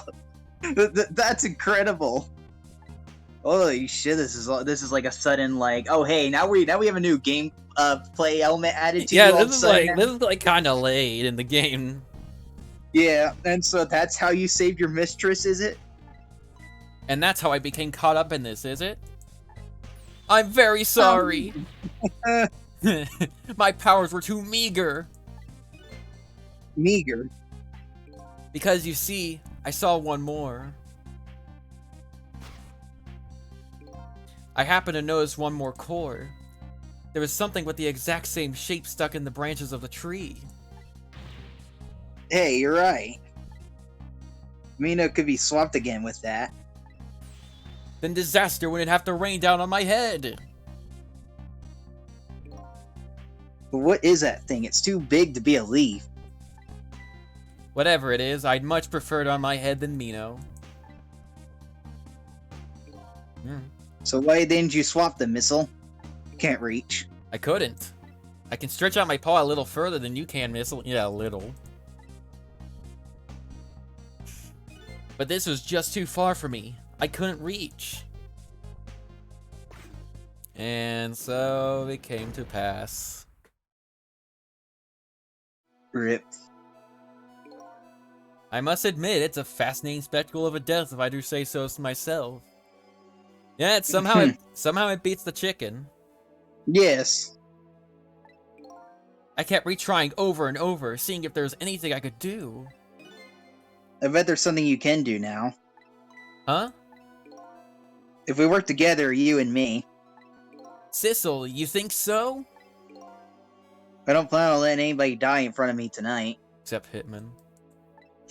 that's incredible. Holy shit! This is like a sudden like, oh hey, now we have a new game play element added to Yeah, you all of a this sudden. is like kind of late in the game. Yeah, and so that's how you saved your mistress, is it? And that's how I became caught up in this, is it? I'm very sorry. My powers were too meager. Meager. Because you see, I saw one more. I happened to notice one more core. there was something with the exact same shape stuck in the branches of the tree. Hey, you're right. Mina could be swapped again with that. Then disaster wouldn't have to rain down on my head. But what is that thing? It's too big to be a leaf. Whatever it is, I'd much prefer it on my head than Mino. So why didn't you swap the missile? Can't reach. I couldn't. I can stretch out my paw a little further than you can, Missile. Yeah, a little. But this was just too far for me. I couldn't reach. And so it came to pass. Rip. I must admit, it's a fascinating spectacle of a death, if I do say so myself. Yeah, it somehow it beats the chicken. Yes. I kept retrying over and over, seeing if there was anything I could do. I bet there's something you can do now. Huh? If we work together, you and me. Sissel, you think so? I don't plan on letting anybody die in front of me tonight. Except Hitman.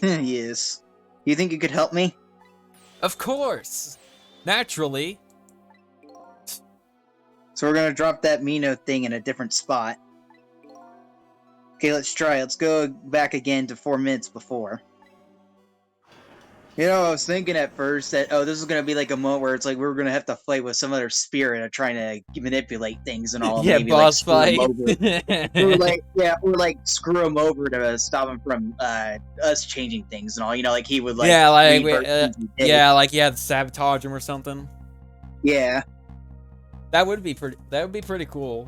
Yes. You think you could help me? Of course! Naturally. So we're gonna drop that Mino thing in a different spot. Okay, let's try. Let's go back again to 4 minutes before. You know, I was thinking at first that, oh, this is gonna be like a moment where it's like we're gonna have to fight with some other spirit of trying to manipulate things and all. Yeah, maybe, boss like, fight. or like screw him over to stop him from us changing things and all. You know, like he would like sabotage him or something. Yeah. That would be pretty cool.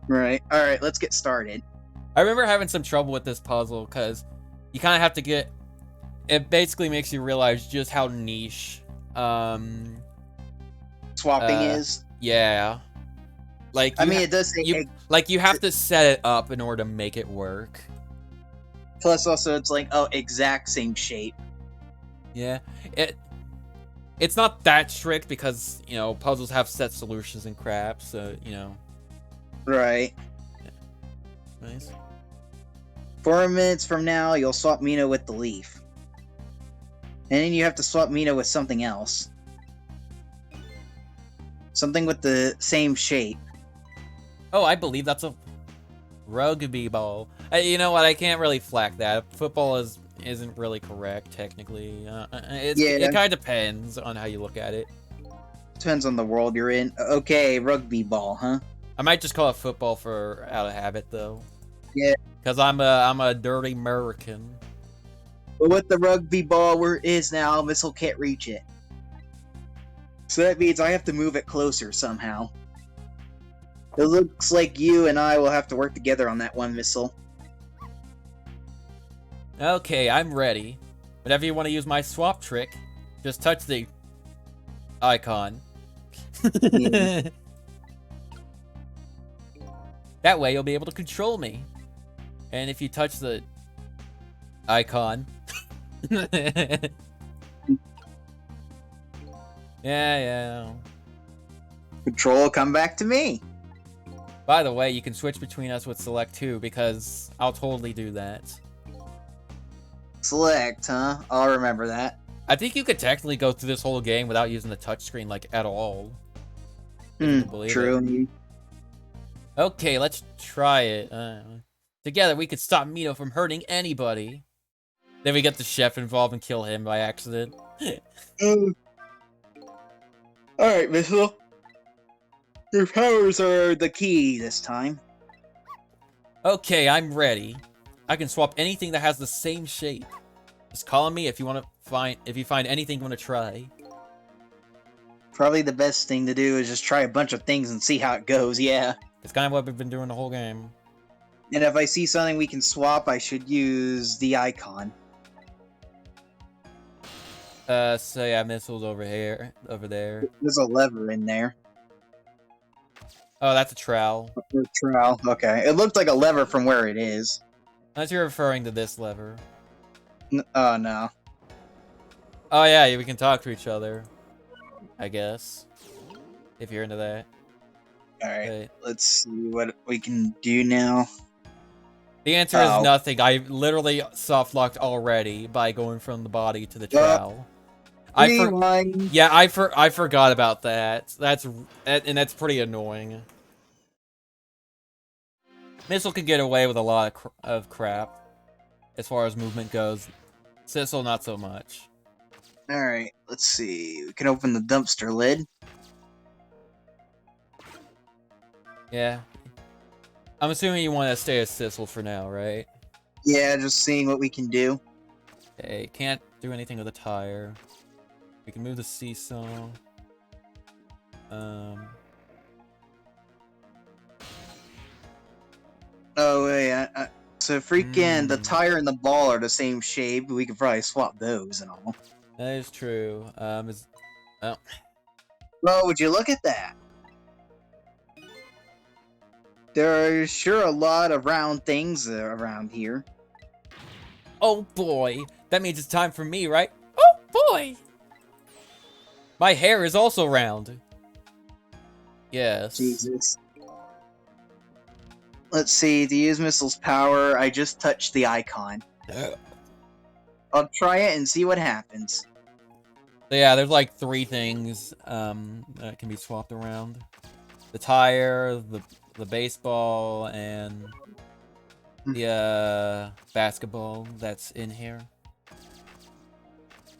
Right. All right. Let's get started. I remember having some trouble with this puzzle because you kind of have to get. It basically makes you realize just how niche Swapping is. Yeah. Like I mean, it does say you have to set it up in order to make it work. Plus, also, it's like, oh, exact same shape. Yeah. It's not that strict because, you know, puzzles have set solutions and crap, so, you know. Right. Yeah. Nice. 4 minutes from now, you'll swap Mina with the leaf. And then you have to swap Mina with something else. Something with the same shape. Oh, I believe that's a rugby ball. You know what? I can't really flack that. Football isn't really correct, technically. It kind of depends on how you look at it. Depends on the world you're in. Okay, rugby ball, huh? I might just call it football for out of habit, though. Yeah. Because I'm a dirty American. But with the rugby ball where it is now, Missile can't reach it. So that means I have to move it closer somehow. It looks like you and I will have to work together on that one, Missile. Okay, I'm ready. Whenever you want to use my swap trick, just touch the icon. Yeah. That way you'll be able to control me. And if you touch the icon... Yeah. Control, come back to me. By the way, you can switch between us with select too, because I'll totally do that. Select, huh? I'll remember that. I think you could technically go through this whole game without using the touchscreen, like, at all. If you can believe True. it. Okay, let's try it. Together, we could stop Mino from hurting anybody. Then we get the chef involved and kill him by accident. Alright, Missile. Your powers are the key this time. Okay, I'm ready. I can swap anything that has the same shape. Just call on me if you find anything you want to try. Probably the best thing to do is just try a bunch of things and see how it goes, yeah. It's kind of what we've been doing the whole game. And if I see something we can swap, I should use the icon. So yeah, missiles over there. There's a lever in there. Oh, that's a trowel. A trowel, okay. It looked like a lever from where it is. Unless you're referring to this lever. Oh, no. Oh yeah, we can talk to each other. I guess. If you're into that. Alright, Right. let's see what we can do now. The answer is Oh. nothing. I literally soft locked already by going from the body to the trowel. Rewind. Yeah, I forgot about that. That's pretty annoying. Missile can get away with a lot of crap as far as movement goes. Sissel, not so much. Alright, let's see. We can open the dumpster lid. Yeah. I'm assuming you want to stay as Sissel for now, right? Yeah, just seeing what we can do. Okay, can't do anything with the tire. We can move the seesaw. Oh, wait, so freaking the tire and the ball are the same shape. We could probably swap those and all. That is true. Oh, Well, would you look at that? There are sure a lot of round things around here. oh boy, that means it's time for me, right? Oh boy, my hair is also round. Yes. Jesus. Let's see, to use Missile's power, I just touched the icon. I'll try it and see what happens. So yeah, there's like 3 things that can be swapped around: the tire, the baseball, and the basketball that's in here.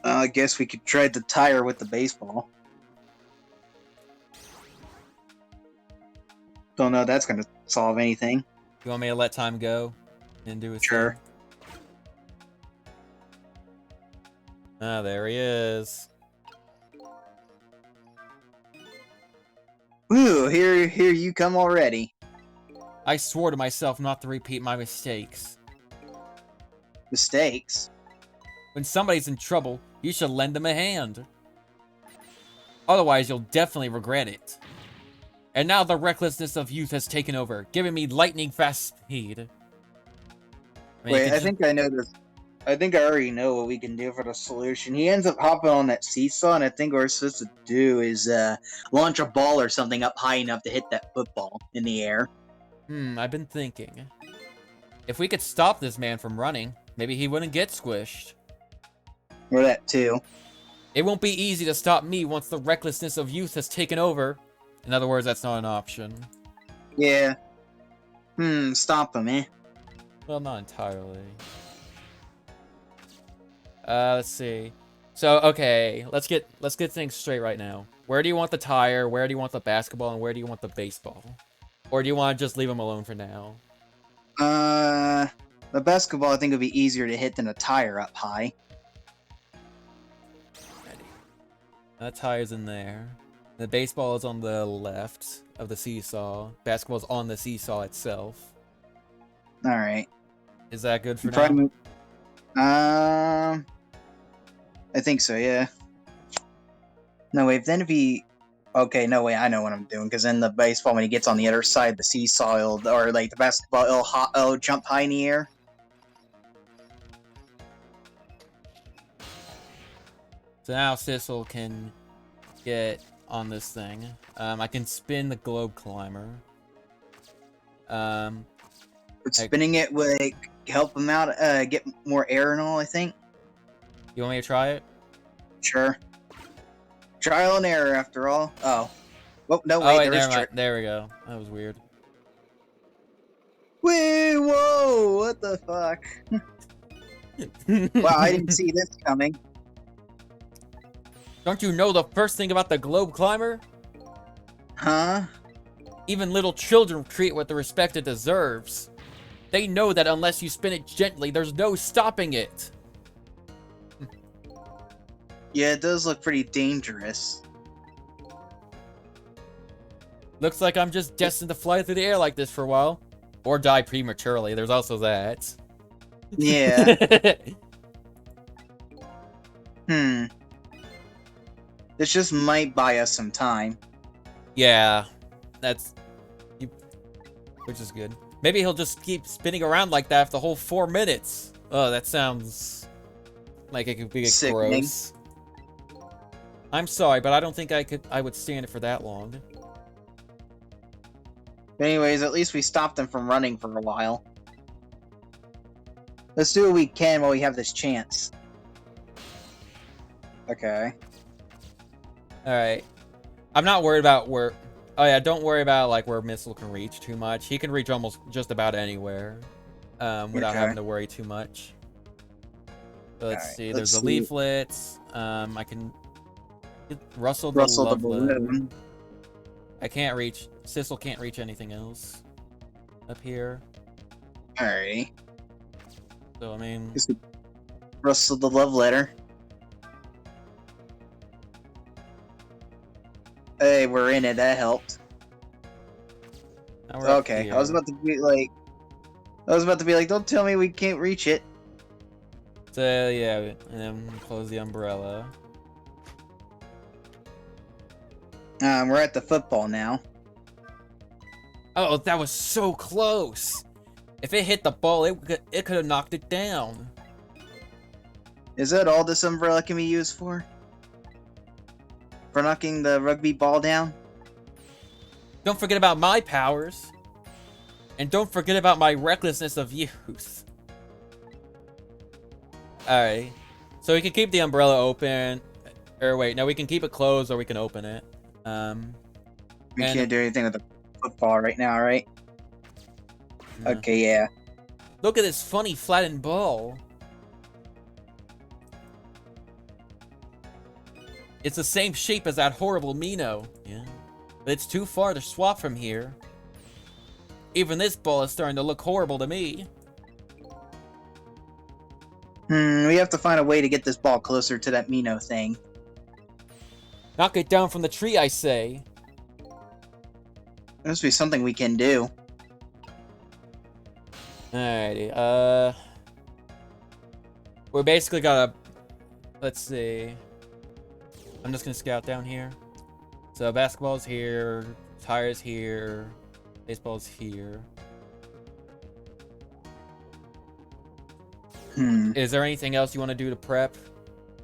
I guess we could try the tire with the baseball. Don't know if that's gonna solve anything. You want me to let time go and do a Sure. Ah, there he is. Ooh, here you come already. I swore to myself not to repeat my mistakes. Mistakes? When somebody's in trouble, you should lend them a hand. Otherwise, you'll definitely regret it. And now the recklessness of youth has taken over, giving me lightning fast speed. I mean, Wait, I think I know this. I think I already know what we can do for the solution. He ends up hopping on that seesaw, and I think what we're supposed to do is launch a ball or something up high enough to hit that football in the air. I've been thinking. If we could stop this man from running, maybe he wouldn't get squished. Or that too. It won't be easy to stop me once the recklessness of youth has taken over. In other words, that's not an option. Yeah. Stop him, eh? Well, not entirely. Let's see. So, okay, let's get things straight right now. Where do you want the tire? Where do you want the basketball? And where do you want the baseball? Or do you want to just leave them alone for now? The basketball I think would be easier to hit than a tire up high. Ready. That tire's in there. The baseball is on the left of the seesaw. Basketball's on the seesaw itself. Alright. Is that good for now? Probably, I think so, yeah. No, wait, then if he... Okay, no, wait, I know what I'm doing, because then the baseball, when he gets on the other side, the seesaw, or like the basketball, it'll jump high in the air. So now Sissel can get on this thing. I can spin the globe climber. But spinning it would help him out, get more air and all, I think. You want me to try it? Sure. Trial and error, after all. Oh. Oh, no, Oh, wait, wait, there is never mind. There we go. That was weird. Wait, whoa, what the fuck? Wow, I didn't see this coming. Don't you know the first thing about the globe climber? Huh? Even little children treat with the respect it deserves. They know that unless you spin it gently, there's no stopping it. Yeah, it does look pretty dangerous. Looks like I'm just destined to fly through the air like this for a while. Or die prematurely, there's also that. Yeah. This just might buy us some time. Yeah, which is good. Maybe he'll just keep spinning around like that for the whole 4 minutes. Oh, that sounds like it could be Sickening. gross. I'm sorry, but I don't think I would stand it for that long. But anyways, at least we stopped them from running for a while. Let's do what we can while we have this chance. Okay. Alright. I'm not worried about where... Oh yeah, don't worry about like where Missile can reach too much. He can reach almost just about anywhere. Without having to worry too much. So let's see, there's the leaflets. I can... Rustle the Lovelet. balloon. I can't reach... Sissel can't reach anything else. Up here. Alrighty. So, I mean... Rustle the love letter. Hey, we're in it. That helped. now we're up Okay, here. I was about to be like, don't tell me we can't reach it. So, yeah, and then close the umbrella. We're at the football now. Oh, that was so close! If it hit the ball, it could have knocked it down. Is that all this umbrella can be used for? For knocking the rugby ball down? Don't forget about my powers. And don't forget about my recklessness of youth. Alright. So we can keep the umbrella open. Or wait, no, we can keep it closed or we can open it. We can't do anything with the football right now, right? no. Okay, yeah. Look at this funny flattened ball. It's the same shape as that horrible Mino. Yeah. But it's too far to swap from here. Even this ball is starting to look horrible to me. We have to find a way to get this ball closer to that Mino thing. Knock it down from the tree, I say. There must be something we can do. Alrighty, we basically gotta... Let's see. I'm just gonna scout down here. So basketball's here, tires here, baseball's here. Is there anything else you want to do to prep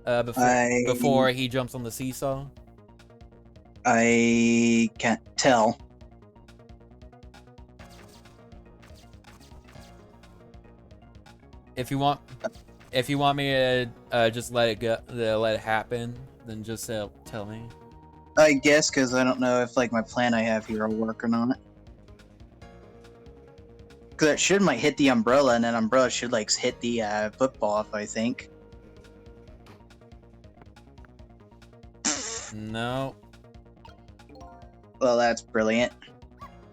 before he jumps on the seesaw? I can't tell. If you want me to just let it go, let it happen, then just tell me. I guess, because I don't know if like my plan I have here will work or not. Because that should might hit the umbrella, and then umbrella should like hit the football, if I think. No. Well, that's brilliant.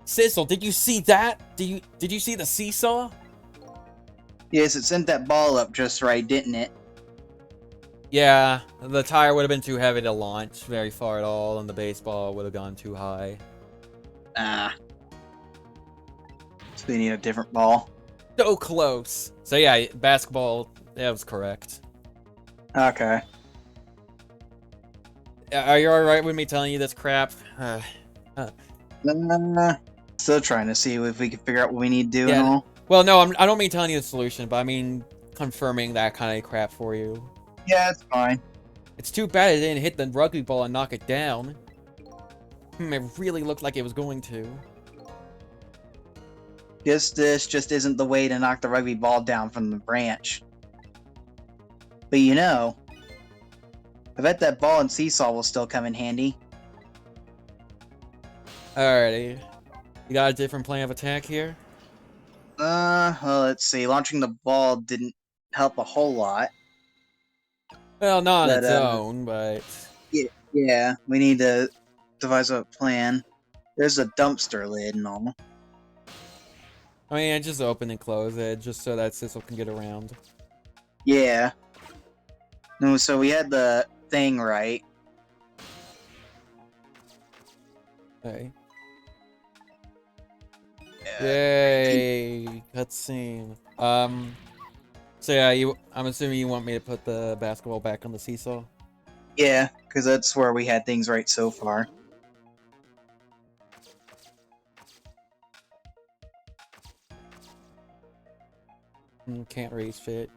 Sissel, did you see that? Did you see the seesaw? Yes, it sent that ball up just right, didn't it? Yeah, the tire would have been too heavy to launch very far at all, and the baseball would have gone too high. Ah. So we need a different ball. So close. So yeah, basketball, that was correct. Okay. Are you alright with me telling you this crap? Still trying to see if we can figure out what we need to do Yeah. and all. Well, no, I don't mean telling you the solution, but I mean confirming that kind of crap for you. Yeah, it's fine. It's too bad it didn't hit the rugby ball and knock it down. It really looked like it was going to. Guess this just isn't the way to knock the rugby ball down from the branch. But you know, I bet that ball and seesaw will still come in handy. Alrighty. You got a different plan of attack here? Well, let's see. Launching the ball didn't help a whole lot. Well, not on But, its own, but... Yeah, we need to devise a plan. There's a dumpster lid and all. I mean, just open and close it, just so that Sissel can get around. Yeah. No, so we had the thing right. Okay. Yeah. Yay! Cutscene. So yeah, I'm assuming you want me to put the basketball back on the seesaw? Yeah, because that's where we had things right so far. Can't raise fit.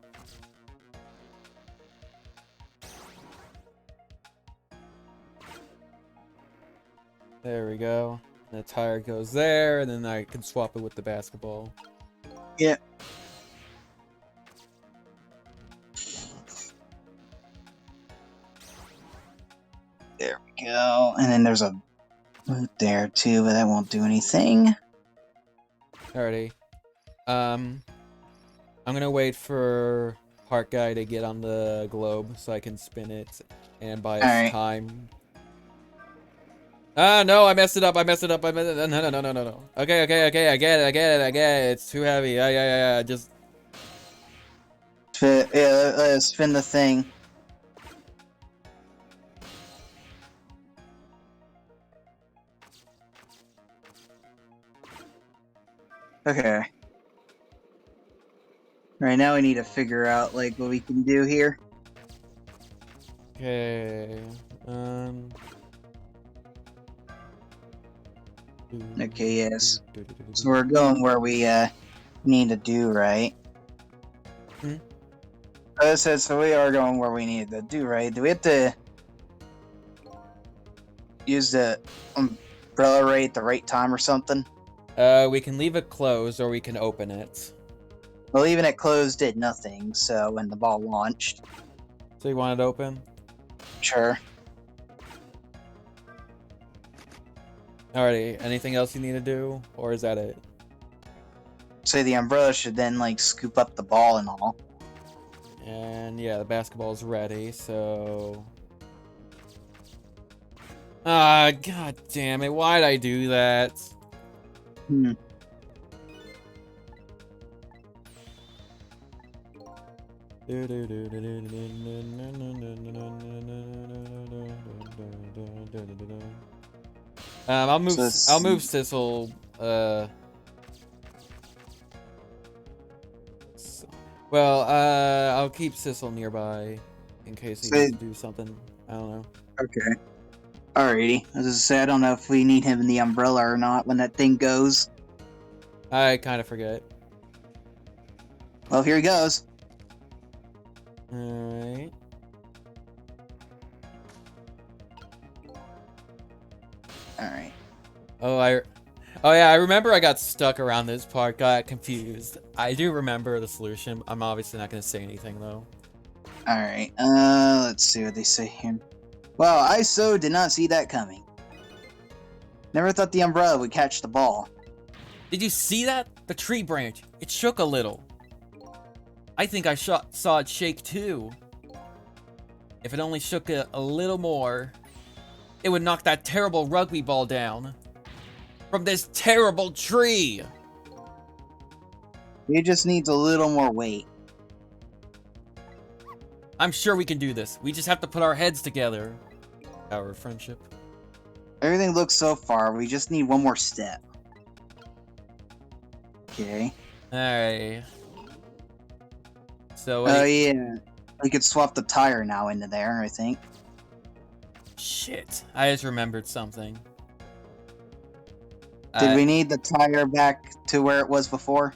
There we go. The tire goes there, and then I can swap it with the basketball. Yeah. There we go. And then there's a boot there too, but that won't do anything. Alrighty. I'm gonna wait for Park Guy to get on the globe so I can spin it and buy us Alright. time. Ah, no, I messed it up. I messed it up. No, no. Okay. I get it. It's too heavy. Yeah. Just. Spin the thing. Okay. Right now we need to figure out like what we can do here. Okay. Okay, yes. So we're going where we need to do, right? Hmm? I said so we are going where we need to do, right? Do we have to use the umbrella right at the right time or something? We can leave it closed or we can open it. Well, even it closed did nothing, so when the ball launched. So you want it open? Sure. Alrighty. Anything else you need to do, or is that it? So the umbrella should then like scoop up the ball and all. And yeah, the basketball's ready, so... Ah, god damn it, why'd I do that? Hmm. I'll move So I'll move Sissel, I'll keep Sissel nearby in case he needs to do something. I don't know. Okay. Alrighty. As I said, I don't know if we need him in the umbrella or not when that thing goes. I kind of forget. Well, here he goes. Alright. Alright. Oh yeah, I remember I got stuck around this part, got confused. I do remember the solution. I'm obviously not going to say anything though. Alright. Let's see what they say here. Well, I so did not see that coming. Never thought the umbrella would catch the ball. Did you see that? The tree branch. It shook a little. I think I saw it shake too. If it only shook a little more, it would knock that terrible rugby ball down. From this terrible tree! He just needs a little more weight. I'm sure we can do this. We just have to put our heads together. Our friendship. Everything looks so far, we just need one more step. Okay. Alright. So, Oh yeah. We could swap the tire now into there, I think. shit. I just remembered something. Did we need the tire back to where it was before?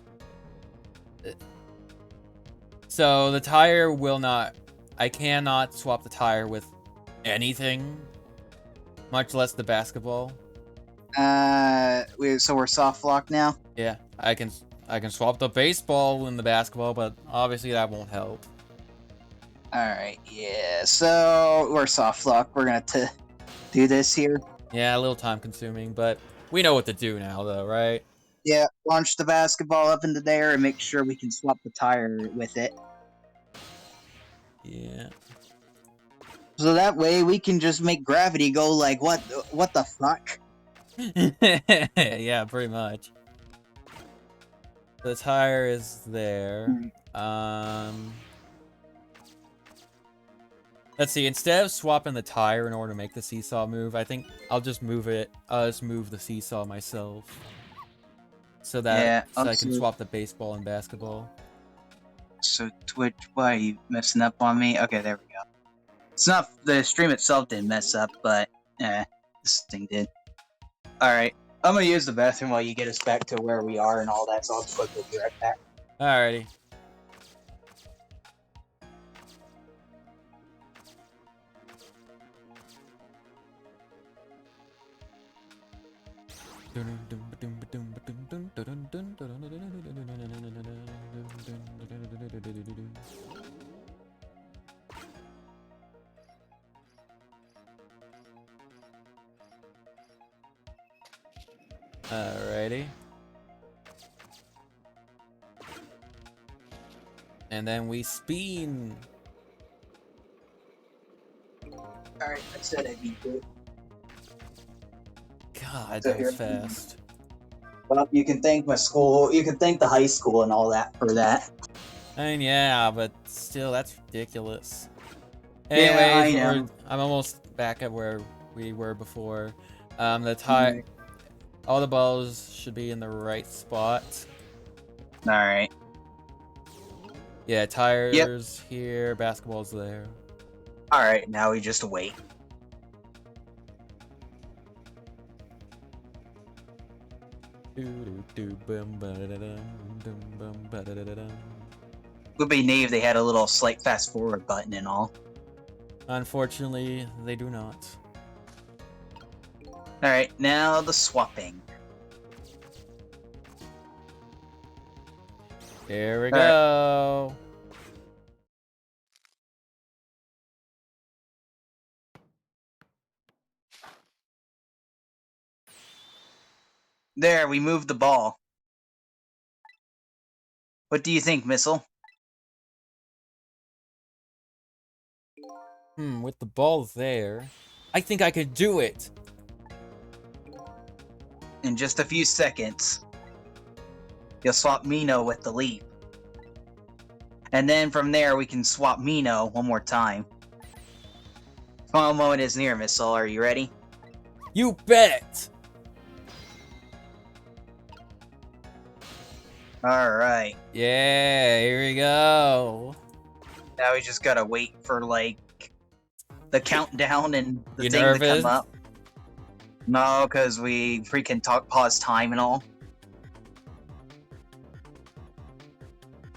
So the tire will not... I cannot swap the tire with anything. Much less the basketball. So we're soft locked now? Yeah, I can swap the baseball and the basketball, but obviously that won't help. Alright, yeah. So we're soft locked. We're gonna do this here. Yeah, a little time consuming, but we know what to do now though, right? Yeah, launch the basketball up into there and make sure we can swap the tire with it. Yeah. So that way we can just make gravity go like, what the fuck? Yeah, pretty much. The tire is there. Let's see, instead of swapping the tire in order to make the seesaw move, I think I'll just move it. I'll just move the seesaw myself. So that I can swap the baseball and basketball. So Twitch, why are you messing up on me? Okay, there we go. It's not the stream itself didn't mess up, but this thing did. Alright. I'm gonna use the bathroom while you get us back to where we are and all that, so I'll just quickly be right back. Alrighty. Alrighty. And then we spin. Alright, I said I'd be good. God, So that was here- fast. Well, you can thank my school. You can thank the high school and all that for that. I mean, yeah, but still, that's ridiculous. Yeah, Anyways, I know. I'm almost back at where we were before. The tie, all the balls should be in the right spot. All right. Yeah, tires here, basketballs there. All right. Now we just wait. Would be neat if they had a little slight fast forward button and all. Unfortunately, they do not. All right. Now the swapping. Here we All right. go. There, we moved the ball. What do you think, Missile? With the ball there, I think I could do it. In just a few seconds, you'll swap Mino with the leap. And then from there, we can swap Mino one more time. Final moment is near, Missile. Are you ready? You bet. Alright. Yeah, here we go. Now we just gotta wait for, like, the countdown and the You thing to nervous? come up. No, because we freaking pause time and all.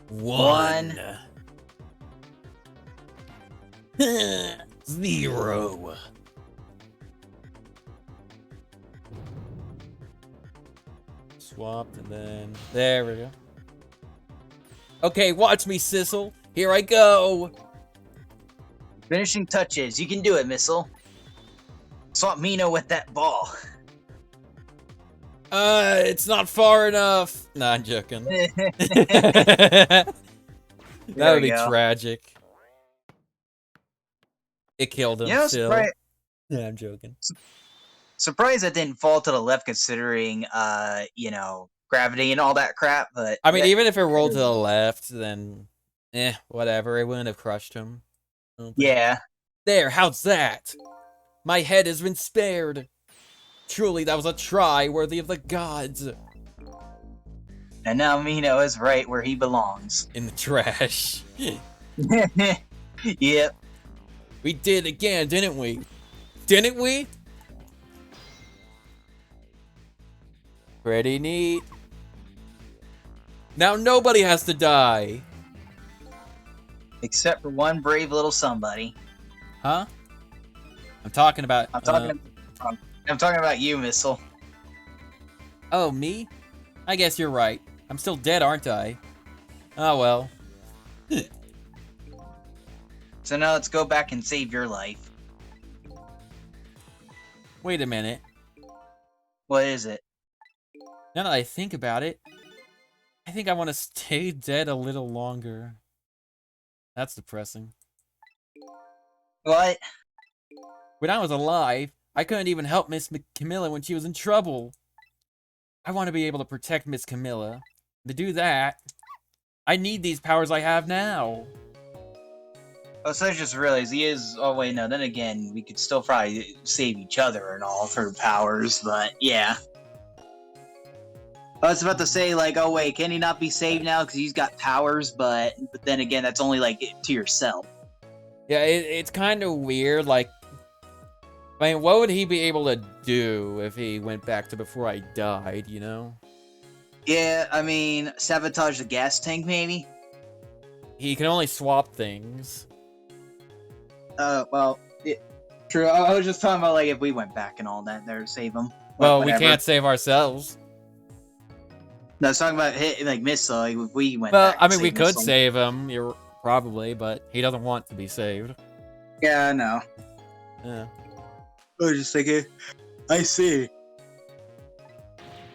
One. 0. Swapped and then there we go. Okay, watch me, Sissel. Here I go. Finishing touches. You can do it, Missile. Swap Mino with that ball. It's not far enough. Nah, I'm joking. There That would we be go. tragic. It killed him Yeah, still. Yeah, I'm joking. surprised it didn't fall to the left considering, gravity and all that crap, but... I mean, even if it rolled to the left, then, whatever. It wouldn't have crushed him. I don't think. Yeah. There, how's that? My head has been spared. Truly, that was a try worthy of the gods. And now Mino is right where he belongs. In the trash. Yep. We did it again, didn't we? Didn't we? Pretty neat. Now nobody has to die. Except for one brave little somebody. Huh? I'm talking about... I'm talking about you, Missile. Oh, me? I guess you're right. I'm still dead, aren't I? Oh, well. So now let's go back and save your life. Wait a minute. What is it? Now that I think about it, I think I want to stay dead a little longer. That's depressing. What? When I was alive, I couldn't even help Miss Camilla when she was in trouble. I want to be able to protect Miss Camilla. To do that, I need these powers I have now. Oh, so I just realized he is... Oh, wait, no. Then again, we could still probably save each other and all through powers, but yeah. I was about to say, like, oh, wait, can he not be saved now because he's got powers? But then again, that's only, like, to yourself. Yeah, it's kind of weird, like... I mean, what would he be able to do if he went back to before I died, you know? Yeah, I mean, sabotage the gas tank, maybe? He can only swap things. Well, true. I was just talking about, like, if we went back and all that there to save him. Well, we whatever. can't save ourselves. No, I was talking about like Missile. Like, if we went Well, back. I and mean, we saved could Missile. save him, probably, but he doesn't want to be saved. Yeah, I know. Yeah. I was just thinking. I see.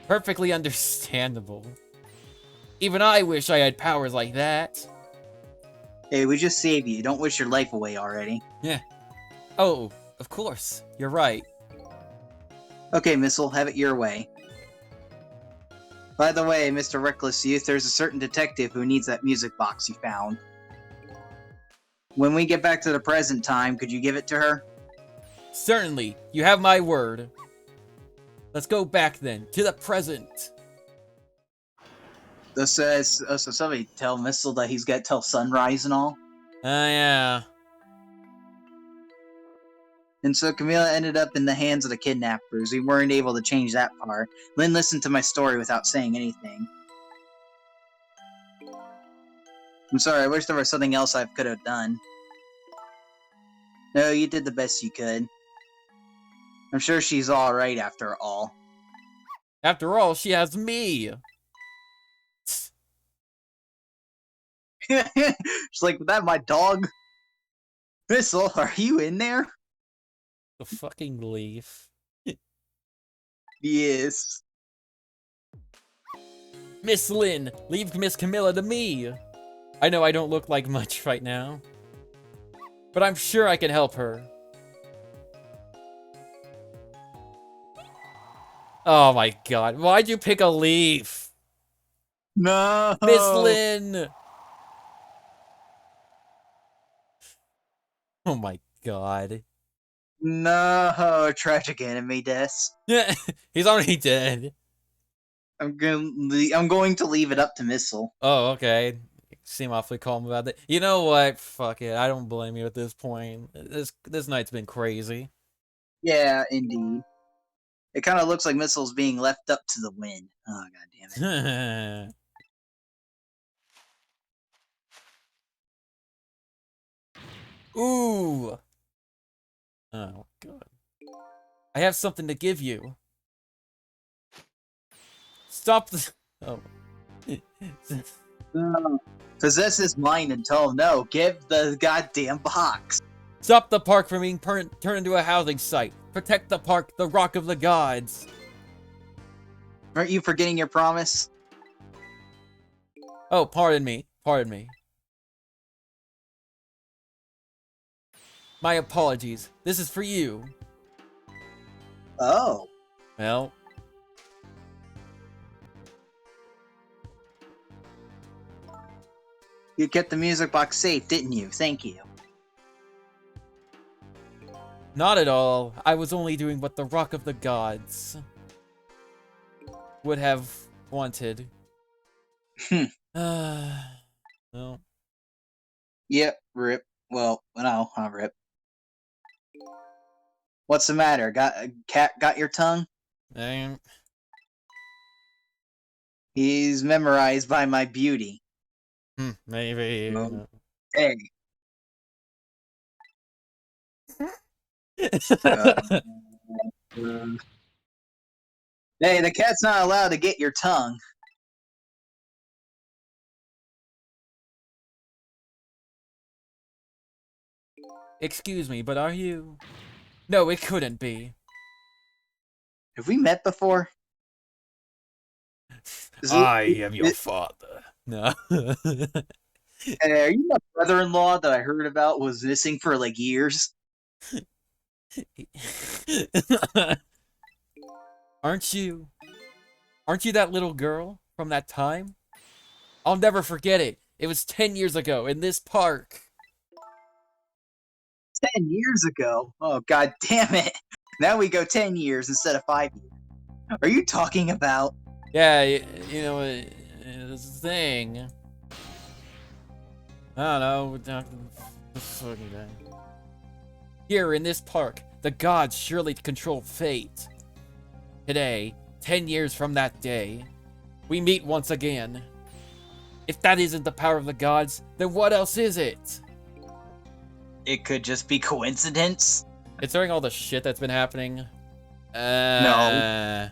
Perfectly understandable. Even I wish I had powers like that. Hey, we just saved you. Don't wish your life away already. Oh, of course. You're right. Okay, Missile, have it your way. By the way, Mr. Reckless Youth, there's a certain detective who needs that music box you found. When we get back to the present time, could you give it to her? Certainly. You have my word. Let's go back then, to the present. So somebody tell Missile that he's got to tell Sunrise and all. Yeah. And so Camilla ended up in the hands of the kidnappers. We weren't able to change that part. Lynn listened to my story without saying anything. I'm sorry, I wish there was something else I could have done. No, you did the best you could. I'm sure she's alright after all. After all, she has me. She's like, that my dog? Missile, are you in there? The fucking leaf. Yes. Miss Lynn, leave Miss Camilla to me. I know I don't look like much right now, but I'm sure I can help her. Oh my god, why'd you pick a leaf? No! Miss Lynn! Oh my god. No, tragic anime deaths. He's already dead. I'm going to leave it up to Missile. Oh, okay. Seem awfully calm about that. You know what? Fuck it. I don't blame you at this point. This night's been crazy. Yeah, indeed. It kind of looks like Missile's being left up to the wind. Oh, god damn it. Ooh. Oh god. I have something to give you. Stop the. Oh. Possess his mind and tell him no. Give the goddamn box. Stop the park from being turned into a housing site. Protect the park, the Rock of the Gods. Aren't you forgetting your promise? Oh, pardon me. Pardon me. My apologies. This is for you. Oh. Well. You kept the music box safe, didn't you? Thank you. Not at all. I was only doing what the Rock of the Gods would have wanted. Well. Yep, rip. Well, no, not rip. What's the matter? Got your tongue? He's memorized by my beauty. Maybe. Hey. Hey, the cat's not allowed to get your tongue. Excuse me, but are you? No, it couldn't be. Have we met before? I am your father. No. Hey, are you my brother-in-law that I heard about was missing for like years? Aren't you? Aren't you that little girl from that time? I'll never forget it. It was 10 years ago in this park. 10 years ago? Oh, god damn it. Now we go 10 years instead of 5 years. Are you talking about? Yeah, you know, it's a thing. I don't know. Here in this park, the gods surely control fate. Today, 10 years from that day, we meet once again. If that isn't the power of the gods, then what else is it? It could just be coincidence. It's during all the shit that's been happening. No.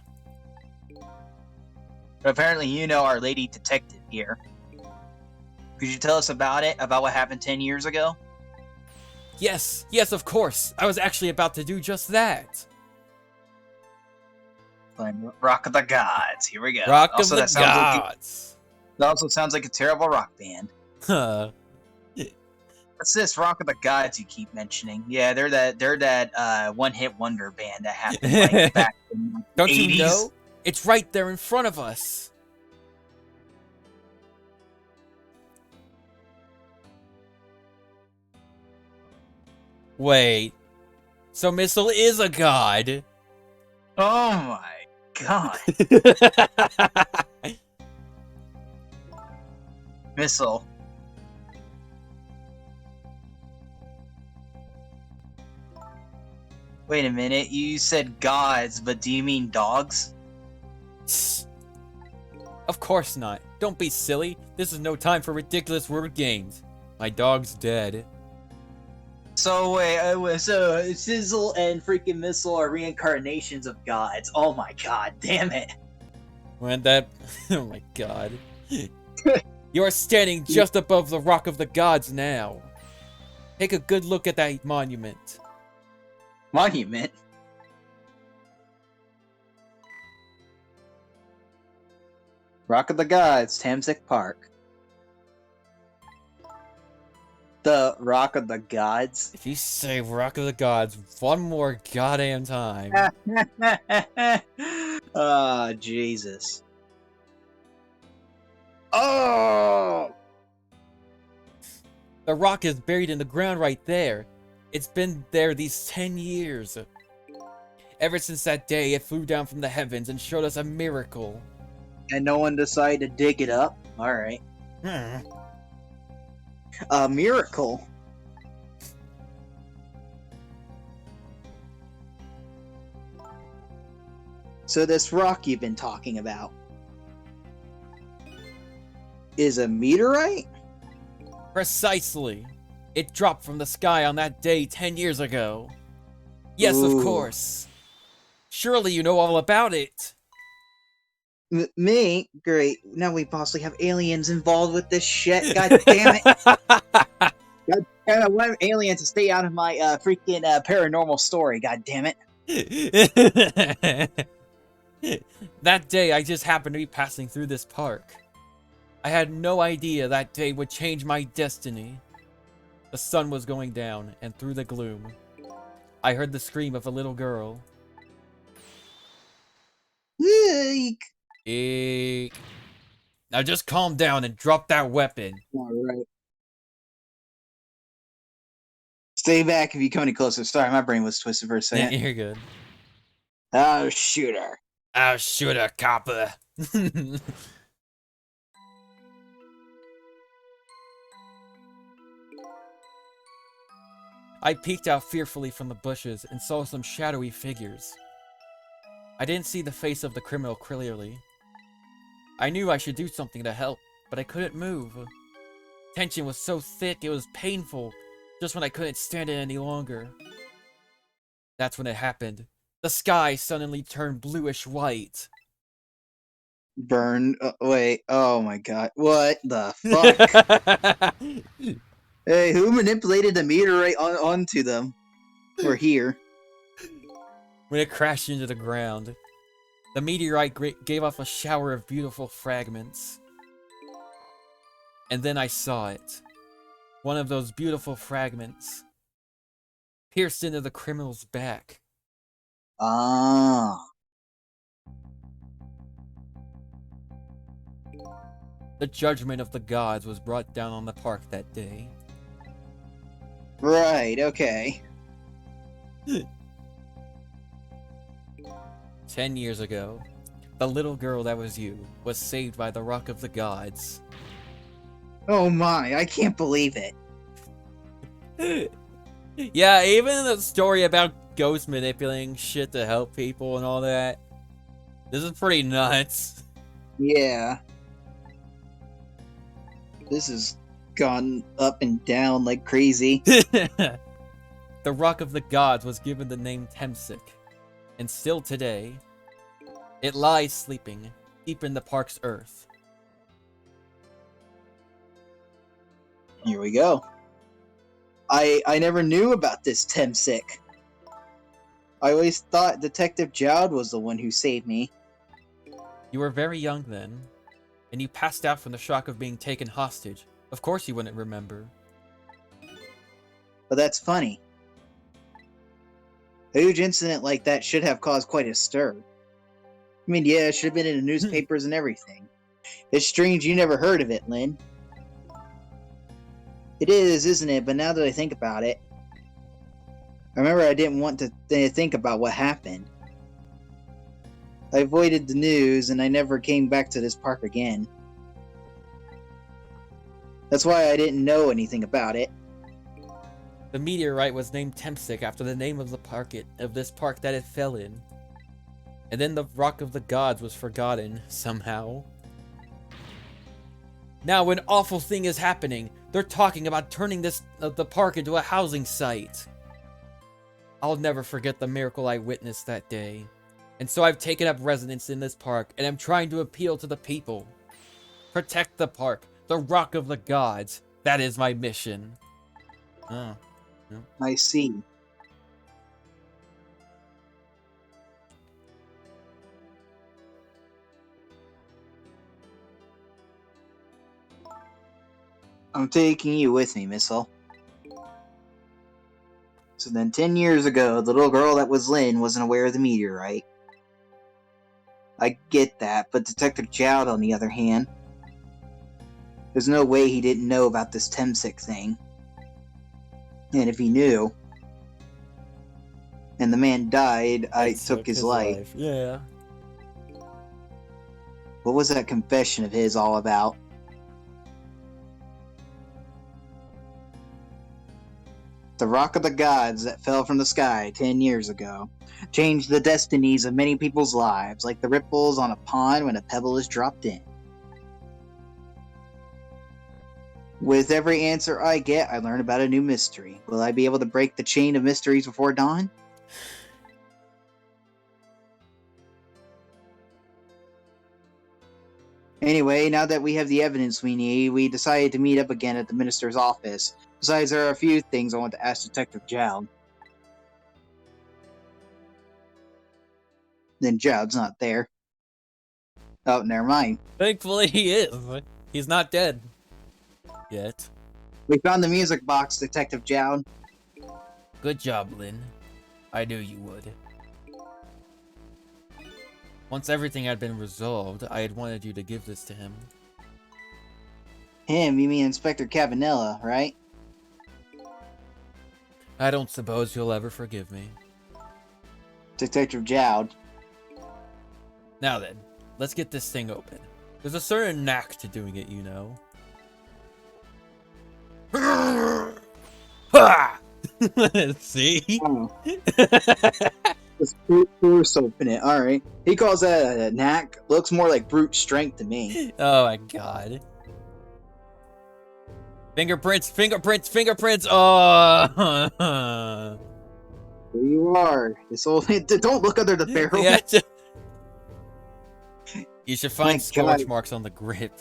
But apparently you know our lady detective here. Could you tell us about it? About what happened 10 years ago? Yes, of course. I was actually about to do just that. Playing Rock of the Gods. Here we go. Rock also, of the that sounds Gods. that also sounds like a terrible rock band. Huh. What's this Rock of the Gods you keep mentioning? Yeah, they're that one-hit wonder band that happened like back in the Don't 80s. you know? It's right there in front of us. Wait. So Missile is a god. Oh my god. Missile. Wait a minute, you said gods, but do you mean dogs? Of course not. Don't be silly. This is no time for ridiculous word games. My dog's dead. So wait, so Sizzle and freaking Missile are reincarnations of gods. Oh my god, damn it! When that... Oh my god. You are standing just above the Rock of the Gods now. Take a good look at that monument. Monument. Rock of the Gods, Tamsek Park. The Rock of the Gods. If you say Rock of the Gods one more goddamn time... Ah, Jesus. Oh! The rock is buried in the ground right there. It's been there these 10 years. Ever since that day, it flew down from the heavens and showed us a miracle. And no one decided to dig it up? Alright. Hmm. A miracle. So this rock you've been talking about is a meteorite? Precisely. It dropped from the sky on that day 10 years ago. Yes, Ooh. of course. Surely you know all about it. Me? Great. Now we possibly have aliens involved with this shit. God damn it. I want aliens to stay out of my freaking paranormal story. God damn it. That day, I just happened to be passing through this park. I had no idea that day would change my destiny. The sun was going down, and through the gloom, I heard the scream of a little girl. Eek. Eek. Now just calm down and drop that weapon. Alright. Stay back if you come any closer. Sorry, my brain was twisted for a second. You're good. Oh, shooter. I'll shoot a copper. I peeked out fearfully from the bushes and saw some shadowy figures. I didn't see the face of the criminal clearly. I knew I should do something to help, but I couldn't move. Tension was so thick it was painful, just when I couldn't stand it any longer. That's when it happened. The sky suddenly turned bluish white. Burn. Wait. Oh my god. What the fuck? Hey, who manipulated the meteorite onto them? We're here. When it crashed into the ground, the meteorite gave off a shower of beautiful fragments. And then I saw it. One of those beautiful fragments pierced into the criminal's back. Ah. The judgment of the gods was brought down on the park that day. Right, okay. 10 years ago, the little girl that was you was saved by the Rock of the Gods. Oh my, I can't believe it. Yeah, even the story about ghosts manipulating shit to help people and all that. This is pretty nuts. Yeah. This has gone up and down like crazy. The Rock of the Gods was given the name Temsik, And still today, it lies sleeping deep in the park's earth. Here we go. I never knew about this Temsic. I always thought Detective Jowd was the one who saved me. You were very young then, and you passed out from the shock of being taken hostage. Of course you wouldn't remember. But that's funny. A huge incident like that should have caused quite a stir. I mean, yeah, it should have been in the newspapers and everything. It's strange you never heard of it, Lynn. It is, isn't it? But now that I think about it, I remember I didn't want to think about what happened. I avoided the news, and I never came back to this park again. That's why I didn't know anything about it. The meteorite was named Temsic after the name of this park that it fell in. And then the Rock of the Gods was forgotten, somehow. Now an awful thing is happening. They're talking about turning the park into a housing site. I'll never forget the miracle I witnessed that day. And so I've taken up residence in this park, and I'm trying to appeal to the people. Protect the park, the Rock of the Gods. That is my mission. Oh. No. I see. I'm taking you with me, Missile. So then 10 years ago, the little girl that was Lynn wasn't aware of the meteorite. I get that, but Detective Jowd, on the other hand, there's no way he didn't know about this Temsic thing. And if he knew, and the man died, I took his life. Yeah. What was that confession of his all about? The Rock of the Gods that fell from the sky 10 years ago changed the destinies of many people's lives, like the ripples on a pond when a pebble is dropped in. With every answer I get, I learn about a new mystery. Will I be able to break the chain of mysteries before dawn? Anyway, now that we have the evidence we need, we decided to meet up again at the minister's office. Besides, there are a few things I want to ask Detective Jowd. Then Jowd's not there. Oh, never mind. Thankfully he is. He's not dead. Yet. We found the music box, Detective Jowd. Good job, Lynn. I knew you would. Once everything had been resolved, I had wanted you to give this to him. Him? You mean Inspector Cavanella, right? I don't suppose you'll ever forgive me. Detective Jowd. Now then, let's get this thing open. There's a certain knack to doing it, you know. See? Oh. Just force open it. Alright. He calls that a knack. Looks more like brute strength to me. Oh my god. Fingerprints, fingerprints, fingerprints! Oh! There you are. This old. Don't look under the barrel. Yeah, you should find My scorch God. marks on the grip.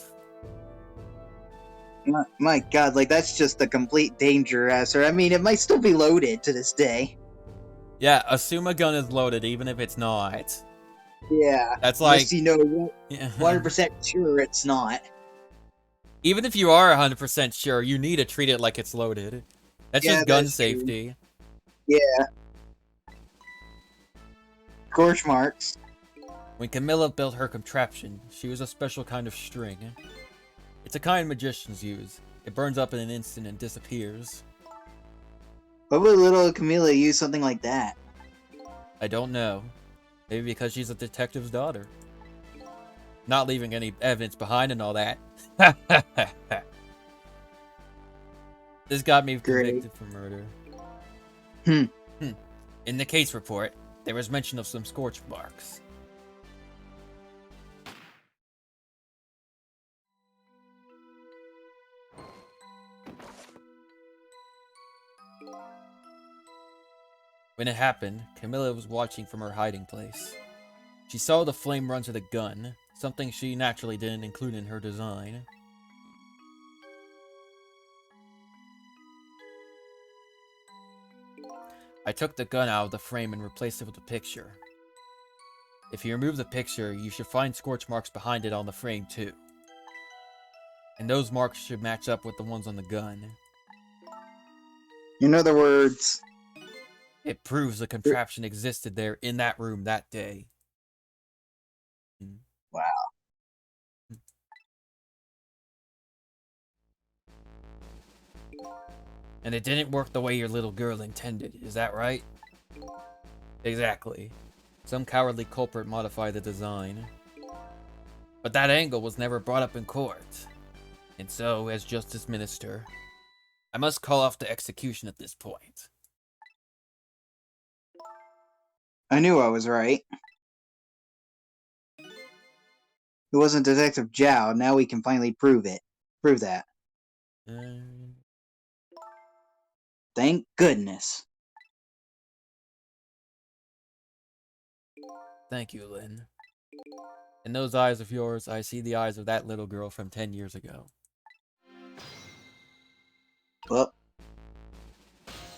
My god, like that's just a complete danger answer. I mean, it might still be loaded to this day. Yeah, assume a gun is loaded even if it's not. Yeah. That's like... Unless you know 100% sure it's not. Even if you are 100% sure, you need to treat it like it's loaded. That's Yeah, just gun that's true. safety. Yeah. Scorch marks. When Camilla built her contraption, she used a special kind of string. It's a kind magicians use. It burns up in an instant and disappears. Why would little Camilla use something like that? I don't know. Maybe because she's a detective's daughter. Not leaving any evidence behind and all that. This got me convicted for murder. In the case report, there was mention of some scorch marks. When it happened, Camilla was watching from her hiding place. She saw the flame run to the gun, something she naturally didn't include in her design. I took the gun out of the frame and replaced it with a picture. If you remove the picture, you should find scorch marks behind it on the frame too. And those marks should match up with the ones on the gun. In other words, It proves the contraption existed there in that room that day. Wow. And it didn't work the way your little girl intended, is that right? Exactly. Some cowardly culprit modified the design. But that angle was never brought up in court. And so, as Justice Minister, I must call off the execution at this point. I knew I was right. It wasn't Detective Zhao. Now we can finally prove it. Prove that. Thank goodness. Thank you, Lynn. In those eyes of yours, I see the eyes of that little girl from 10 years ago. Well,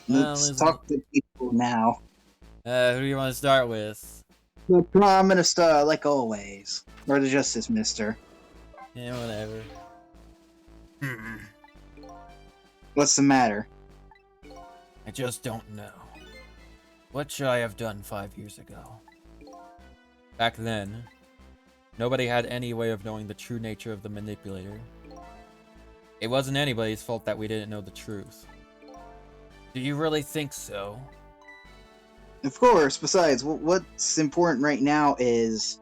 let's talk to people now. Who do you want to start with? I'm gonna start like always. Or the Justice Minister. Yeah, whatever. What's the matter? I just don't know. What should I have done 5 years ago? Back then, nobody had any way of knowing the true nature of the manipulator. It wasn't anybody's fault that we didn't know the truth. Do you really think so? Of course. Besides, what's important right now is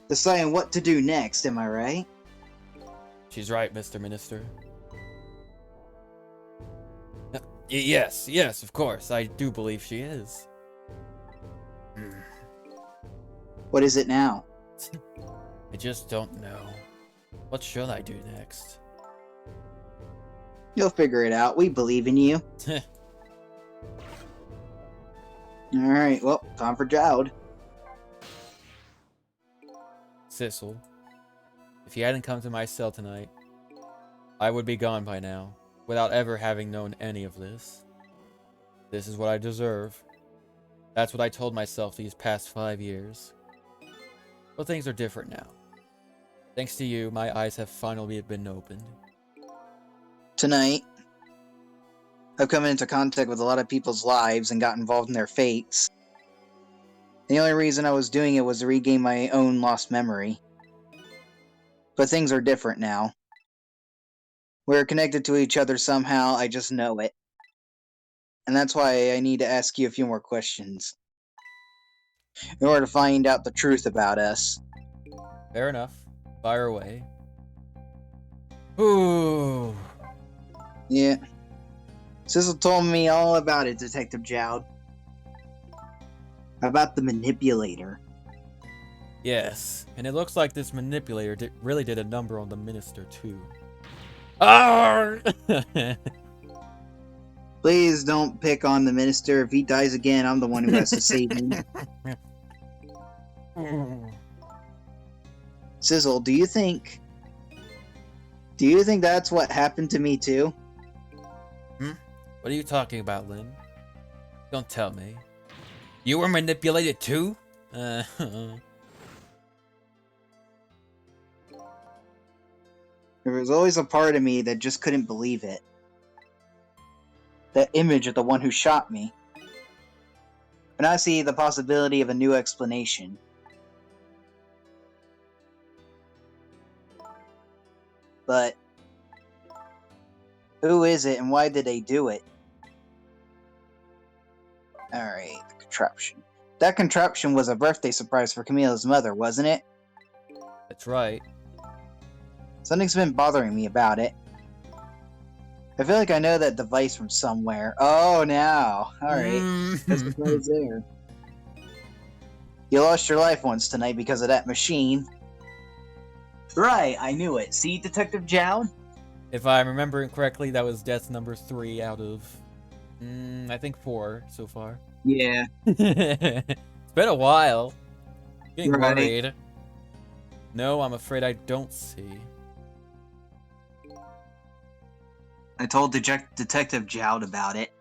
deciding what to do next, am I right? She's right, Mr. Minister. Yes, of course. I do believe she is. What is it now? I just don't know. What should I do next? You'll figure it out. We believe in you. Alright, well, time for Jowd. Sissel, if you hadn't come to my cell tonight, I would be gone by now, without ever having known any of this. This is what I deserve. That's what I told myself these past 5 years. But things are different now. Thanks to you, my eyes have finally been opened. Tonight, I've come into contact with a lot of people's lives and got involved in their fates. The only reason I was doing it was to regain my own lost memory. But things are different now. We're connected to each other somehow, I just know it. And that's why I need to ask you a few more questions. In order to find out the truth about us. Fair enough. Fire away. Ooh. Yeah. Sissel told me all about it, Detective Jowd. About the manipulator. Yes, and it looks like this manipulator really did a number on the minister too. Arr! Please don't pick on the minister. If he dies again, I'm the one who has to save him. Sizzle, do you think that's what happened to me too? What are you talking about, Lynn? Don't tell me. You were manipulated too? There was always a part of me that just couldn't believe it. That image of the one who shot me. But now I see the possibility of a new explanation. But who is it and why did they do it? Alright, the contraption. That contraption was a birthday surprise for Camilla's mother, wasn't it? That's right. Something's been bothering me about it. I feel like I know that device from somewhere. Oh, now. Alright. That's the place there. You lost your life once tonight because of that machine. Right, I knew it. See, Detective Jowd? If I'm remembering correctly, that was death number 3 out of, I think 4 so far. Yeah, It's been a while. Getting Right. worried. No, I'm afraid I don't see. I told Detective Jowd about it.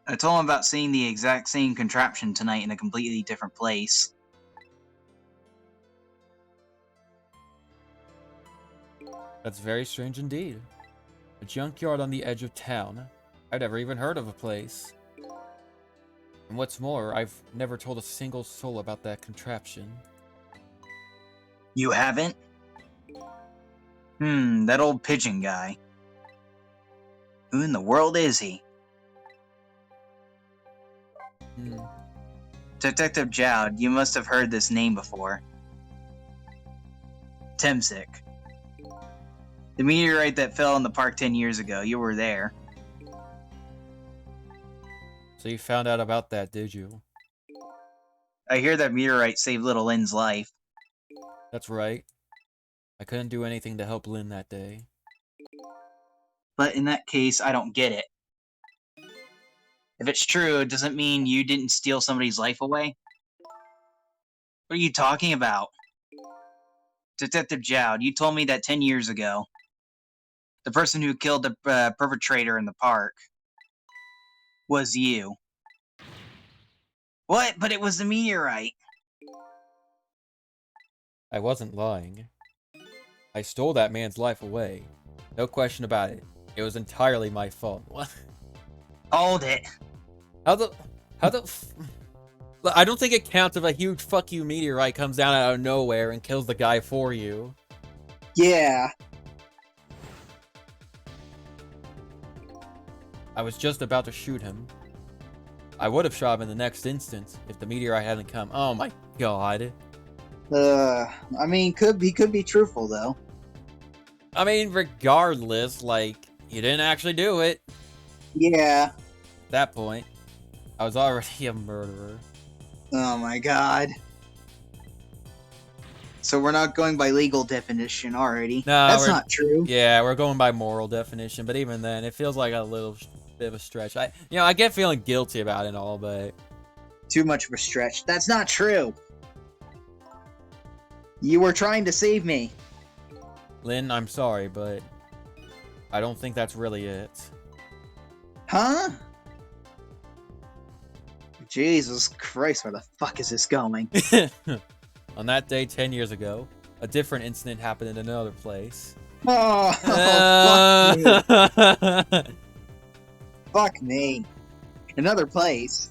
I told him about seeing the exact same contraption tonight in a completely different place. That's very strange indeed. A junkyard on the edge of town. I've never even heard of a place. And what's more, I've never told a single soul about that contraption. You haven't? That old pigeon guy. Who in the world is he? Detective Jowd, you must have heard this name before. Temsik. The meteorite that fell in the park 10 years ago. You were there. So you found out about that, did you? I hear that meteorite saved little Lynn's life. That's right. I couldn't do anything to help Lynn that day. But in that case, I don't get it. If it's true, it doesn't mean you didn't steal somebody's life away. What are you talking about? Detective Jowd, you told me that 10 years ago, the person who killed the perpetrator in the park was you. What? But it was the meteorite. I wasn't lying. I stole that man's life away. No question about it. It was entirely my fault. What? Hold it. How the I don't think it counts if a huge fuck you meteorite comes down out of nowhere and kills the guy for you. Yeah. I was just about to shoot him. I would have shot him in the next instant if the meteorite hadn't come. Oh my god. I mean, he could be truthful though. I mean, regardless, like, you didn't actually do it. Yeah. At that point, I was already a murderer. Oh my god. So we're not going by legal definition already. No, That's we're- not true. Yeah, we're going by moral definition, but even then, it feels like a little bit of a stretch. I get feeling guilty about it and all, but Too much of a stretch. That's not true. You were trying to save me. Lynn, I'm sorry, but I don't think that's really it. Huh? Jesus Christ, where the fuck is this going? On that day 10 years ago, a different incident happened in another place. Oh, fuck me. Fuck me. Another place.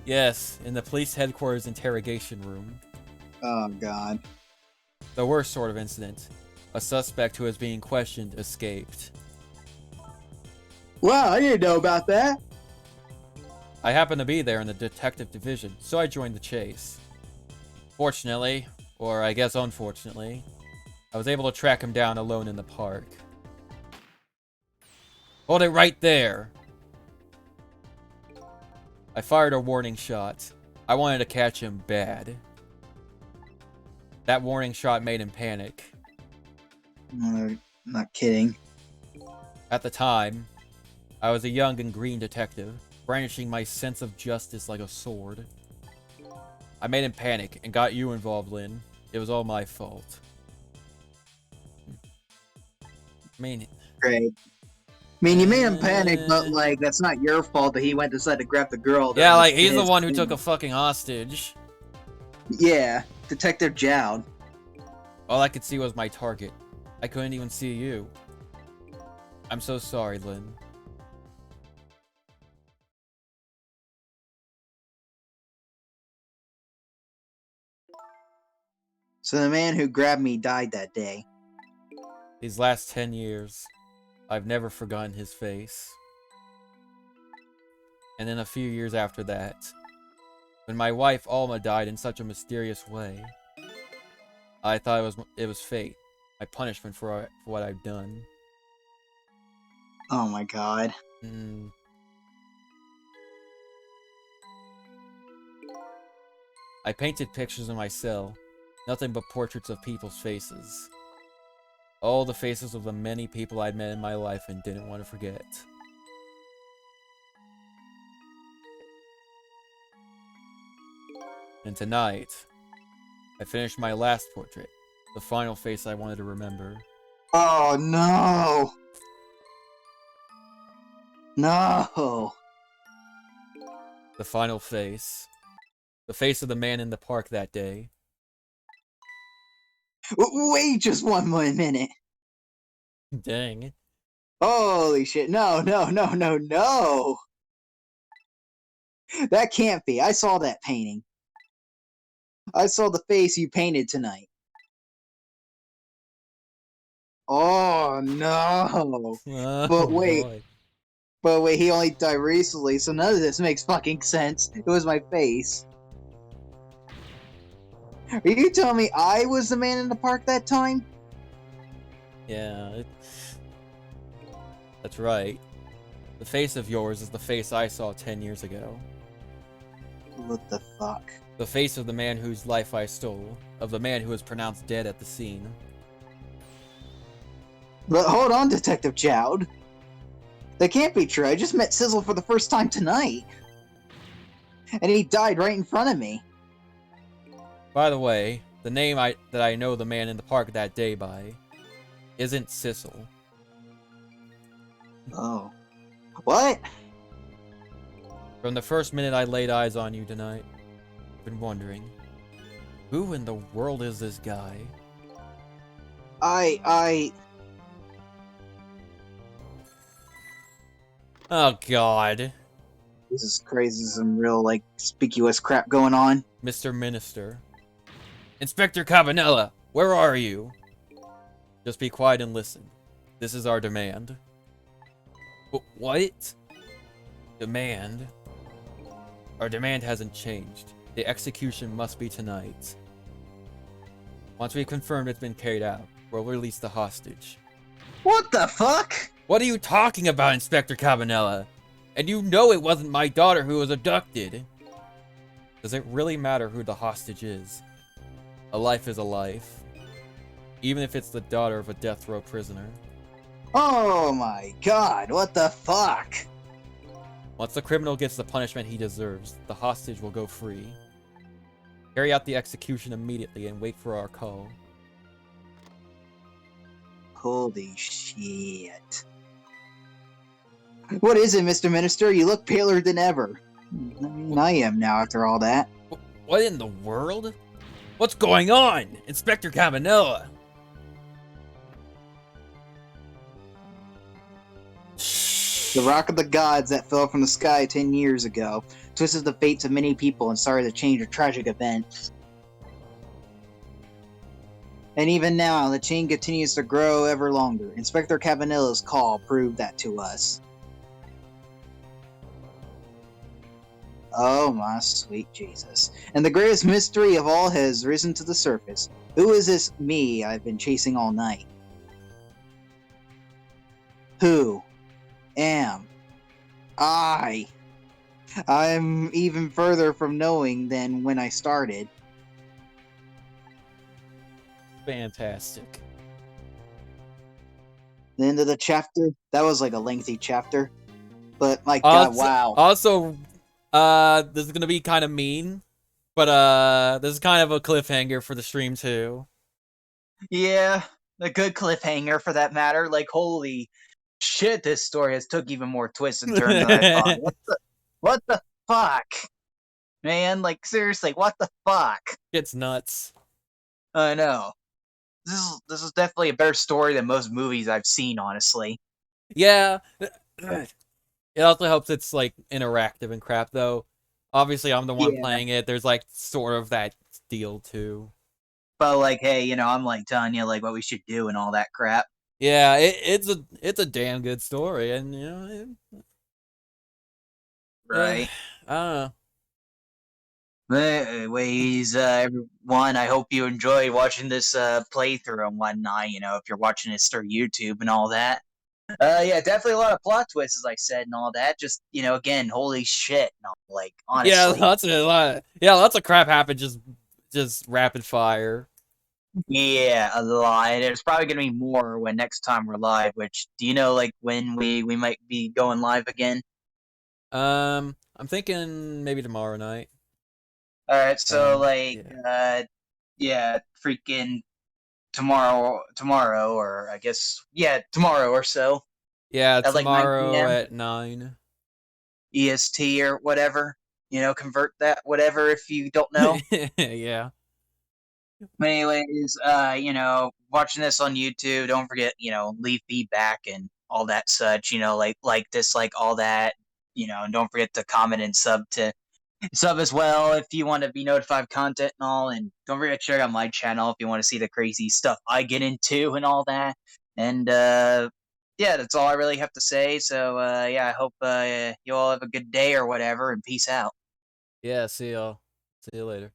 Yes, in the police headquarters interrogation room. Oh god. The worst sort of incident. A suspect who was being questioned escaped. Wow, I didn't know about that. I happened to be there in the detective division, so I joined the chase. Fortunately, or I guess unfortunately, I was able to track him down alone in the park. Hold it right there! I fired a warning shot. I wanted to catch him bad. That warning shot made him panic. Not kidding. At the time, I was a young and green detective, brandishing my sense of justice like a sword. I made him panic and got you involved, Lynn. It was all my fault. I mean... Great. I mean, you made him panic, but, like, that's not your fault that he went to decide to grab the girl. Yeah, like, he's the one who took a fucking hostage. Yeah, Detective Jowd. All I could see was my target. I couldn't even see you. I'm so sorry, Lynn. So the man who grabbed me died that day. These last 10 years, I've never forgotten his face. And then a few years after that, when my wife Alma died in such a mysterious way, I thought it was fate, my punishment for what I've done. Oh my god. I painted pictures in my cell, nothing but portraits of people's faces. All the faces of the many people I'd met in my life and didn't want to forget. And tonight, I finished my last portrait, the final face I wanted to remember. Oh no! No! The final face. The face of the man in the park that day. Wait just one more minute. Dang. Holy shit! No! No! No! No! No! That can't be. I saw that painting. I saw the face you painted tonight. Oh no! Oh, But wait. boy. But wait, he only died recently, so none of this makes fucking sense. It was my face. Are you telling me I was the man in the park that time? Yeah, that's right. The face of yours is the face I saw 10 years ago. What the fuck? The face of the man whose life I stole. Of the man who was pronounced dead at the scene. But hold on, Detective Jowd. That can't be true. I just met Sizzle for the first time tonight. And he died right in front of me. By the way, the name that I know the man in the park that day by isn't Sissel. Oh. What? From the first minute I laid eyes on you tonight, I've been wondering, who in the world is this guy? Oh god. This is crazy. Some real, like, conspicuous crap going on. Mr. Minister. Inspector Cabanela, where are you? Just be quiet and listen. This is our demand. What? Demand? Our demand hasn't changed. The execution must be tonight. Once we've confirmed it's been carried out, we'll release the hostage. What the fuck? What are you talking about, Inspector Cabanela? And you know it wasn't my daughter who was abducted. Does it really matter who the hostage is? A life is a life. Even if it's the daughter of a death row prisoner. Oh my god, what the fuck? Once the criminal gets the punishment he deserves, the hostage will go free. Carry out the execution immediately and wait for our call. Holy shit. What is it, Mr. Minister? You look paler than ever. I mean, I am now after all that. What in the world? What's going on? Inspector Cabanela! The rock of the gods that fell from the sky 10 years ago twisted the fates of many people and started to change a tragic event. And even now, the chain continues to grow ever longer. Inspector Cabanela's call proved that to us. Oh my sweet Jesus. And the greatest mystery of all has risen to the surface. Who is this me I've been chasing all night? Who am I? I'm even further from knowing than when I started. Fantastic. The end of the chapter, that was like a lengthy chapter. But my god, wow. Also, this is gonna be kind of mean, but this is kind of a cliffhanger for the stream too. Yeah, a good cliffhanger for that matter. Like, holy shit, this story has took even more twists and turns than I thought. What the fuck? Man, like, seriously, what the fuck? It's nuts. I know. This is definitely a better story than most movies I've seen, honestly. Yeah. It also helps it's, like, interactive and crap, though. Obviously, I'm the one playing it. There's, like, sort of that deal, too. But, like, hey, you know, I'm, like, telling you, like, what we should do and all that crap. Yeah, it's a damn good story, and, you know... Right. I don't know. Anyways, everyone, I hope you enjoy watching this playthrough and whatnot, you know, if you're watching this through YouTube and all that. Yeah, definitely a lot of plot twists, as I said, and all that. Just, you know, again, holy shit. No, like, honestly. Yeah, lots of crap happened just rapid fire. Yeah, a lot. There's probably gonna be more when next time we're live, which, do you know, like, when we might be going live again? I'm thinking maybe tomorrow night. All right, so Yeah. yeah, freaking tomorrow, or I guess tomorrow or so Yeah, at like 9 tomorrow p.m. at 9. EST or whatever. Convert that whatever if you don't know. Yeah. But anyways, watching this on YouTube, don't forget, leave feedback and all that such, like dislike all that, and don't forget to comment and sub as well if you want to be notified of content and all, and don't forget to check out my channel if you want to see the crazy stuff I get into and all that. And yeah, that's all I really have to say. So yeah, I hope you all have a good day or whatever, and peace out. Yeah, see y'all. See you later.